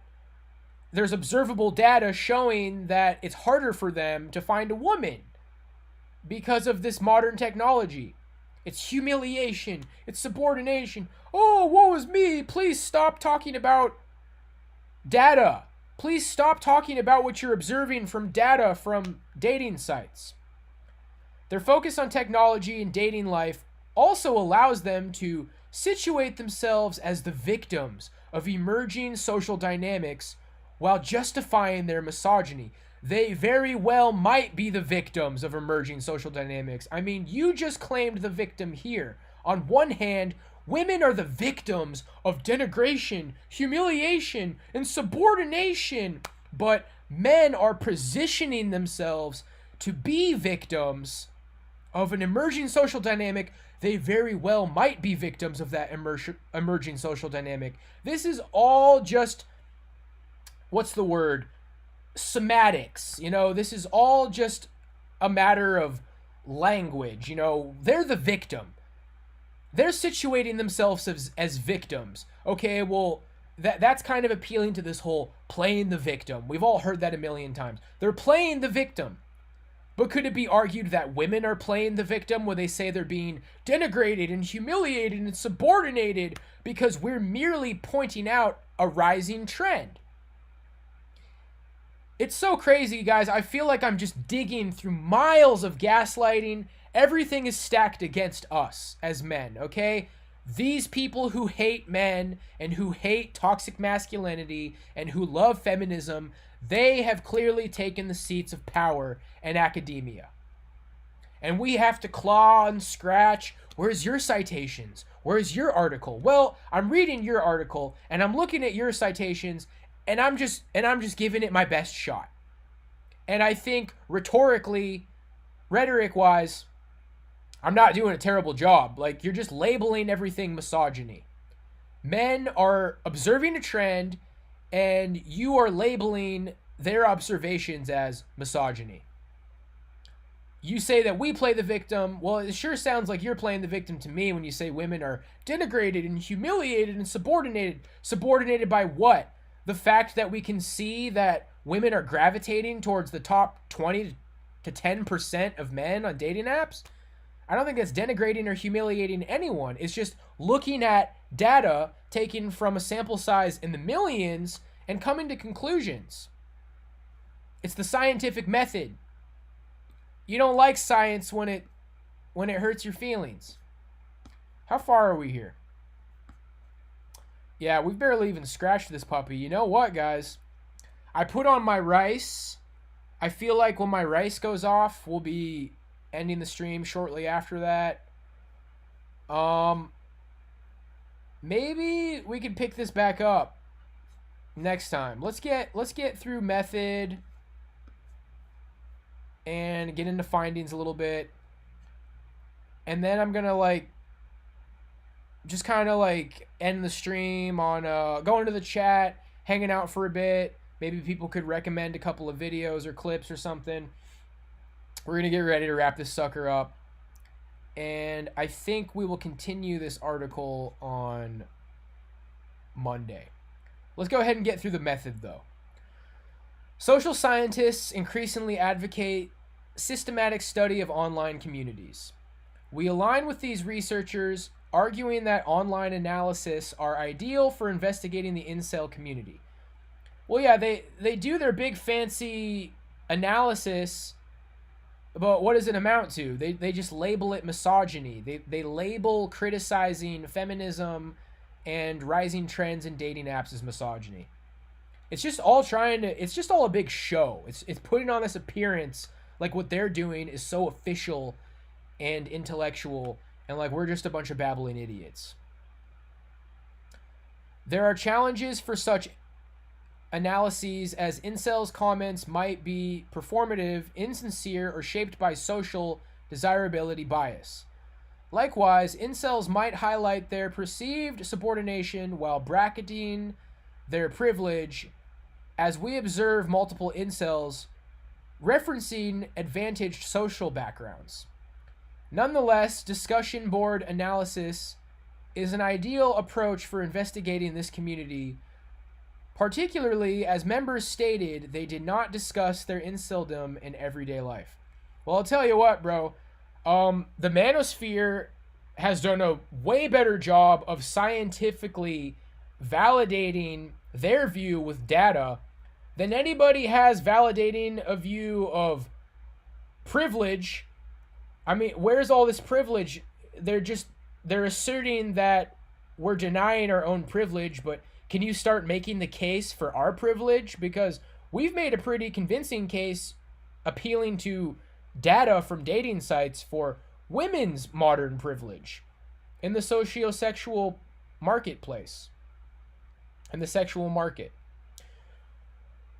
there's observable data showing that it's harder for them to find a woman because of this modern technology. It's humiliation. It's subordination. Oh, woe is me. Please stop talking about data. Please stop talking about what you're observing from data from dating sites. Their focus on technology and dating life also allows them to situate themselves as the victims of emerging social dynamics while justifying their misogyny. They very well might be the victims of emerging social dynamics. I mean, you just claimed the victim here. On one hand, women are the victims of denigration, humiliation, and subordination, but men are positioning themselves to be victims of an emerging social dynamic. They very well might be victims of that emerging social dynamic. This is all just, what's the word? Semantics. You know, this is all just a matter of language. You know, they're the victim. They're situating themselves as victims. Okay, well, that's kind of appealing to this whole playing the victim. We've all heard that a million times. They're playing the victim. But could it be argued that women are playing the victim when they say they're being denigrated and humiliated and subordinated because we're merely pointing out a rising trend? It's so crazy, guys. I feel like I'm just digging through miles of gaslighting. Everything is stacked against us as men, okay? These people who hate men and who hate toxic masculinity and who love feminism, they have clearly taken the seats of power in academia. And we have to claw and scratch. Where's your citations? Where's your article? Well, I'm reading your article and I'm looking at your citations and I'm just giving it my best shot. And I think rhetorically, rhetoric-wise, I'm not doing a terrible job. Like, you're just labeling everything misogyny. Men are observing a trend and you are labeling their observations as misogyny. You say that we play the victim. Well, it sure sounds like you're playing the victim to me when you say women are denigrated and humiliated and subordinated. Subordinated by what? The fact that we can see that women are gravitating towards the top 20 to 10% of men on dating apps? I don't think that's denigrating or humiliating anyone. It's just looking at data taken from a sample size in the millions and coming to conclusions. It's the scientific method. You don't like science when it hurts your feelings. How far are we here? Yeah, we've barely even scratched this puppy. You know what, guys? I put on my rice. I feel like when my rice goes off, we'll be ending the stream shortly after that. Maybe we can pick this back up next time. Let's get through method and get into findings a little bit. And then I'm going to just kind of end the stream on going to the chat, hanging out for a bit. Maybe people could recommend a couple of videos or clips or something. We're going to get ready to wrap this sucker up. And I think we will continue this article on Monday. Let's go ahead and get through the method, though. Social scientists increasingly advocate systematic study of online communities. We align with these researchers, arguing that online analysis are ideal for investigating the incel community. Well, yeah, they do their big fancy analysis, but what does it amount to? They just label it misogyny. They label criticizing feminism and rising trends in dating apps as misogyny. It's just all it's just all a big show. It's putting on this appearance like what they're doing is so official and intellectual, and like we're just a bunch of babbling idiots. There are challenges for such analyses, as incels' comments might be performative, insincere, or shaped by social desirability bias. Likewise, incels might highlight their perceived subordination while bracketing their privilege, as we observe multiple incels referencing advantaged social backgrounds. Nonetheless, discussion board analysis is an ideal approach for investigating this community, particularly as members stated they did not discuss their inceldom in everyday life. Well, I'll tell you what, bro. The manosphere has done a way better job of scientifically validating their view with data than anybody has validating a view of privilege. I mean, where's all this privilege? They're asserting that we're denying our own privilege, but can you start making the case for our privilege? Because we've made a pretty convincing case appealing to data from dating sites for women's modern privilege in the socio-sexual marketplace, in the sexual market.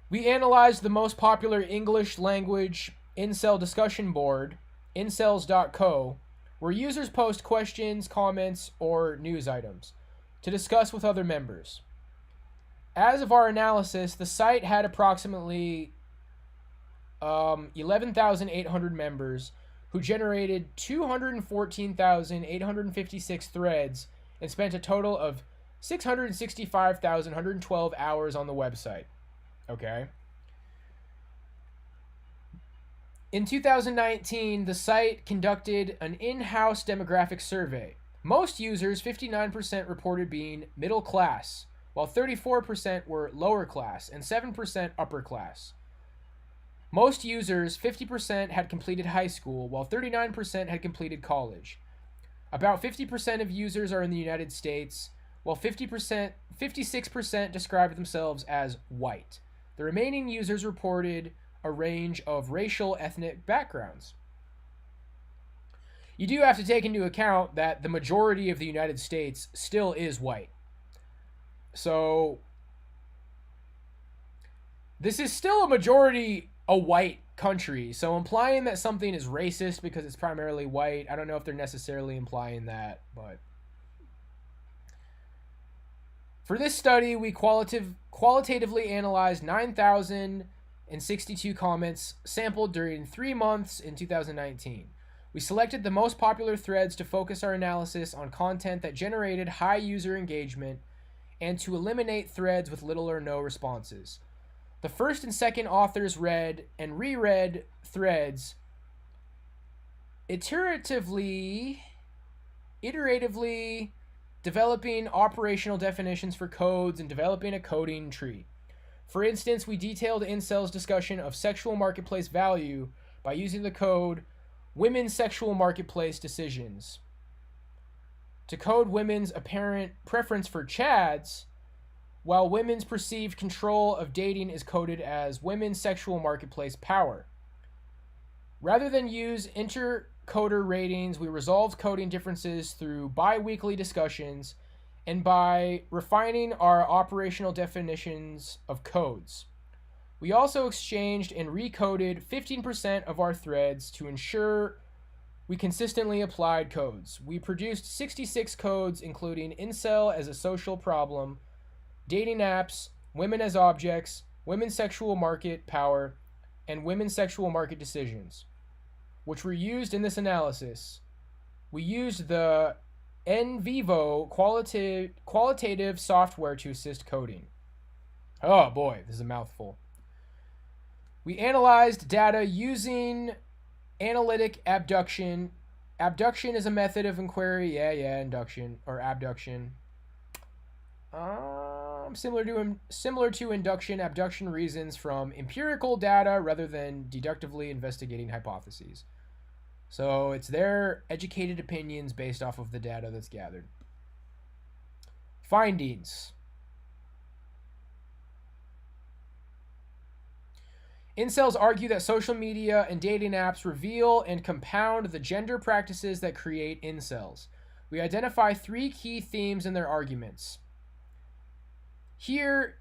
We analyzed the most popular English language incel discussion board, incels.co, where users post questions, comments, or news items to discuss with other members. As of our analysis, the site had approximately 11,800 members who generated 214,856 threads and spent a total of 665,112 hours on the website. Okay. In 2019, the site conducted an in-house demographic survey. Most users, 59%, reported being middle class, while 34% were lower class and 7% upper class. Most users, 50%, had completed high school, while 39% had completed college. About 50% of users are in the United States, while 56% describe themselves as white. The remaining users reported a range of racial, ethnic backgrounds. You do have to take into account that the majority of the United States still is white. So, this is still a white country. So implying that something is racist because it's primarily white, I don't know if they're necessarily implying that, but for this study, we qualitatively analyzed 9,062 comments sampled during 3 months in 2019. We selected the most popular threads to focus our analysis on content that generated high user engagement and to eliminate threads with little or no responses. The first and second authors read and reread threads iteratively developing operational definitions for codes and developing a coding tree. For instance, we detailed incels' discussion of sexual marketplace value by using the code women's sexual marketplace decisions. To code women's apparent preference for chads, while women's perceived control of dating is coded as women's sexual marketplace power. Rather than use intercoder ratings, we resolved coding differences through bi-weekly discussions and by refining our operational definitions of codes. We also exchanged and recoded 15% of our threads to ensure we consistently applied codes. We produced 66 codes, including incel as a social problem, dating apps, women as objects, women's sexual market power, and women's sexual market decisions, which were used in this analysis. We used the NVivo qualitative software to assist coding. Oh boy, this is a mouthful. We analyzed data using analytic abduction. Abduction is a method of inquiry. Induction or abduction. Similar to induction, abduction reasons from empirical data rather than deductively investigating hypotheses. So it's their educated opinions based off of the data that's gathered. Findings. Incels argue that social media and dating apps reveal and compound the gender practices that create incels. We identify 3 key themes in their arguments. Here,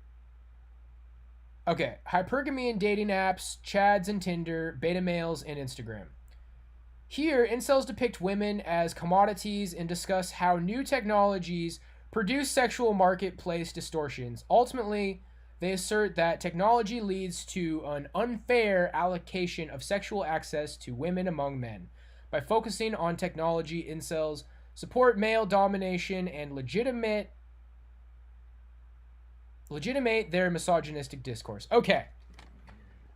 okay, hypergamy in dating apps, Chads and Tinder, beta males, and Instagram. Here, incels depict women as commodities and discuss how new technologies produce sexual marketplace distortions. Ultimately, they assert that technology leads to an unfair allocation of sexual access to women among men. By focusing on technology, incels support male domination and legitimate their misogynistic discourse. Okay,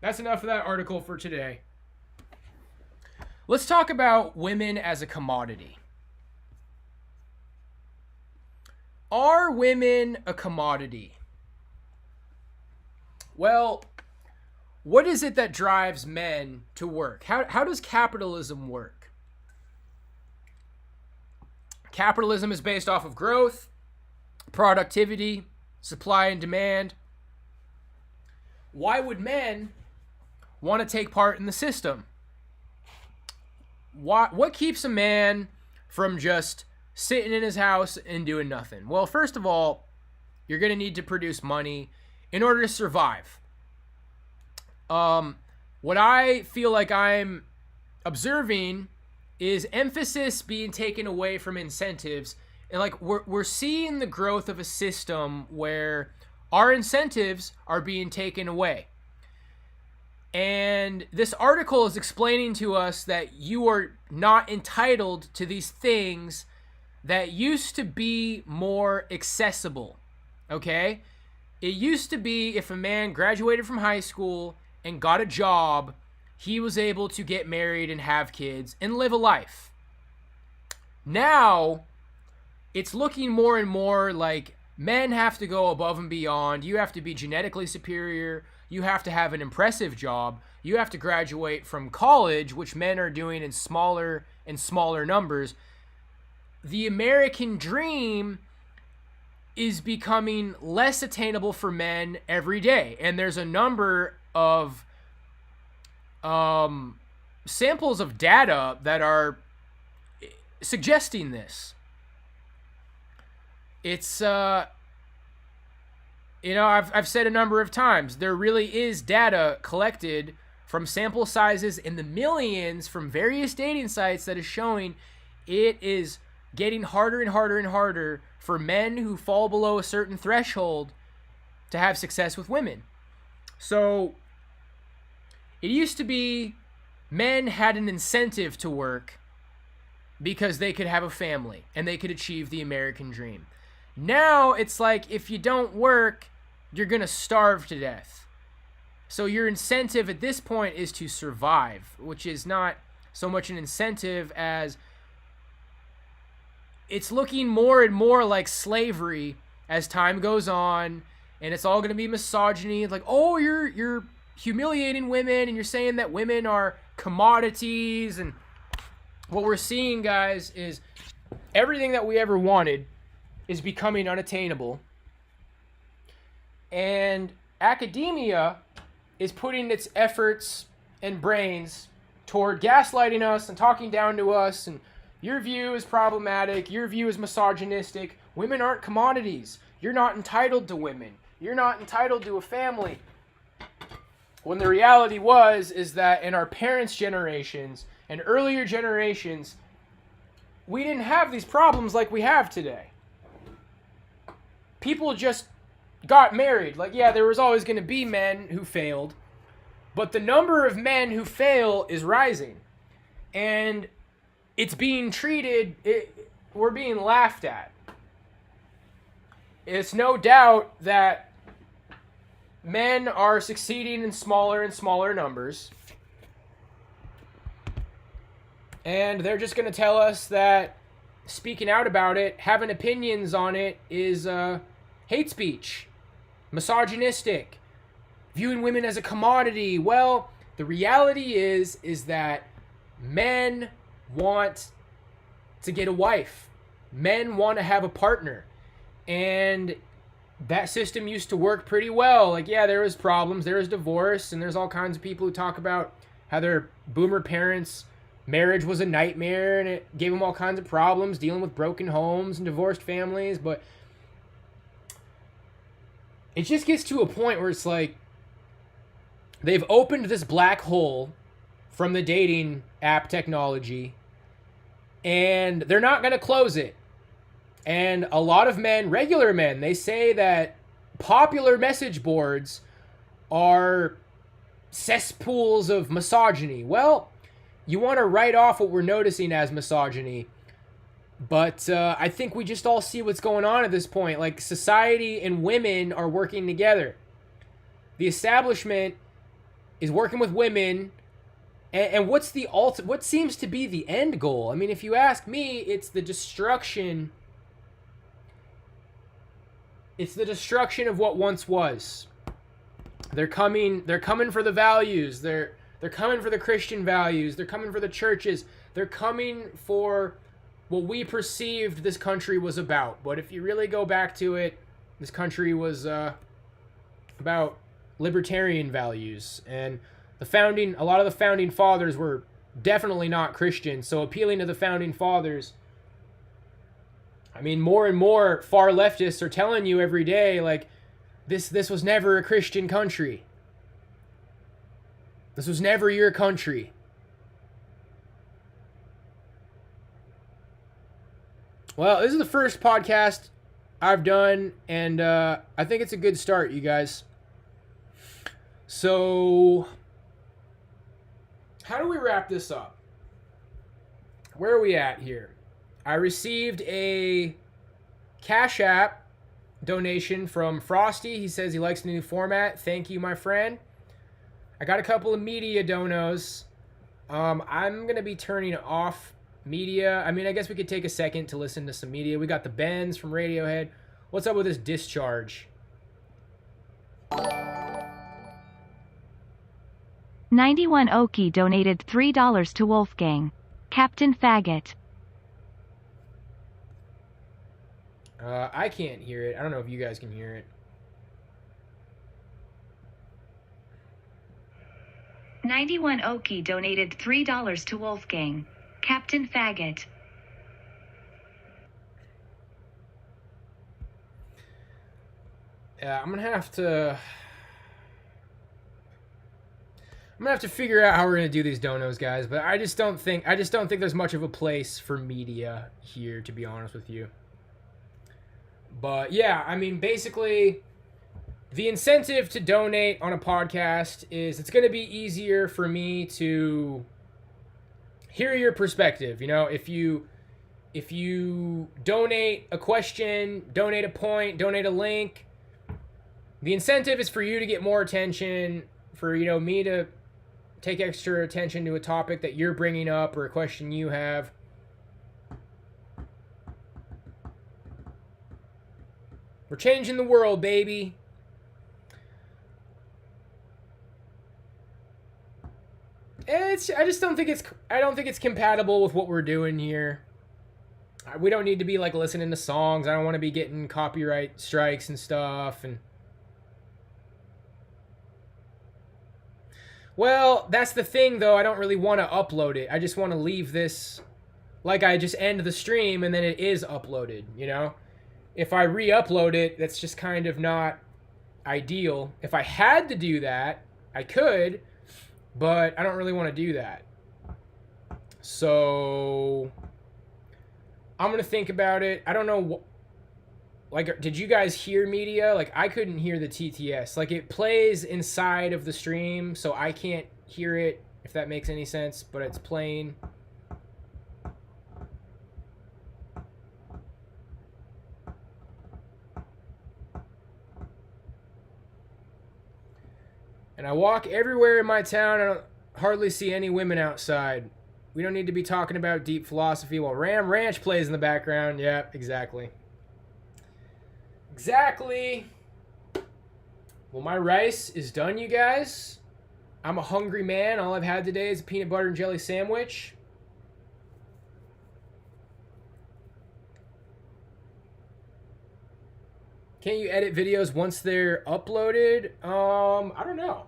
that's enough of that article for today. Let's talk about women as a commodity. Are women a commodity? Well, what is it that drives men to work? How does capitalism work? Capitalism is based off of growth, productivity, supply and demand. Why would men want to take part in the system? What keeps a man from just sitting in his house and doing nothing? Well, first of all, you're going to need to produce money in order to survive. What I feel like I'm observing is emphasis being taken away from incentives. And like we're seeing the growth of a system where our incentives are being taken away. And this article is explaining to us that you are not entitled to these things that used to be more accessible. Okay? It used to be if a man graduated from high school and got a job, he was able to get married and have kids and live a life. Now, it's looking more and more like men have to go above and beyond. You have to be genetically superior. You have to have an impressive job. You have to graduate from college, which men are doing in smaller and smaller numbers. The American dream is becoming less attainable for men every day. And there's a number of samples of data that are suggesting this. It's, I've said a number of times, there really is data collected from sample sizes in the millions from various dating sites that is showing it is getting harder and harder and harder for men who fall below a certain threshold to have success with women. So it used to be men had an incentive to work because they could have a family and they could achieve the American dream. Now it's like if you don't work, you're going to starve to death. So your incentive at this point is to survive, which is not so much an incentive as it's looking more and more like slavery as time goes on, and it's all going to be misogyny. It's like, oh, you're humiliating women and you're saying that women are commodities. And what we're seeing, guys, is everything that we ever wanted is becoming unattainable. And academia is putting its efforts and brains toward gaslighting us and talking down to us, and your view is problematic, your view is misogynistic, women aren't commodities, you're not entitled to women, you're not entitled to a family. When the reality is that in our parents' generations and earlier generations, we didn't have these problems like we have today. People just got married. Like, yeah, there was always going to be men who failed, but the number of men who fail is rising. And it's being treated, we're being laughed at. It's no doubt that men are succeeding in smaller and smaller numbers. And they're just going to tell us that speaking out about it, having opinions on it is hate speech, misogynistic, viewing women as a commodity. Well, the reality is that men want to get a wife. Men want to have a partner. And that system used to work pretty well. Like, yeah, there was problems, there was divorce, and there's all kinds of people who talk about how their boomer parents' marriage was a nightmare and it gave them all kinds of problems dealing with broken homes and divorced families. But it just gets to a point where it's like they've opened this black hole from the dating app technology and they're not going to close it. And a lot of men, regular men, they say that popular message boards are cesspools of misogyny. Well, you want to write off what we're noticing as misogyny. But I think we just all see what's going on at this point. Like, society and women are working together. The establishment is working with women. And what's the what seems to be the end goal? I mean, if you ask me, it's the destruction. It's the destruction of what once was. They're coming for the values. They're coming for the Christian values. They're coming for the churches. They're coming for what we perceived this country was about. But if you really go back to it, this country was about libertarian values. And a lot of the founding fathers were definitely not Christian. So appealing to the founding fathers, I mean, more and more far leftists are telling you every day, like, this was never a Christian country. This was never your country. Well, this is the first podcast I've done, and I think it's a good start, you guys. So, how do we wrap this up? Where are we at here? I received a Cash App donation from Frosty. He says he likes the new format. Thank you, my friend. I got a couple of media donos. I'm going to be turning off media. I mean, I guess we could take a second to listen to some media. We got the Bends from Radiohead. What's up with this Discharge? 91 Okie donated $3 to Wolfgang. Captain Faggot. I can't hear it. I don't know if you guys can hear it. "91 Okie donated $3 to Wolfgang. Captain Faggot." Yeah, I'm gonna have to figure out how we're gonna do these donos, guys. But I just don't think there's much of a place for media here, to be honest with you. But yeah, I mean, basically, the incentive to donate on a podcast is it's going to be easier for me to hear your perspective. You know, if you donate a question, donate a point, donate a link, the incentive is for you to get more attention, for, you know, me to take extra attention to a topic that you're bringing up or a question you have. We're changing the world, baby. I don't think it's compatible with what we're doing here. We don't need to be like listening to songs. I don't want to be getting copyright strikes and stuff. And well, that's the thing though. I don't really want to upload it. I just want to leave this like I just end the stream and then it is uploaded, you know? If I re-upload it, that's just kind of not ideal. If I had to do that, I could, but I don't really want to do that. So I'm going to think about it. I don't know. Like, did you guys hear media? Like, I couldn't hear the TTS. Like, it plays inside of the stream, so I can't hear it, if that makes any sense, but it's playing. And I walk everywhere in my town. I don't hardly see any women outside. We don't need to be talking about deep philosophy while Ram Ranch plays in the background. Yeah, exactly. Exactly. Well, my rice is done, you guys. I'm a hungry man. All I've had today is a peanut butter and jelly sandwich. Can't you edit videos once they're uploaded? I don't know.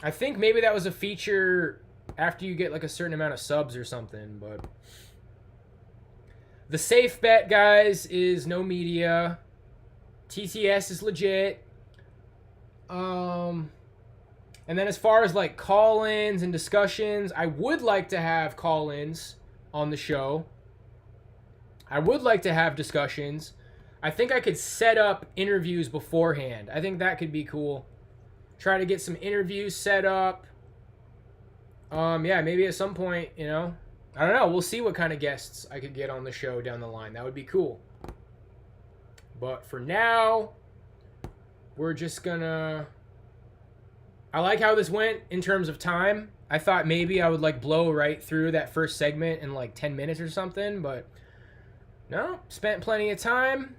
I think maybe that was a feature after you get like a certain amount of subs or something, but the safe bet, guys, is no media. TTS is legit. And then as far as like call-ins and discussions, I would like to have call-ins on the show. I would like to have discussions. I think I could set up interviews beforehand. I think that could be cool. Try to get some interviews set up. Yeah, maybe at some point, you know. I don't know. We'll see what kind of guests I could get on the show down the line. That would be cool. But for now, we're just gonna... I like how this went in terms of time. I thought maybe I would like blow right through that first segment in like 10 minutes or something, but no, spent plenty of time.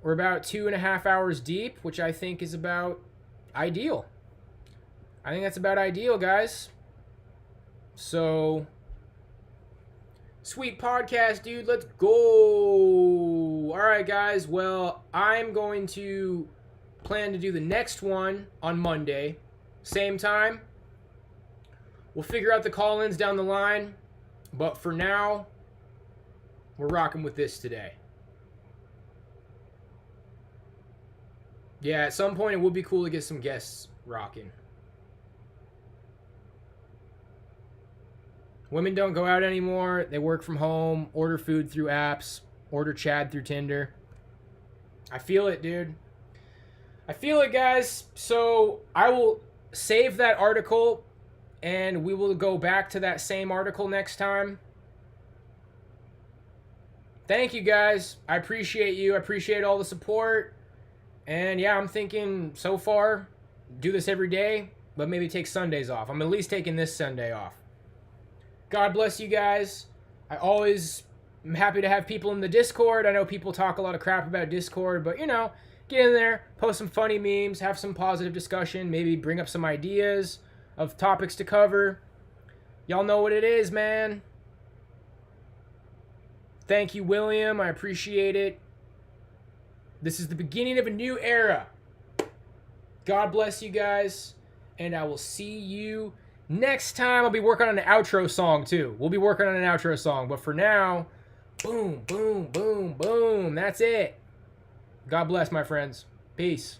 We're about 2.5 hours deep, which I think is about ideal. I think that's about ideal, guys. So, sweet podcast, dude. Let's go. All right, guys. Well, I'm going to plan to do the next one on Monday. Same time. We'll figure out the call-ins down the line. But for now, we're rocking with this today. Yeah, at some point it would be cool to get some guests rocking. Women don't go out anymore. They work from home, order food through apps, order Chad through Tinder. I feel it, dude. I feel it, guys. So I will save that article and we will go back to that same article next time. Thank you, guys. I appreciate you. I appreciate all the support. And yeah, I'm thinking so far, do this every day, but maybe take Sundays off. I'm at least taking this Sunday off. God bless you guys. I always am happy to have people in the Discord. I know people talk a lot of crap about Discord, but you know, get in there, post some funny memes, have some positive discussion, maybe bring up some ideas of topics to cover. Y'all know what it is, man. Thank you, William. I appreciate it. This is the beginning of a new era. God bless you guys, and I will see you next time. I'll be working on an outro song, too. We'll be working on an outro song, but for now, boom, boom, boom, boom. That's it. God bless, my friends. Peace.